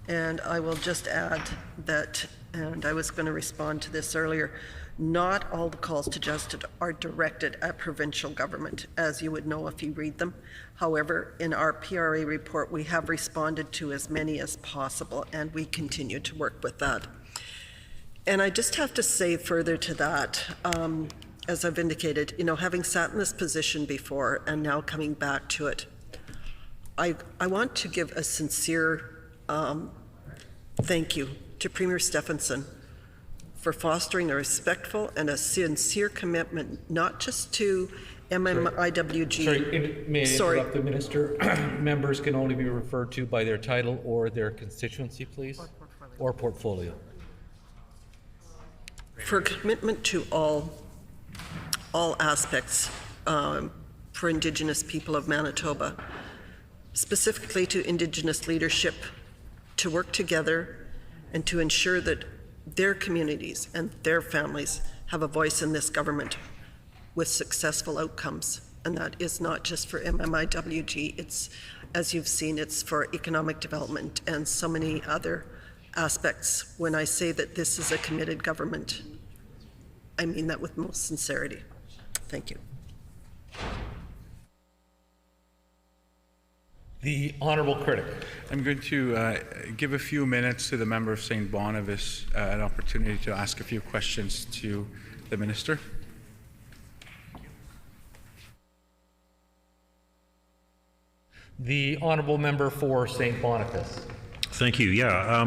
And I will just add that, and I was going to respond to this earlier, not all the calls to justice are directed at provincial government, as you would know if you read them. However, in our PRA report, we have responded to as many as possible, and we continue to work with that. And I just have to say further to that, as I've indicated, you know, having sat in this position before and now coming back to it, I want to give a sincere thank you to Premier Stephenson for fostering a respectful and a sincere commitment, not just to MMIWG. Sorry, may I interrupt the Minister? Members can only be referred to by their title or their constituency, please, or portfolio. For commitment to all aspects for Indigenous people of Manitoba, specifically to Indigenous leadership, to work together and to ensure that their communities and their families have a voice in this government with successful outcomes. And that is not just for MMIWG, it's, as you've seen, it's for economic development and so many other aspects. When I say that this is a committed government, I mean that with most sincerity. Thank you. The Honourable Critic. I'm going to give a few minutes to the member of St. Boniface an opportunity to ask a few questions to the Minister. The Honourable Member for St. Boniface. Thank you. Yeah,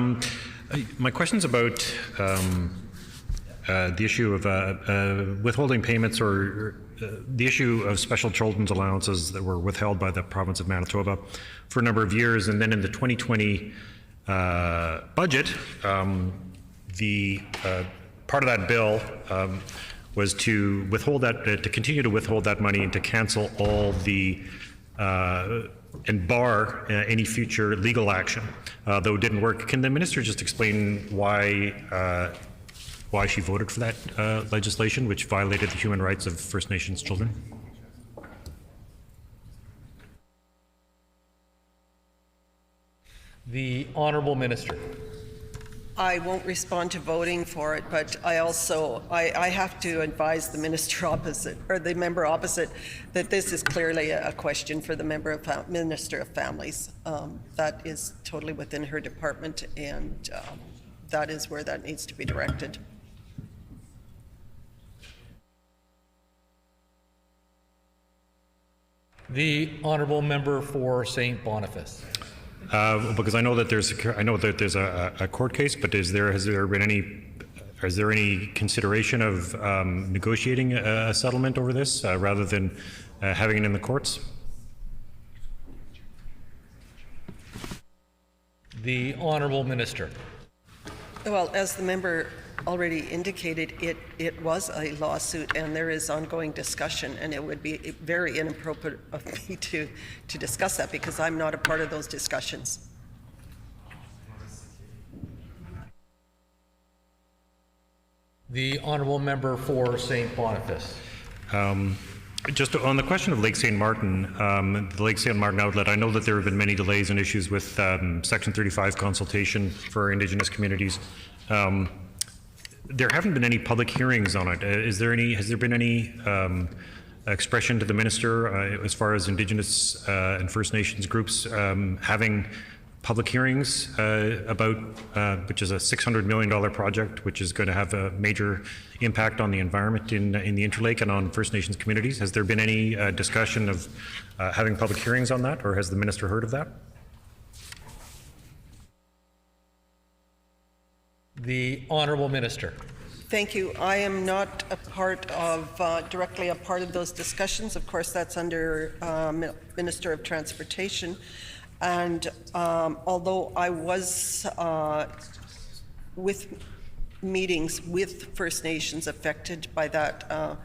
my question's about the issue of withholding payments or the issue of special children's allowances that were withheld by the province of Manitoba for a number of years, and then in the 2020 budget, the part of that bill was to withhold that, to continue to withhold that money and to cancel all the and bar any future legal action, though it didn't work. Can the minister just explain why she voted for that legislation, which violated the human rights of First Nations children? The Honourable Minister. I won't respond to voting for it, but I also, I have to advise the minister opposite, or the member opposite, that this is clearly a question for the Minister of Families. That is totally within her department, and that is where that needs to be directed. The Honourable Member for St. Boniface. Because I know that there's a court case, but has there been any consideration of negotiating a settlement over this rather than having it in the courts? The Honourable Minister. Well, as the member already indicated, it was a lawsuit and there is ongoing discussion, and it would be very inappropriate of me to discuss that because I'm not a part of those discussions. The Honourable Member for St. Boniface. Just on the question of Lake St. Martin, the Lake St. Martin outlet, I know that there have been many delays and issues with Section 35 consultation for Indigenous communities. There haven't been any public hearings on it. Has there been any expression to the minister as far as Indigenous and First Nations groups having public hearings about, which is a $600 million project, which is going to have a major impact on the environment in the Interlake and on First Nations communities. Has there been any discussion of having public hearings on that, or has the minister heard of that? The Honourable Minister. Thank you. I am not a part of, directly a part of those discussions. Of course, that's under Minister of Transportation. And although I was with meetings with First Nations affected by that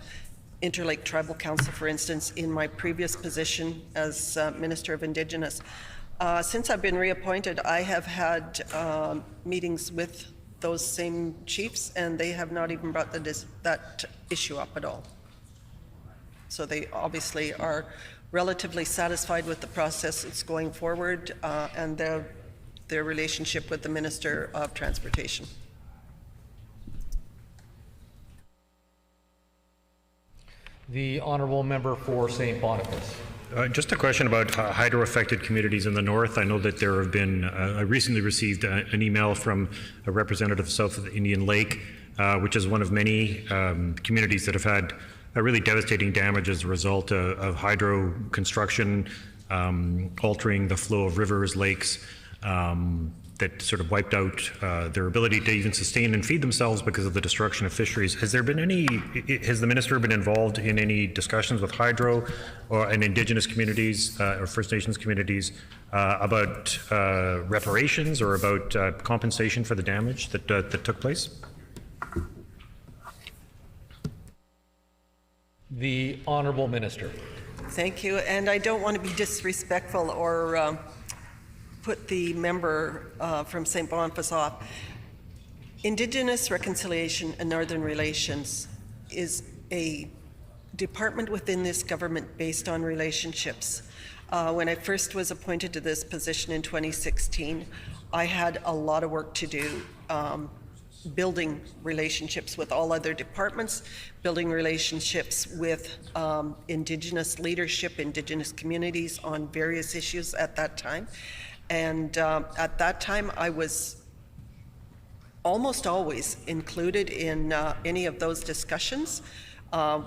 Interlake Tribal Council, for instance, in my previous position as Minister of Indigenous, since I've been reappointed, I have had meetings with those same chiefs, and they have not even brought that issue up at all. So they obviously are relatively satisfied with the process that's going forward and their relationship with the Minister of Transportation. The Honourable Member for St. Boniface. Just a question about hydro-affected communities in the north. I know that there have been, I recently received an email from a representative south of the Indian Lake, which is one of many communities that have had a really devastating damage as a result of hydro construction, altering the flow of rivers, lakes, that sort of wiped out their ability to even sustain and feed themselves because of the destruction of fisheries. Has there been any, has the minister been involved in any discussions with hydro or and Indigenous communities or First Nations communities about reparations or about compensation for the damage that, that took place? The Honourable Minister. Thank you, and I don't want to be disrespectful or put the member from St. Boniface off. Indigenous Reconciliation and Northern Relations is a department within this government based on relationships. When I first was appointed to this position in 2016, I had a lot of work to do building relationships with all other departments, building relationships with Indigenous leadership, Indigenous communities on various issues at that time. And at that time, I was almost always included in any of those discussions,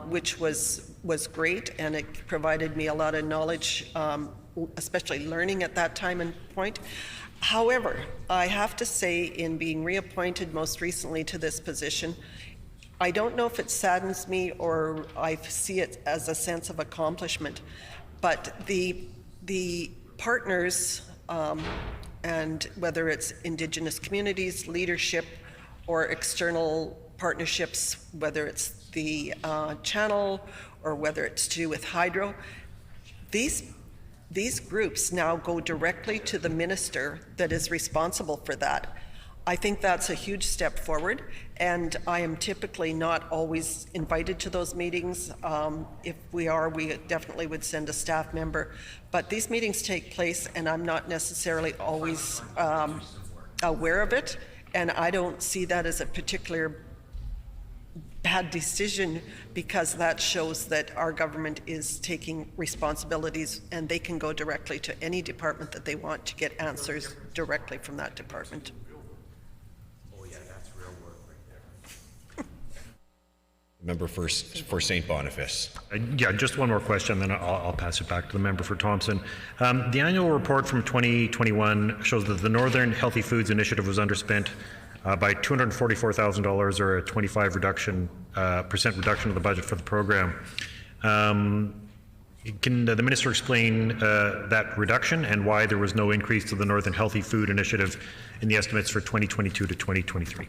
which was great, and it provided me a lot of knowledge, especially learning at that time and point. However, I have to say, in being reappointed most recently to this position, I don't know if it saddens me or I see it as a sense of accomplishment, but the partners, and whether it's Indigenous communities, leadership, or external partnerships, whether it's the channel or whether it's to do with hydro, these groups now go directly to the minister that is responsible for that. I think that's a huge step forward, and I am typically not always invited to those meetings. If we are, we definitely would send a staff member. But these meetings take place, and I'm not necessarily always aware of it, and I don't see that as a particular bad decision, because that shows that our government is taking responsibilities, and they can go directly to any department that they want to get answers directly from that department. Member for St. Boniface. Yeah, just one more question, then I'll pass it back to the member for Thompson. The annual report from 2021 shows that the Northern Healthy Foods Initiative was underspent by $244,000, or a 25% reduction of the budget for the program. Can the minister explain that reduction and why there was no increase to the Northern Healthy Food Initiative in the estimates for 2022 to 2023?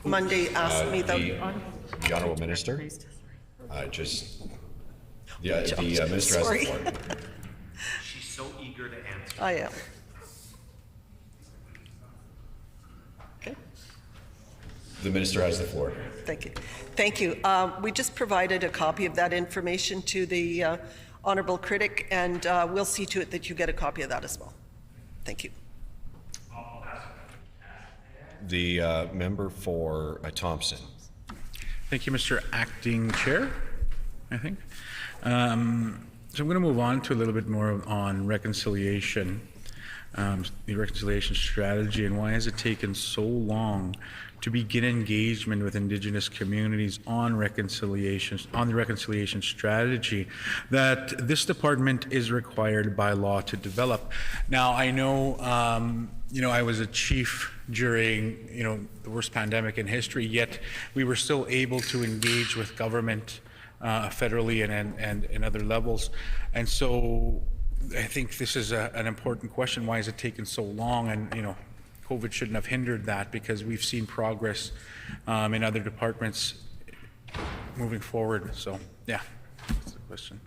Monday asked me the Honourable Minister. The Minister has the floor. She's so eager to answer. I am. Okay. The Minister has the floor. Thank you. Thank you. We just provided a copy of that information to the Honourable Critic, and we'll see to it that you get a copy of that as well. Thank you. The member for Thompson. Thank you, Mr. Acting Chair, I think. So I'm going to move on to a little bit more on reconciliation, the reconciliation strategy, and why has it taken so long to begin engagement with Indigenous communities on the reconciliation strategy that this department is required by law to develop. Now, I know, I was a chief during, the worst pandemic in history, yet we were still able to engage with government federally and in other levels. And so I think this is an important question. Why has it taken so long? And, COVID shouldn't have hindered that, because we've seen progress in other departments moving forward. So, yeah, that's the question.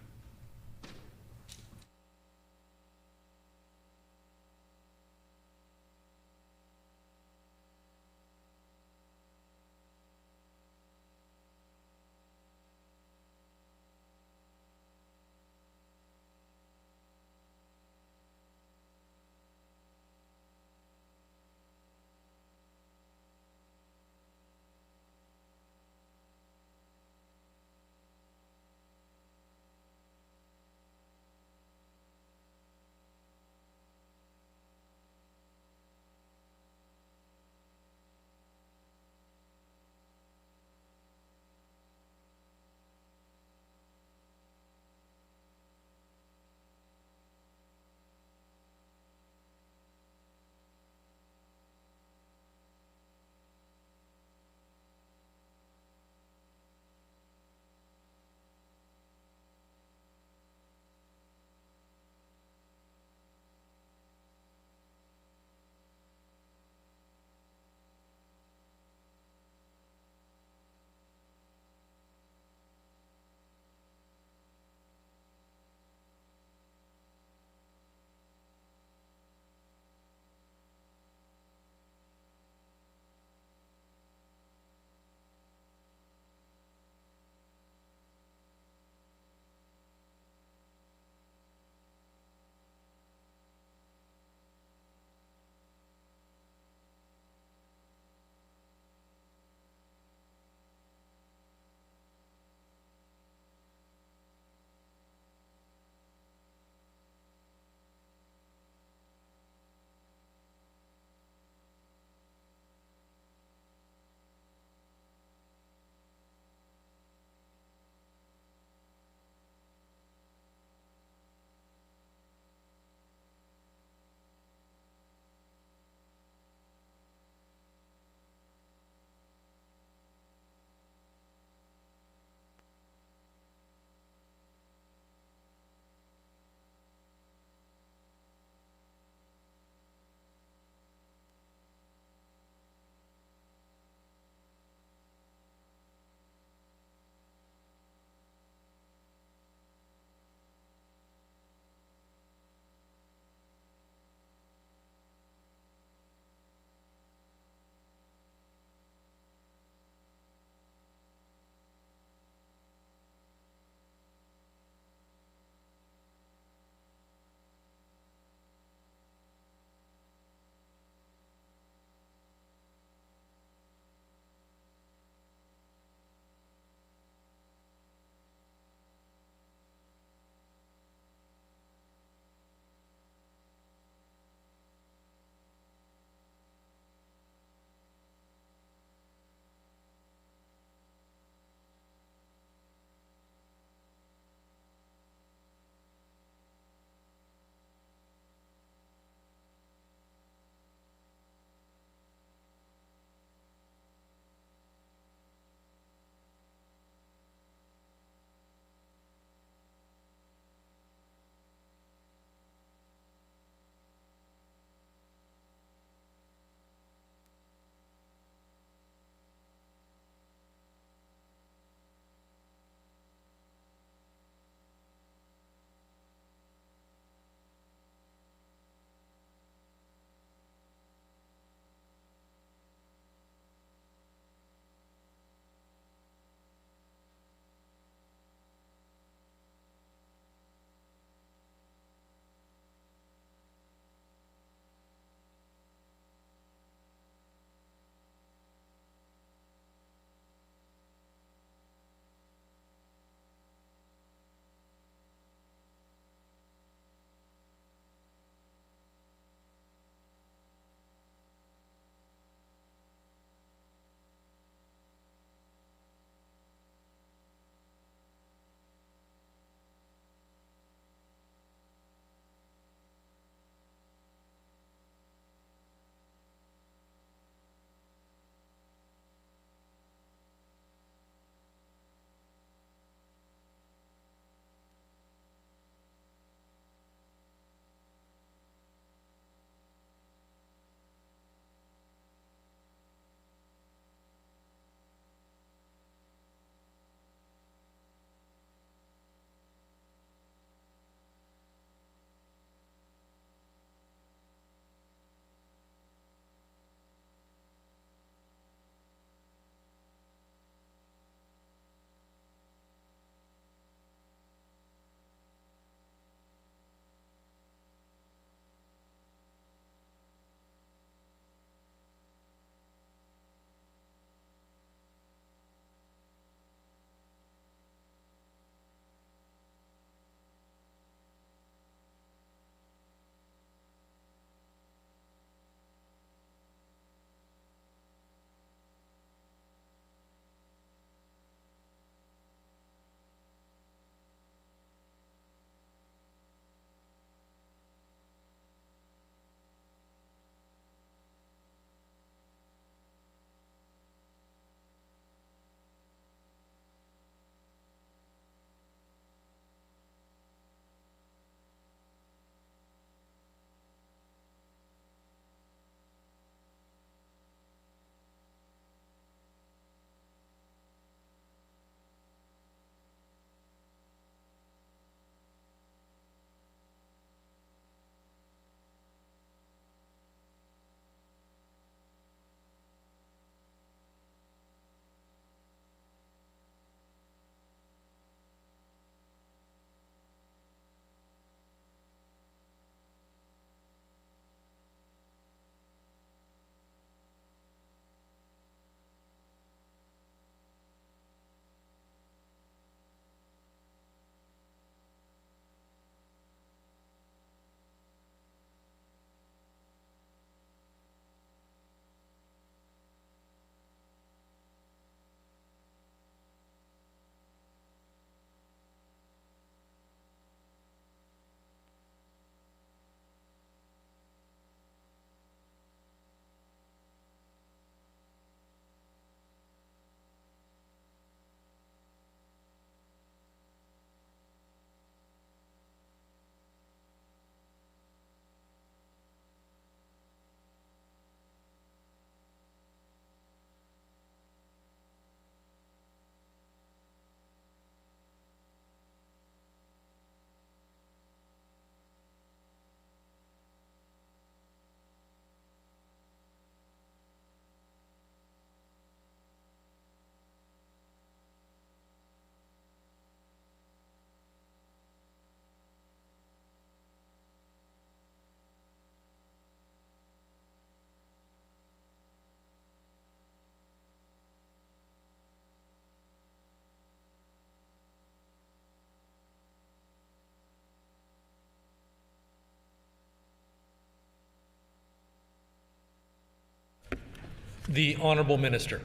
The Honourable Minister.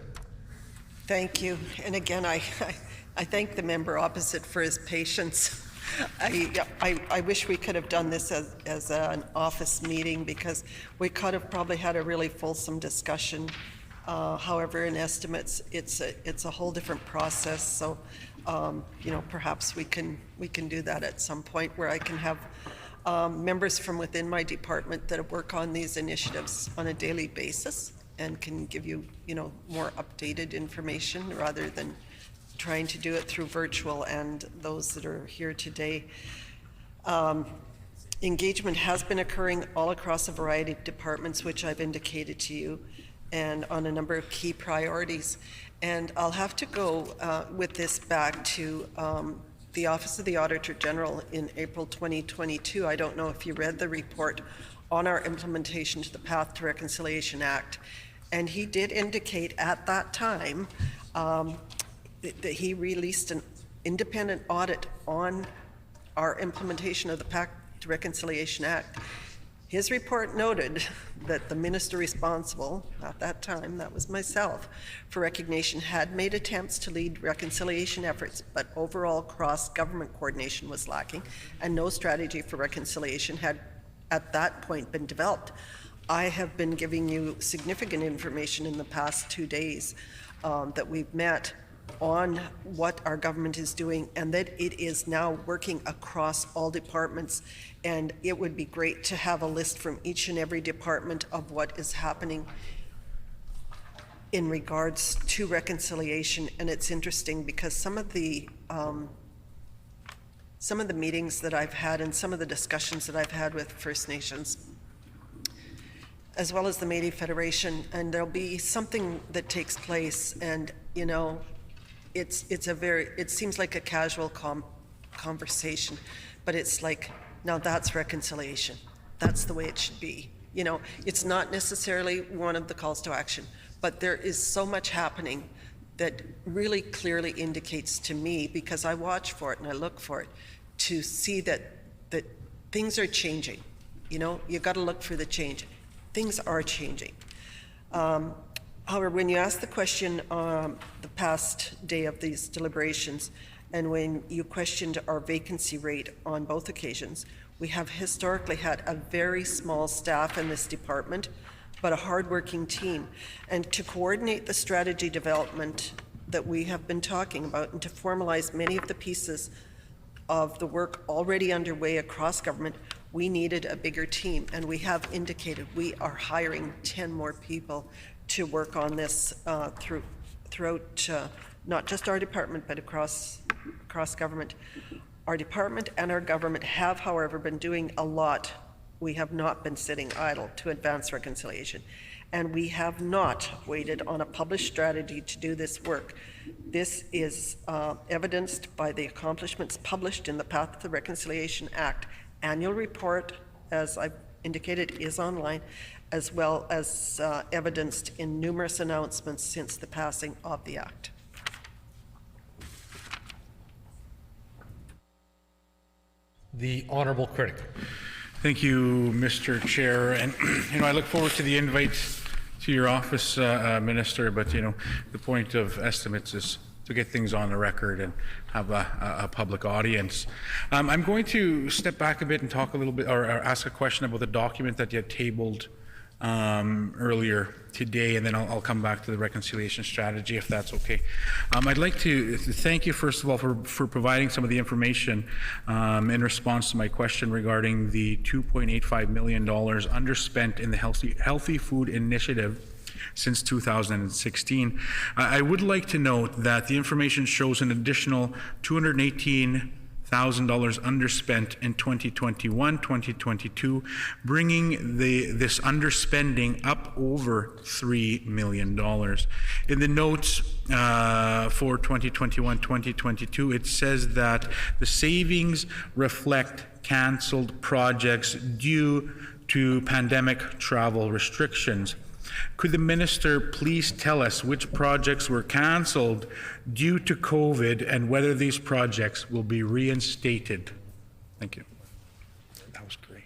Thank you. And again, I thank the member opposite for his patience. I wish we could have done this as an office meeting, because we could have probably had a really fulsome discussion. However, in estimates, it's a whole different process. So, you know, perhaps we can do that at some point, where I can have members from within my department that work on these initiatives on a daily basis and can give you, you know, more updated information rather than trying to do it through virtual and those that are here today. Engagement has been occurring all across a variety of departments, which I've indicated to you, and on a number of key priorities. And I'll have to go with this back to the Office of the Auditor General in April 2022. I don't know if you read the report on our implementation to the Path to Reconciliation Act. And he did indicate at that time that he released an independent audit on our implementation of the Path to Reconciliation Act. His report noted that the minister responsible at that time, that was myself, for recognition had made attempts to lead reconciliation efforts, but overall cross-government coordination was lacking, and no strategy for reconciliation had at that point been developed. I have been giving you significant information in the past 2 days that we've met on what our government is doing, and that it is now working across all departments. And it would be great to have a list from each and every department of what is happening in regards to reconciliation. And it's interesting because some of the meetings that I've had and some of the discussions that I've had with First Nations, as well as the Métis Federation, and there'll be something that takes place, and you know, it seems like a casual conversation, but it's like, now that's reconciliation. That's the way it should be. You know, it's not necessarily one of the calls to action, but there is so much happening that really clearly indicates to me, because I watch for it and I look for it, to see that things are changing. You know, you got to look for the change. Things are changing. However, when you ask the question the past day of these deliberations, and when you questioned our vacancy rate on both occasions, we have historically had a very small staff in this department, but a hardworking team. And to coordinate the strategy development that we have been talking about, and to formalize many of the pieces of the work already underway across government, we needed a bigger team. And we have indicated we are hiring 10 more people to work on this throughout not just our department, but across government. Our department and our government have, however, been doing a lot. We have not been sitting idle to advance reconciliation. And we have not waited on a published strategy to do this work. This is evidenced by the accomplishments published in the Path to the Reconciliation Act annual report, as I've indicated, is online, as well as evidenced in numerous announcements since the passing of the Act. The Honourable Critic. Thank you, Mr. Chair. And, you know, I look forward to the invite to your office, Minister, but, you know, the point of estimates is to get things on the record and have a public audience. I'm going to step back a bit and talk a little bit, or ask a question about the document that you had tabled earlier today, and then I'll come back to the reconciliation strategy, if that's okay. I'd like to thank you, first of all, for providing some of the information in response to my question regarding the $2.85 million underspent in the Healthy Food Initiative since 2016. I would like to note that the information shows an additional $218,000 underspent in 2021, 2022, bringing this underspending up over $3 million. In the notes for 2021, 2022, it says that the savings reflect canceled projects due to pandemic travel restrictions. Could the minister please tell us which projects were canceled due to COVID and whether these projects will be reinstated? Thank you. That was great.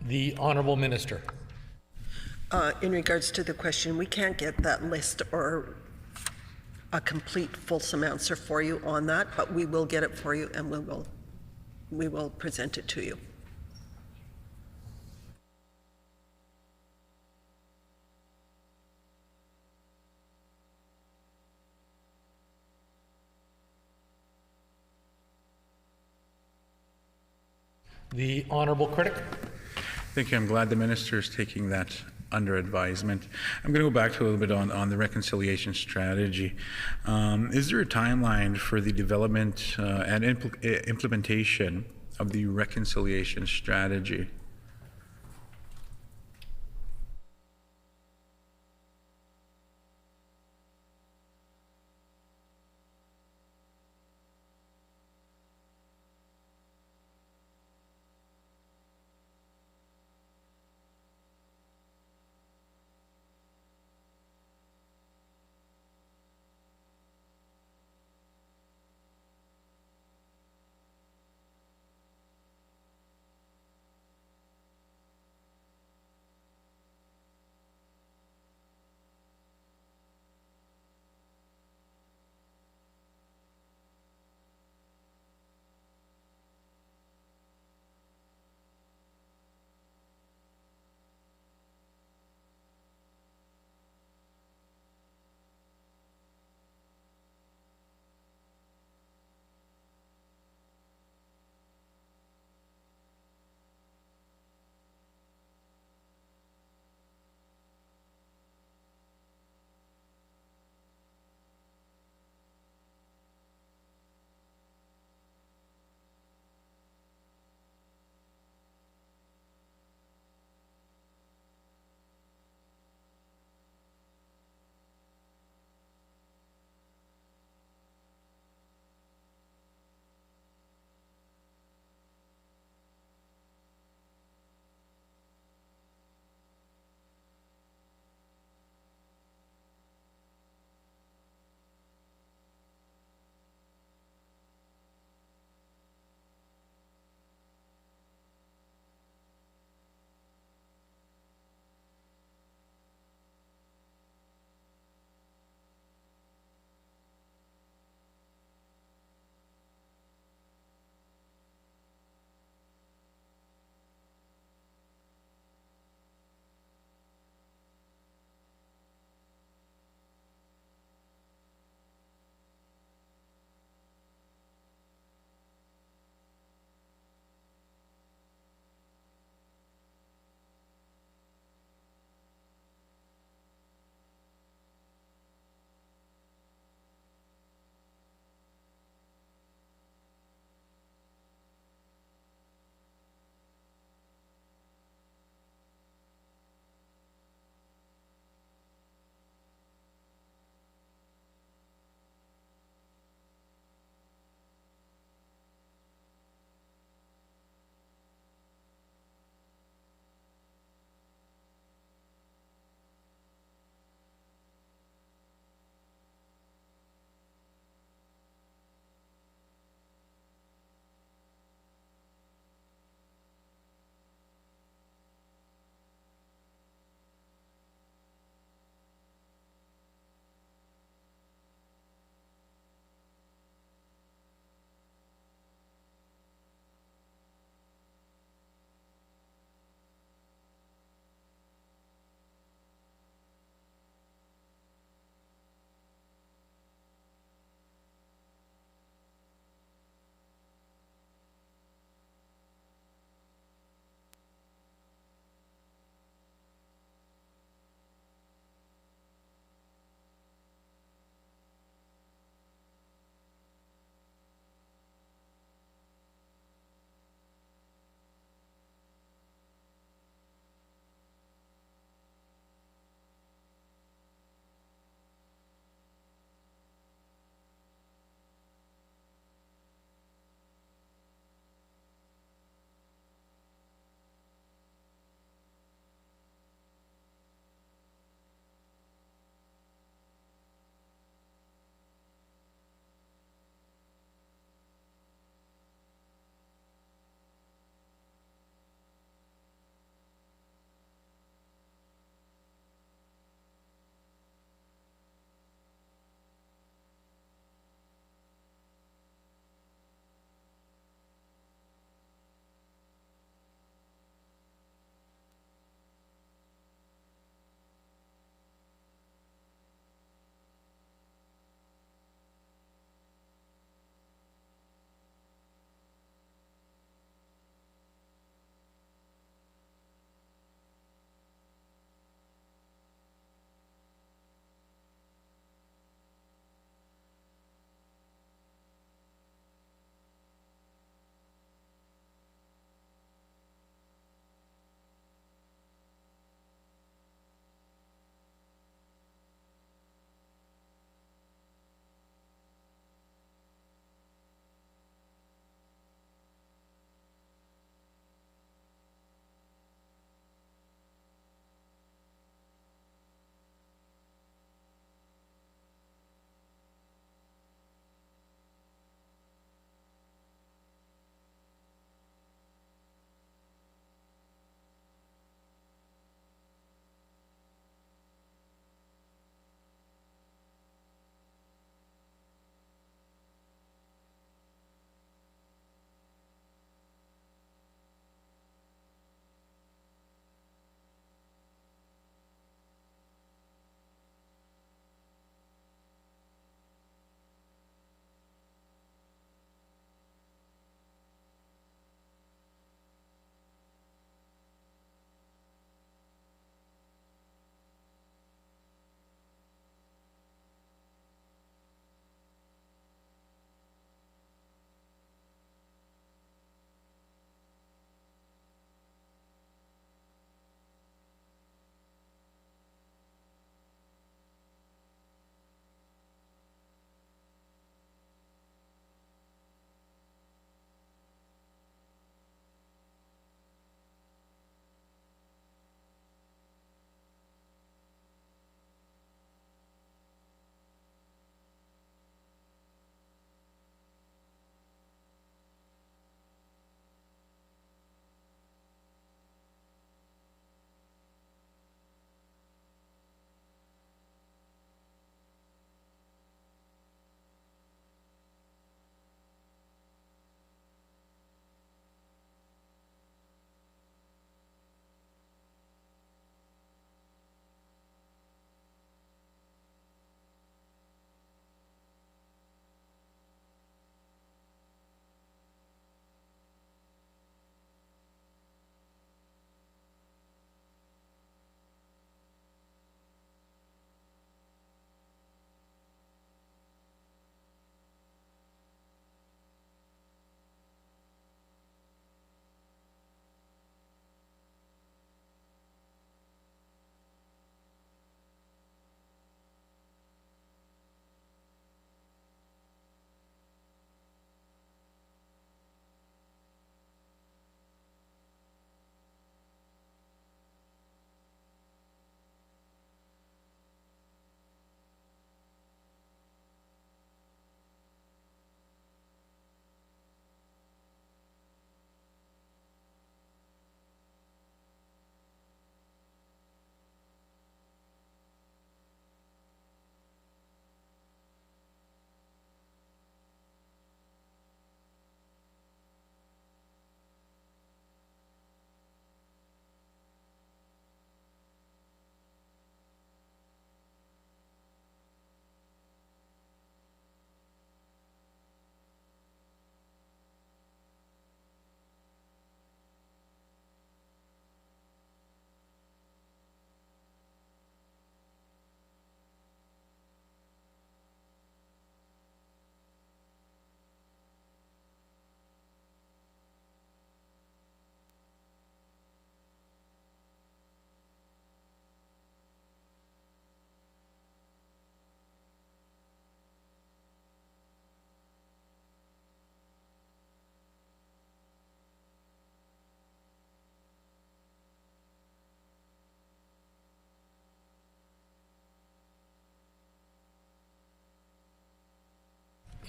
The Honourable Minister. In regards to the question, we can't get that list or a complete fulsome answer for you on that, but we will get it for you and we will present it to you. The Honourable Critic. Thank you. I'm glad the minister is taking that under advisement. I'm going to go back to a little bit on the reconciliation strategy. Is there a timeline for the development and implementation of the reconciliation strategy?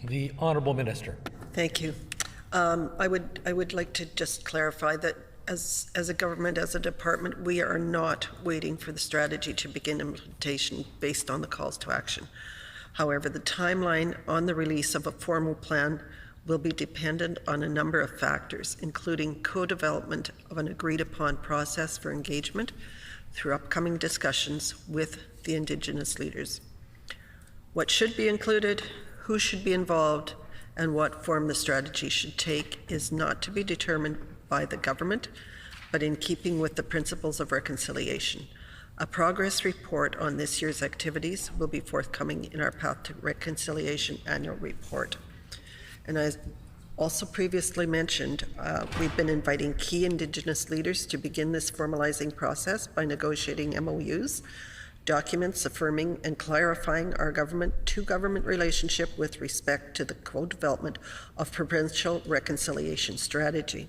The Honourable Minister. Thank you. I would like to just clarify that as a government, as a department, we are not waiting for the strategy to begin implementation based on the calls to action. However, the timeline on the release of a formal plan will be dependent on a number of factors, including co-development of an agreed-upon process for engagement through upcoming discussions with the Indigenous leaders. What should be included, who should be involved, and what form the strategy should take is not to be determined by the government, but in keeping with the principles of reconciliation. A progress report on this year's activities will be forthcoming in our Path to Reconciliation annual report. And as also previously mentioned, we've been inviting key Indigenous leaders to begin this formalizing process by negotiating MOUs, documents affirming and clarifying our government-to-government relationship with respect to the co-development of provincial reconciliation strategy.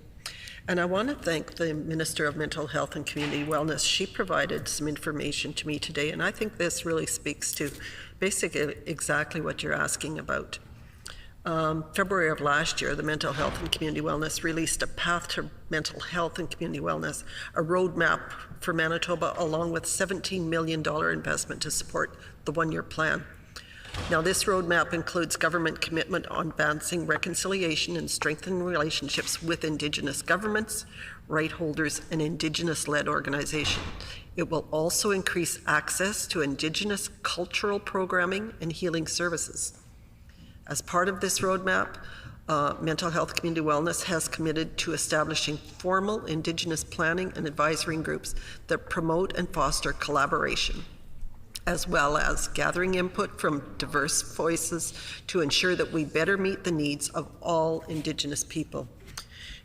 And I want to thank the Minister of Mental Health and Community Wellness. She provided some information to me today, and I think this really speaks to basically exactly what you're asking about. February of last year, the Mental Health and Community Wellness released a Path to Mental Health and Community Wellness, a roadmap for Manitoba, along with $17 million investment to support the one-year plan. Now, this roadmap includes government commitment on advancing reconciliation and strengthening relationships with Indigenous governments, right holders, and Indigenous-led organizations. It will also increase access to Indigenous cultural programming and healing services. As part of this roadmap, Mental Health Community Wellness has committed to establishing formal Indigenous planning and advisory groups that promote and foster collaboration, as well as gathering input from diverse voices to ensure that we better meet the needs of all Indigenous people.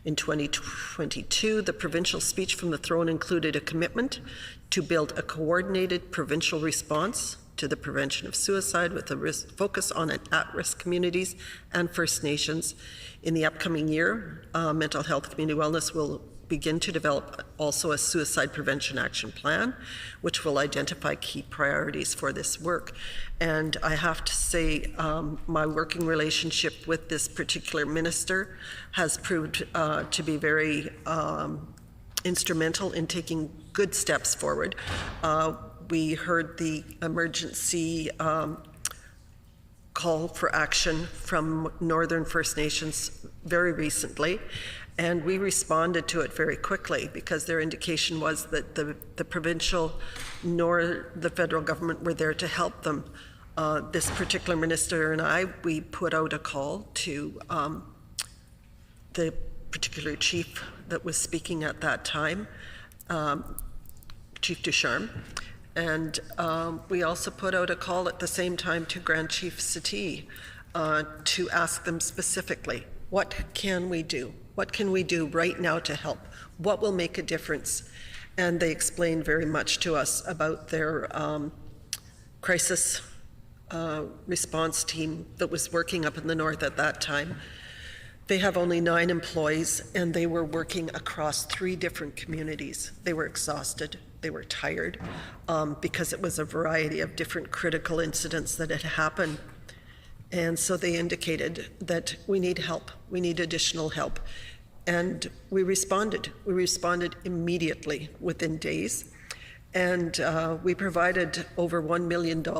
In 2022, the provincial speech from the throne included a commitment to build a coordinated provincial response to the prevention of suicide with a focus on at-risk communities and First Nations. In the upcoming year, Mental Health Community Wellness will begin to develop also a suicide prevention action plan, which will identify key priorities for this work. And I have to say, my working relationship with this particular minister has proved to be very instrumental in taking good steps forward. We heard the emergency call for action from Northern First Nations very recently, and we responded to it very quickly because their indication was that the provincial nor the federal government were there to help them. This particular minister and we put out a call to the particular chief that was speaking at that time, Chief Ducharme. And we also put out a call at the same time to Grand Chief Settee to ask them specifically, what can we do? What can we do right now to help? What will make a difference? And they explained very much to us about their crisis response team that was working up in the north at that time. They have only 9 employees, and they were working across 3 different communities. They were exhausted. They were tired because it was a variety of different critical incidents that had happened. And so they indicated that we need help. We need additional help. And we responded. We responded immediately within days. And we provided over $1 million to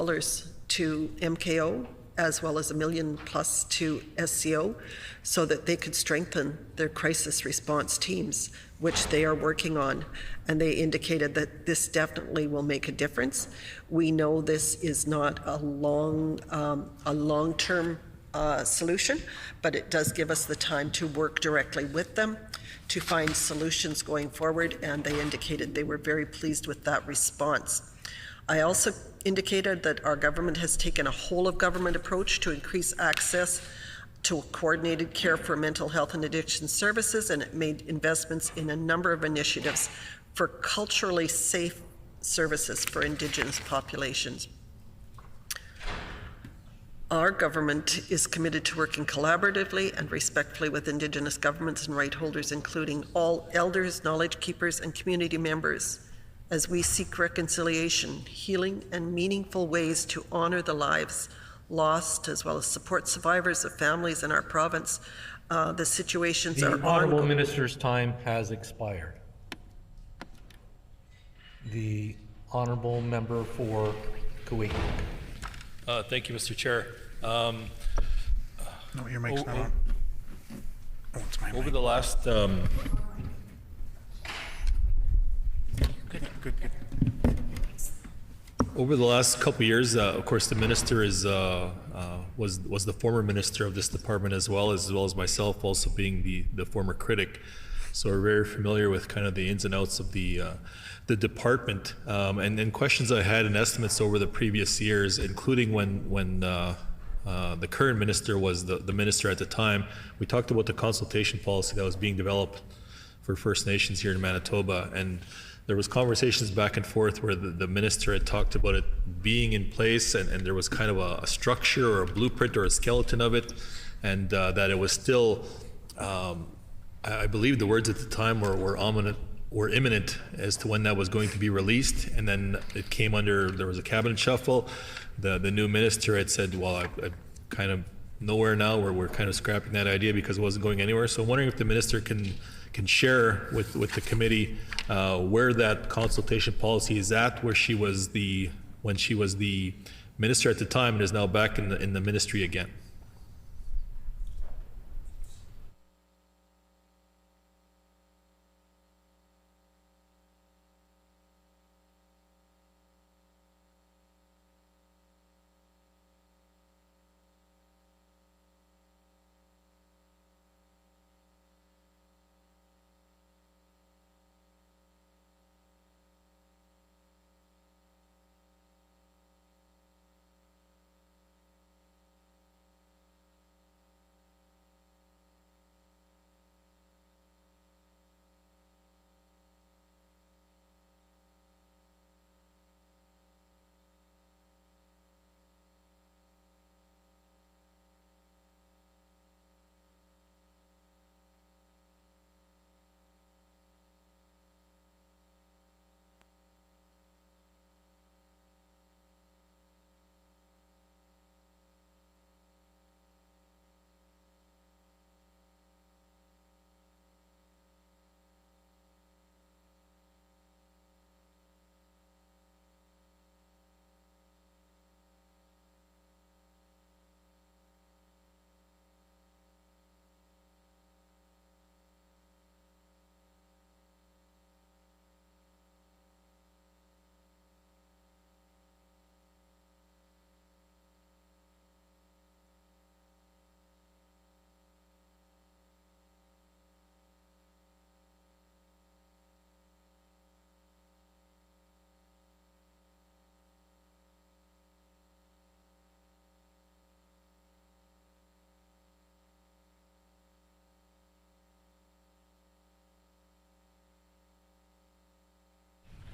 MKO, as well as $1 million plus to SCO, so that they could strengthen their crisis response teams, which they are working on. And they indicated that this definitely will make a difference. We know this is not a long-term solution, but it does give us the time to work directly with them to find solutions going forward, and they indicated they were very pleased with that response. I also indicated that our government has taken a whole-of-government approach to increase access to coordinated care for mental health and addiction services, and it made investments in a number of initiatives for culturally safe services for Indigenous populations. Our government is committed to working collaboratively and respectfully with Indigenous governments and right holders, including all elders, knowledge keepers, and community members, as we seek reconciliation, healing, and meaningful ways to honor the lives lost, as well as support survivors of families in our province. The situations The are Honourable ongoing. Minister's time has expired. The Honourable Member for Kuwait. Thank you, Mr. Chair. No, your mic's not on. Oh, it's my Over mic. the last Good. over the last couple of years, of course, the minister is was the former minister of this department as well as myself, also being the former critic. So we're very familiar with kind of the ins and outs of the department, and then questions I had and estimates over the previous years, including when the current minister was the minister at the time. We talked about the consultation policy that was being developed for First Nations here in Manitoba, and there was conversations back and forth where the minister had talked about it being in place, and there was kind of a structure or a blueprint or a skeleton of it, and that it was still, I believe the words at the time were imminent as to when that was going to be released, and then it came under, there was a cabinet shuffle. The new minister had said, well, I kind of nowhere now, where we're kind of scrapping that idea because it wasn't going anywhere. So I'm wondering if the minister can share with the committee where that consultation policy is at, where she was when she was the minister at the time and is now back in the ministry again.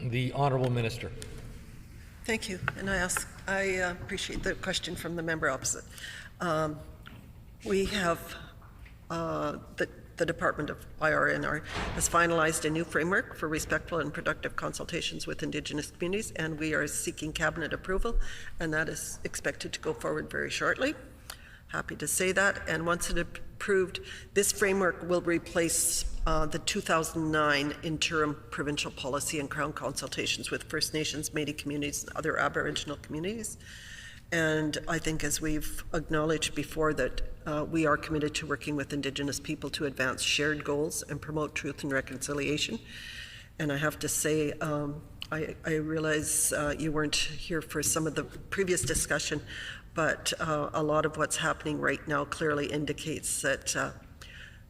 The Honourable Minister. Thank you, and I appreciate the question from the member opposite. We have the Department of IRNR has finalized a new framework for respectful and productive consultations with Indigenous communities, and we are seeking cabinet approval, and that is expected to go forward very shortly. Happy to say that, and once it's approved, this framework will replace the 2009 interim provincial policy and Crown consultations with First Nations, Métis communities, and other Aboriginal communities. And I think, as we've acknowledged before, that we are committed to working with Indigenous people to advance shared goals and promote truth and reconciliation. And I have to say, I realize you weren't here for some of the previous discussion, but a lot of what's happening right now clearly indicates that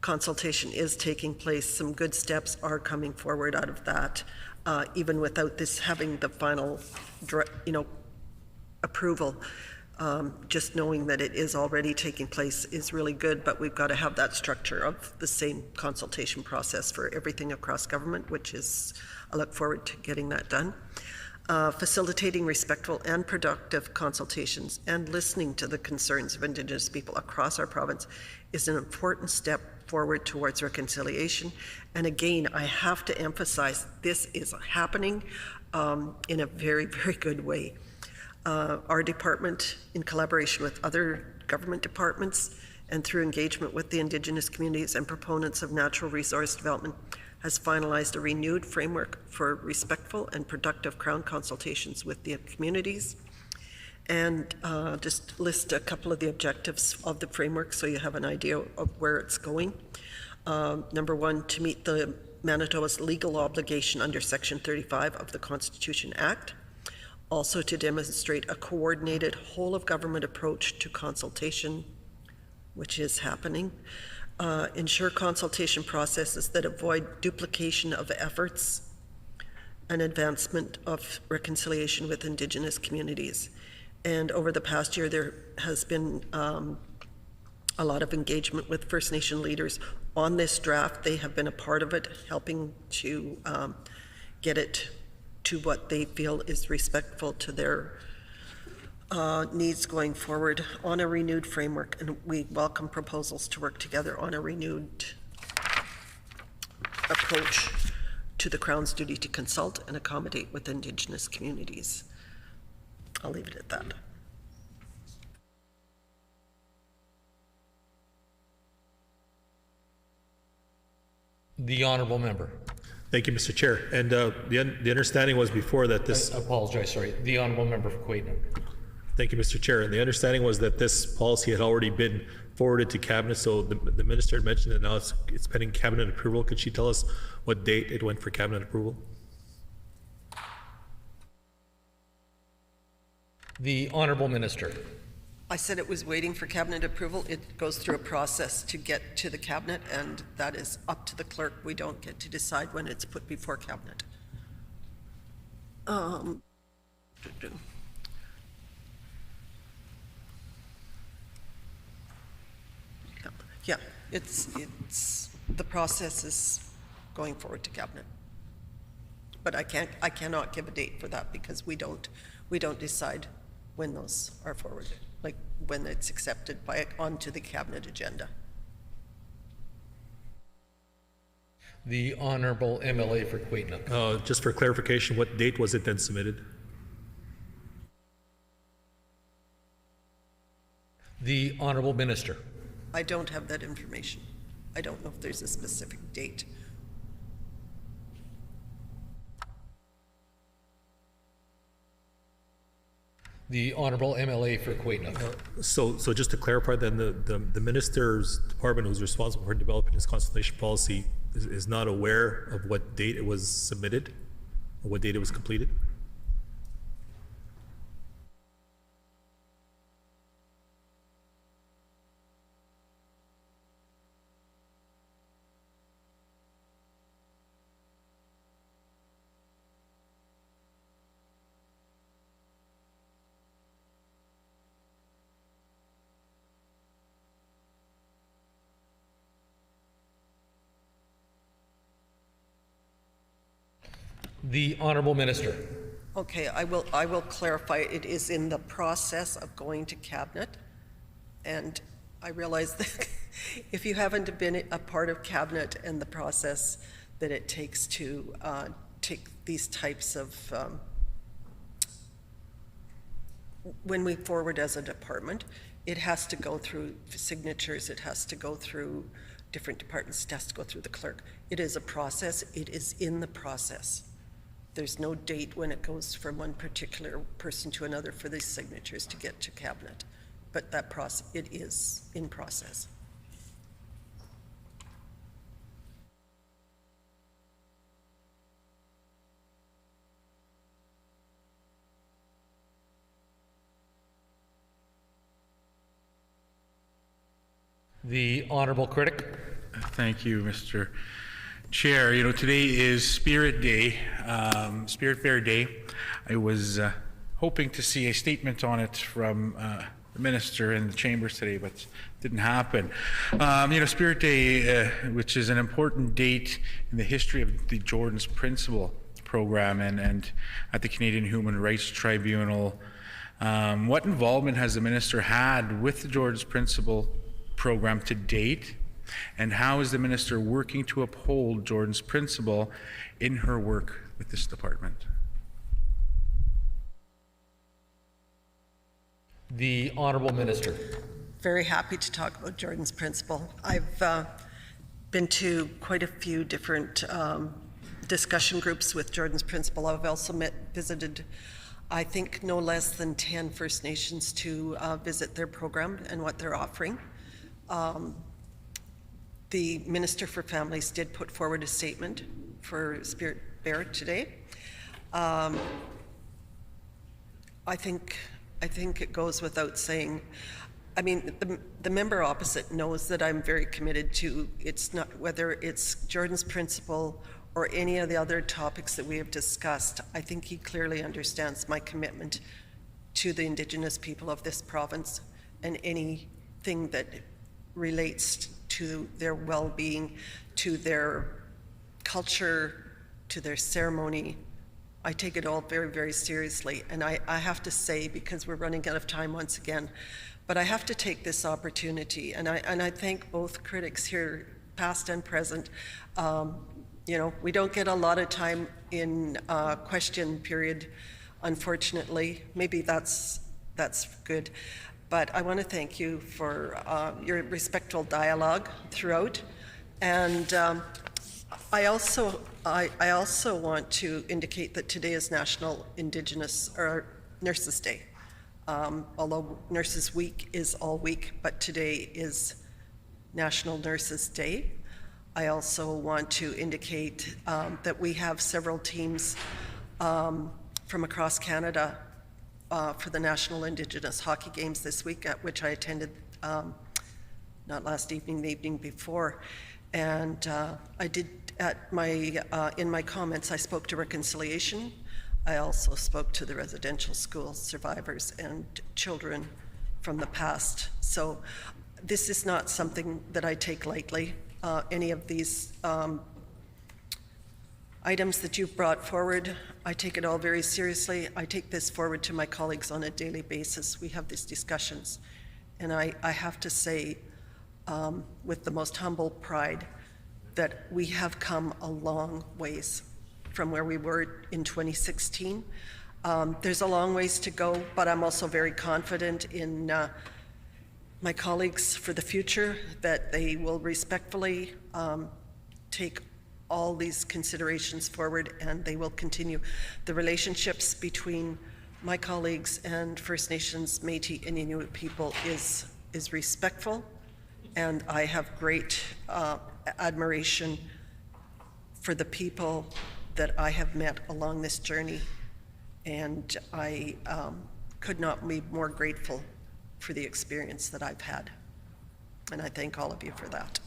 consultation is taking place. Some good steps are coming forward out of that, even without this having the final, approval. Just knowing that it is already taking place is really good, but we've got to have that structure of the same consultation process for everything across government, which is, I look forward to getting that done. Facilitating respectful and productive consultations and listening to the concerns of Indigenous people across our province is an important step forward towards reconciliation. And again, I have to emphasize, this is happening in a very, very good way. Our department, in collaboration with other government departments and through engagement with the Indigenous communities and proponents of natural resource development, has finalized a renewed framework for respectful and productive Crown consultations with the communities. And just list a couple of the objectives of the framework so you have an idea of where it's going. Number one, to meet the Manitoba's legal obligation under Section 35 of the Constitution Act. Also to demonstrate a coordinated whole of government approach to consultation, which is happening. Ensure consultation processes that avoid duplication of efforts and advancement of reconciliation with Indigenous communities. And over the past year, there has been a lot of engagement with First Nation leaders on this draft. They have been a part of it, helping to get it to what they feel is respectful to their needs going forward on a renewed framework. And we welcome proposals to work together on a renewed approach to the Crown's duty to consult and accommodate with Indigenous communities. I'll leave it at that. The honourable member. Thank you, Mr. Chair. And the understanding was before that this... I apologize, sorry. The honourable member for Quaitnook. Thank you, Mr. Chair. And the understanding was that this policy had already been forwarded to Cabinet, so the Minister had mentioned that now it's pending Cabinet approval. Could she tell us what date it went for Cabinet approval? The honourable minister. I said it was waiting for Cabinet approval. It goes through a process to get to the Cabinet, and that is up to the clerk. We don't get to decide when it's put before Cabinet. Yeah, it's the process is going forward to Cabinet. But I cannot give a date for that because we don't decide when those are forwarded, like when it's accepted onto the Cabinet agenda. The honourable MLA for Quaitnook. Just for clarification, what date was it then submitted? The honourable minister. I don't have that information. I don't know if there's a specific date. The honourable MLA for Quaitnook. So just to clarify, then the minister's department who's responsible for developing this consultation policy is not aware of what date it was submitted, or what date it was completed? The honourable minister. Okay, I will clarify. It is in the process of going to Cabinet, and I realize that if you haven't been a part of Cabinet and the process that it takes to take these types of when we forward as a department, it has to go through signatures, it has to go through different departments, it has to go through the clerk. It is a process. It is in the process. There's no date when it goes from one particular person to another for these signatures to get to Cabinet, but that process, it is in process. The honourable critic. Thank you, Mr. Chair. You know, today is Spirit Day, Spirit Fair Day. I was hoping to see a statement on it from the minister in the chambers today, but didn't happen. You know, Spirit Day, which is an important date in the history of the Jordan's Principle program and at the Canadian Human Rights Tribunal. What involvement has the minister had with the Jordan's Principle program to date? And how is the minister working to uphold Jordan's Principle in her work with this department? The Honourable Minister. Very happy to talk about Jordan's Principle. I've been to quite a few different discussion groups with Jordan's Principle. I've also visited, I think, no less than 10 First Nations to visit their program and what they're offering. The Minister for Families did put forward a statement for Spirit Bear today. I think it goes without saying. I mean, the member opposite knows that I'm very committed to, it's not, whether it's Jordan's Principle or any of the other topics that we have discussed, I think he clearly understands my commitment to the Indigenous people of this province and anything that relates to their well-being, to their culture, to their ceremony. I take it all very, very seriously. And I have to say, because we're running out of time once again, but I have to take this opportunity, and I thank both critics here, past and present. You know, we don't get a lot of time in question period, unfortunately. Maybe that's good. But I want to thank you for your respectful dialogue throughout. And I also want to indicate that today is National Indigenous or Nurses Day. Although Nurses Week is all week, but today is National Nurses Day. I also want to indicate that we have several teams from across Canada for the National Indigenous Hockey Games this week, at which I attended not last evening, the evening before. And I did, in my comments, I spoke to reconciliation. I also spoke to the residential school survivors and children from the past. So this is not something that I take lightly. Any of these items that you've brought forward, I take it all very seriously. I take this forward to my colleagues on a daily basis. We have these discussions. And I have to say, with the most humble pride, that we have come a long ways from where we were in 2016. There's a long ways to go, but I'm also very confident in my colleagues for the future that they will respectfully take all these considerations forward, and they will continue. The relationships between my colleagues and First Nations, Métis, and Inuit people is respectful, and I have great admiration for the people that I have met along this journey, and I could not be more grateful for the experience that I've had. And I thank all of you for that.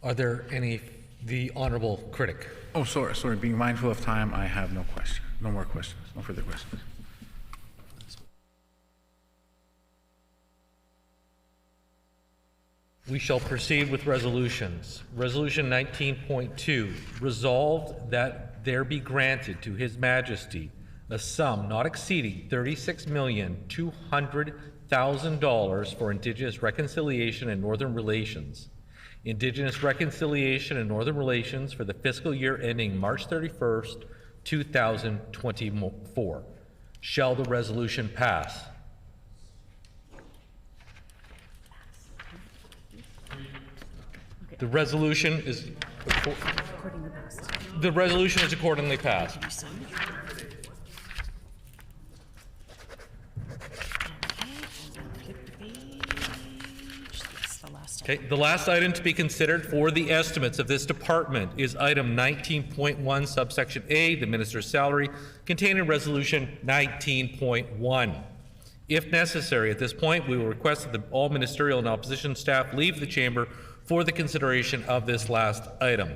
Are there any, the Honourable Critic? Oh, sorry. Being mindful of time, I have no question. No more questions. No further questions. We shall proceed with resolutions. Resolution 19.2, resolved that there be granted to His Majesty a sum not exceeding $36,200,000 for Indigenous Reconciliation and Northern Relations. Indigenous Reconciliation and Northern Relations for the fiscal year ending March 31st, 2024. Shall the resolution pass? The resolution is accordingly passed. Okay, the last item to be considered for the estimates of this department is item 19.1, subsection A, the minister's salary, contained in resolution 19.1. If necessary, at this point, we will request that all ministerial and opposition staff leave the chamber for the consideration of this last item.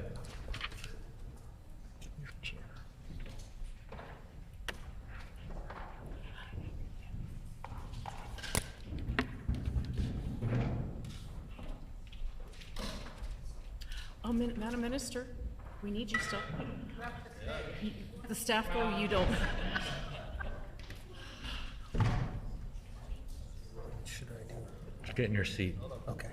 Madam Minister, we need you still. The staff go, you don't. Should I do? Just get in your seat. Okay.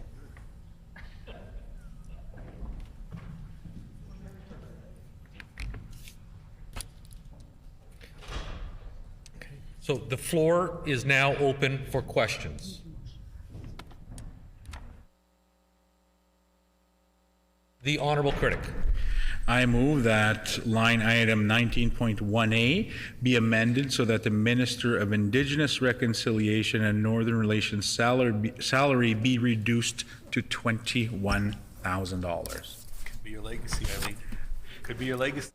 So the floor is now open for questions. The Honorable Critic. I move that line item 19.1A be amended so that the Minister of Indigenous Reconciliation and Northern Relations salary be reduced to $21,000. Could be your legacy, Eileen. Could be your legacy.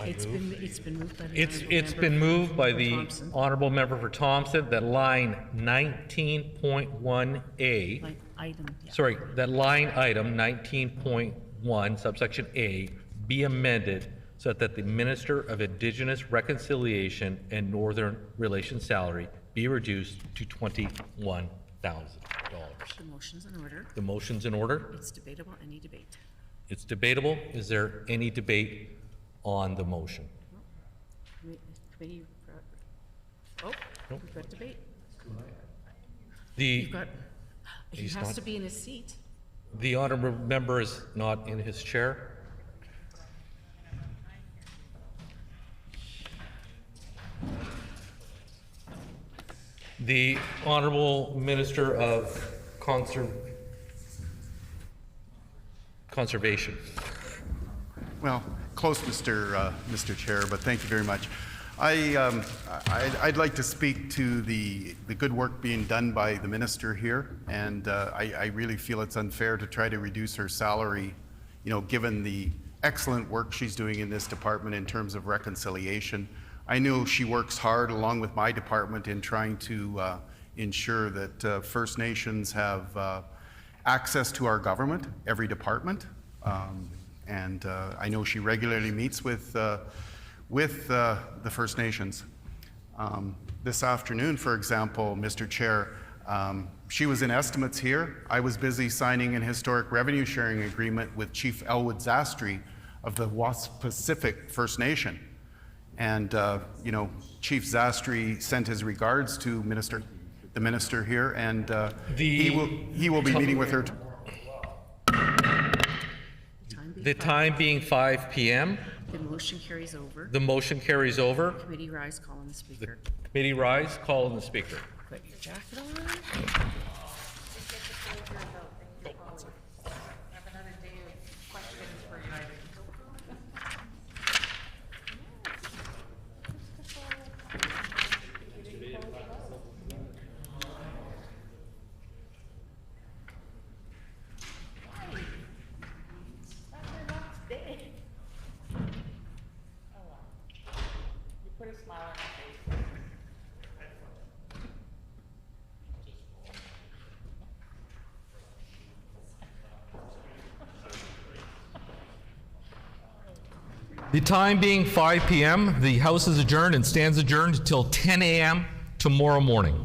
It's been moved by the It's been moved by the Honorable Member for Thompson that line 19.1A, Like item, yeah. sorry, that line item 19.1 subsection A be amended so that the Minister of Indigenous Reconciliation and Northern Relations salary be reduced to $21,000. The motion's in order. The motion's in order. It's debatable. Any debate? It's debatable. Is there any debate on the motion? Committee. Oh, we've got debate. He He has to be in his seat. The honourable member is not in his chair. The Honourable Minister of Conservation. Well, close, Mr. Chair, but thank you very much. I'd like to speak to the good work being done by the minister here, and I really feel it's unfair to try to reduce her salary, given the excellent work she's doing in this department in terms of reconciliation. I know she works hard along with my department in trying to ensure that First Nations have access to our government, every department. And I know she regularly meets with the First Nations. This afternoon, for example, Mr. Chair, she was in estimates here. I was busy signing an historic revenue sharing agreement with Chief Elwood Zastry of the Wasp Pacific First Nation. And, Chief Zastry sent his regards to the minister here, and he will be meeting with her. The time being 5 p.m. The motion carries over. The motion carries over. Committee rise, call on the speaker. The committee rise, call on the speaker. Put your jacket on. The time being 5 p.m., the House is adjourned and stands adjourned until 10 a.m. tomorrow morning.